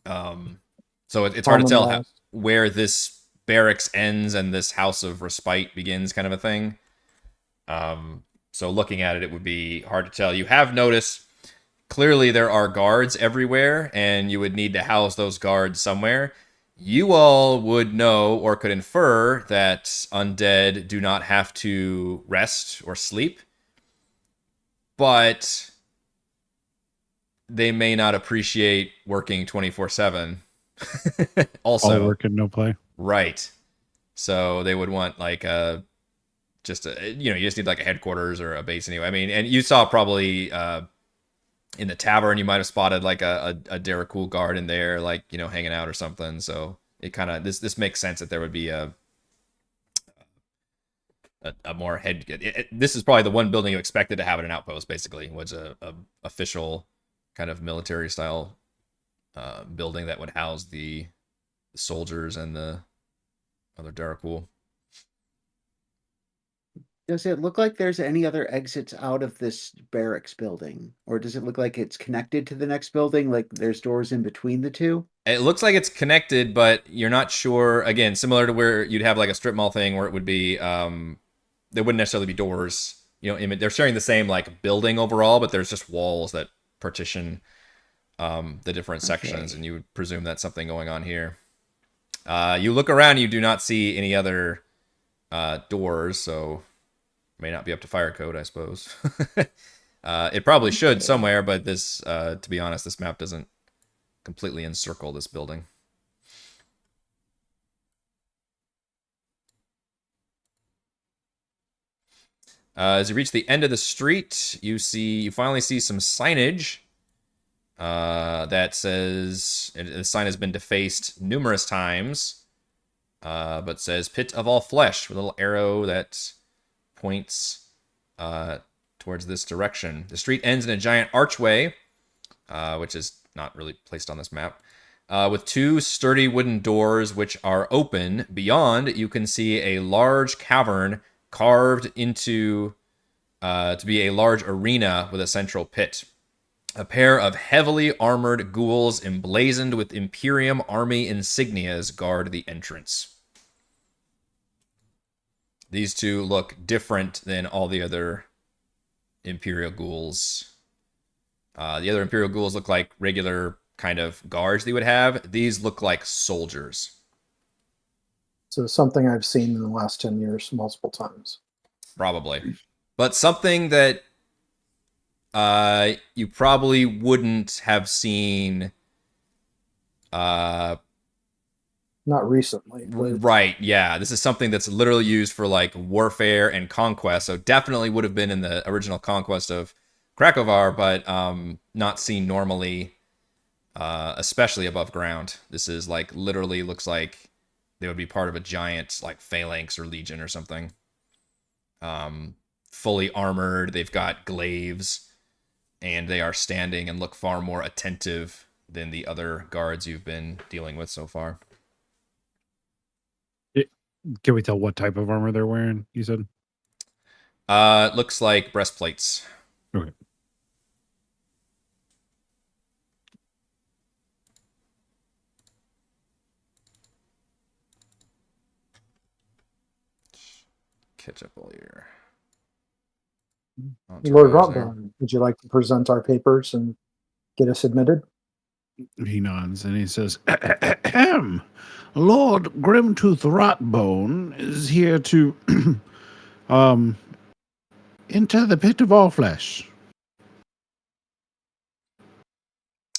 So it's hard to tell where this barracks ends and this House of Respite begins, kind of a thing. So looking at it, it would be hard to tell. You have noticed clearly there are guards everywhere, and you would need to house those guards somewhere. You all would know or could infer that undead do not have to rest or sleep, but they may not appreciate working 24/7. Also, all work and no play. Right. So they would want like you just need like a headquarters or a base anyway. I mean, and you saw probably in the tavern, you might have spotted like a Derek guard in there, like, hanging out or something. So it kind of, this makes sense that there would be a more this is probably the one building you expected to have at an outpost, basically, was a official kind of military style building that would house the soldiers and the other Derek. Does it look like there's any other exits out of this barracks building? Or does it look like it's connected to the next building, like there's doors in between the two? It looks like it's connected, but you're not sure. Again, similar to where you'd have like a strip mall thing where it would be, there wouldn't necessarily be doors. They're sharing the same like building overall, but there's just walls that partition the different sections, and you would presume that's something going on here. You look around, you do not see any other doors, so may not be up to fire code, I suppose. It probably should somewhere, but this, to be honest, this map doesn't completely encircle this building. As you reach the end of the street, you finally see some signage that says, the sign has been defaced numerous times, but says Pit of All Flesh, with a little arrow that points towards this direction. The street ends in a giant archway, which is not really placed on this map, with 2 sturdy wooden doors which are open. Beyond, you can see a large cavern carved into to be a large arena with a central pit. A pair of heavily armored ghouls emblazoned with Imperium army insignias guard the entrance. These two look different than all the other Imperial ghouls. The other Imperial ghouls look like regular kind of guards they would have. These look like soldiers. So something I've seen in the last 10 years multiple times. Probably. But something that you probably wouldn't have seen not recently. Right, yeah. This is something that's literally used for like warfare and conquest. So definitely would have been in the original conquest of Krakovar, but not seen normally, especially above ground. This is like literally looks like they would be part of a giant like phalanx or legion or something. Fully armored, they've got glaives, and they are standing and look far more attentive than the other guards you've been dealing with so far. Can we tell what type of armor they're wearing, you said? It looks like breastplates. Okay. Catch up all your... Lord Rotburn, would you like to present our papers and get us admitted? He nods and he says, Lord Grimtooth Rotbone is here to enter the pit of all flesh.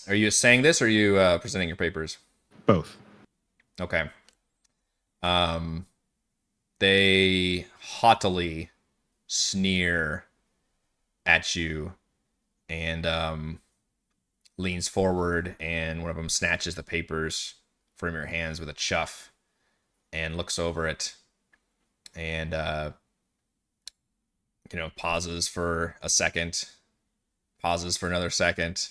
Are you saying this or are you presenting your papers? Both. Okay. They haughtily sneer at you and leans forward, and one of them snatches the papers from your hands with a chuff and looks over it and pauses for a second, pauses for another second,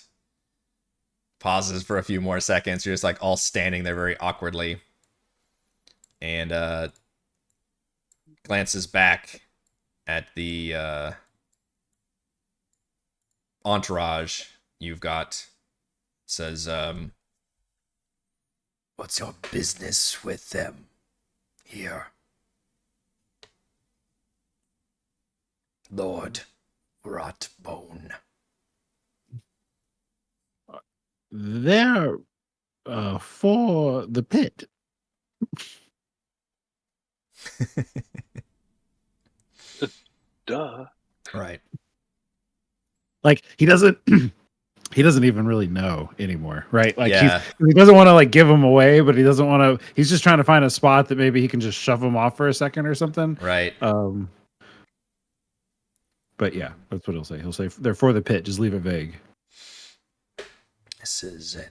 pauses for a few more seconds. You're just like all standing there very awkwardly, and glances back at the entourage you've got. Says, what's your business with them here, Lord Rotbone? They're for the pit. Duh. right. Like he doesn't even really know anymore, right? Like Yeah. he doesn't want to like give them away, but he doesn't want to. He's just trying to find a spot that maybe he can just shove them off for a second or something. Right. But yeah, that's what he'll say. He'll say they're for the pit. Just leave it vague. This is an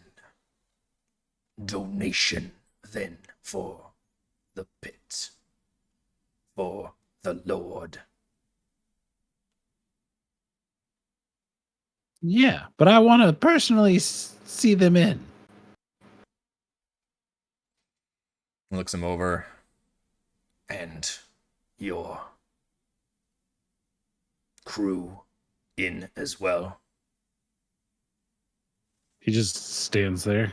donation then for the pit, for the Lord. Yeah, but I want to personally see them in. Looks him over. And your crew in as well. He just stands there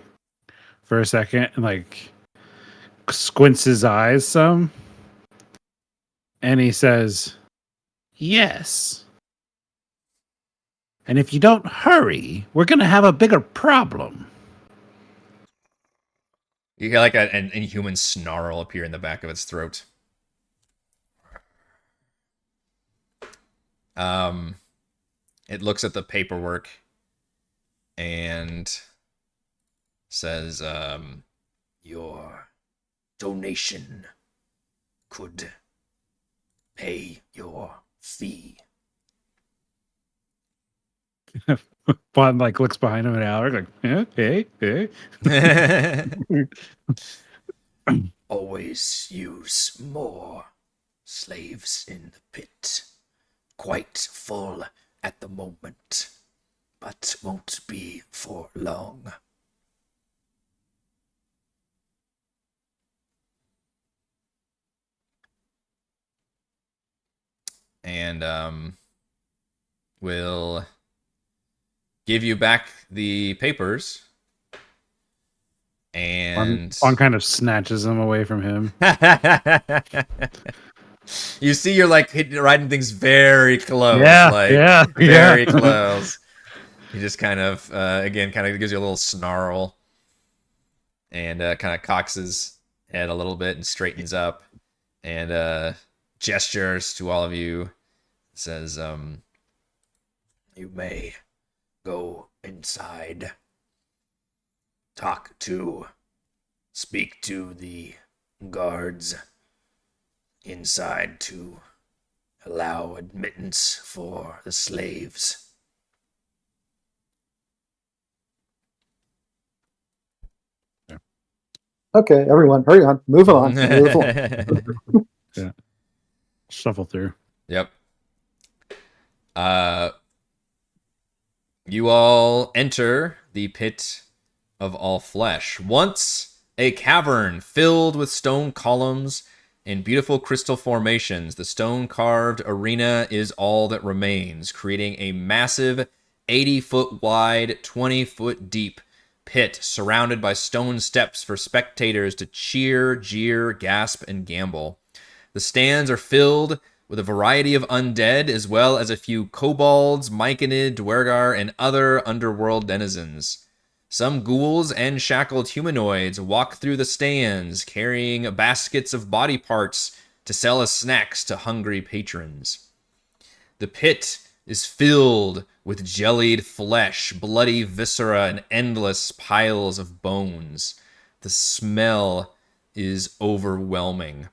for a second and like squints his eyes some. And he says, yes. And if you don't hurry, we're going to have a bigger problem. You hear like an inhuman snarl appear in the back of its throat. It looks at the paperwork and says, your donation could pay your fee. Bahn like looks behind him at Alaric like, hey. Always use more slaves in the pit. Quite full at the moment, but won't be for long. and will give you back the papers. And Bahn kind of snatches them away from him. You see, you're like riding things very close. Yeah, very close. He just kind of, again, kind of gives you a little snarl, and kind of cocks his head a little bit and straightens up, and gestures to all of you. Says, "You may go inside. Speak to the guards inside to allow admittance for the slaves." Okay, everyone, hurry on. Move on. Move on. Yeah. Shuffle through. Yep. You all enter the pit of all flesh. Once a cavern filled with stone columns and beautiful crystal formations, the stone-carved arena is all that remains, creating a massive 80-foot wide, 20-foot deep pit surrounded by stone steps for spectators to cheer, jeer, gasp, and gamble. The stands are filled with a variety of undead, as well as a few kobolds, myconid, dwergar, and other underworld denizens. Some ghouls and shackled humanoids walk through the stands, carrying baskets of body parts to sell as snacks to hungry patrons. The pit is filled with jellied flesh, bloody viscera, and endless piles of bones. The smell is overwhelming.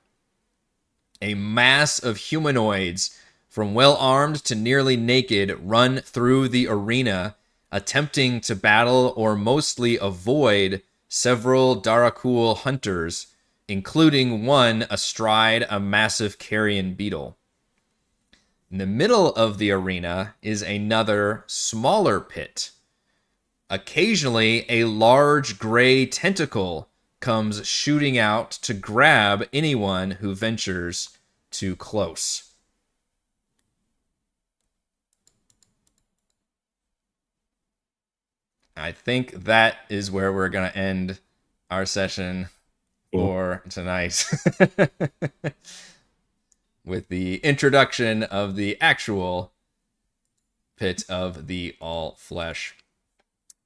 A mass of humanoids, from well-armed to nearly naked, run through the arena, attempting to battle or mostly avoid several Darakul hunters, including one astride a massive carrion beetle. In the middle of the arena is another, smaller pit. Occasionally, a large gray tentacle comes shooting out to grab anyone who ventures too close. I think that is where we're going to end our session for tonight. With the introduction of the actual pit of the all flesh.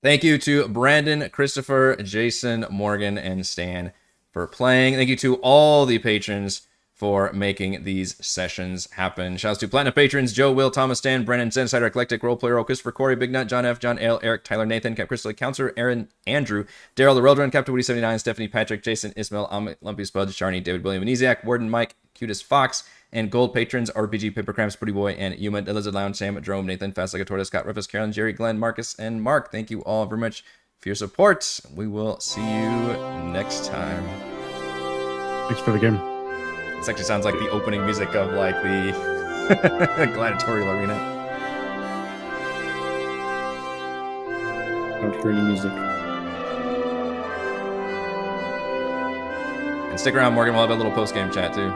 Thank you to Brandon, Christopher, Jason, Morgan, and Stan for playing. Thank you to all the patrons for making these sessions happen. Shouts to Platinum patrons Joe, Will, Thomas, Stan, Brennan, Zensider, Eclectic, Roleplayer, Christopher, Corey, Big Nut, John F., John L., Eric, Tyler, Nathan, Cap Crystal, Counselor, Aaron, Andrew, Daryl, The Reldrun, Captain Woody 79, Stephanie, Patrick, Jason, Ismail, Amit, Lumpy Spuds, Charney, David, William, Amnesiac, Warden, Mike, Cutest Fox, and gold patrons RPG, Paper Cramps, Pretty Boy, and Yuma, The Lizard Lounge, Sam, Jerome, Nathan, Fast Like a Tortoise, Scott, Rufus, Carolyn, Jerry, Glenn, Marcus, and Mark. Thank you all very much for your support. We will see you next time. Thanks for the game. This actually sounds like the opening music of like the gladiatorial arena. I don't hear any music. And stick around, Morgan. We'll have a little post-game chat too.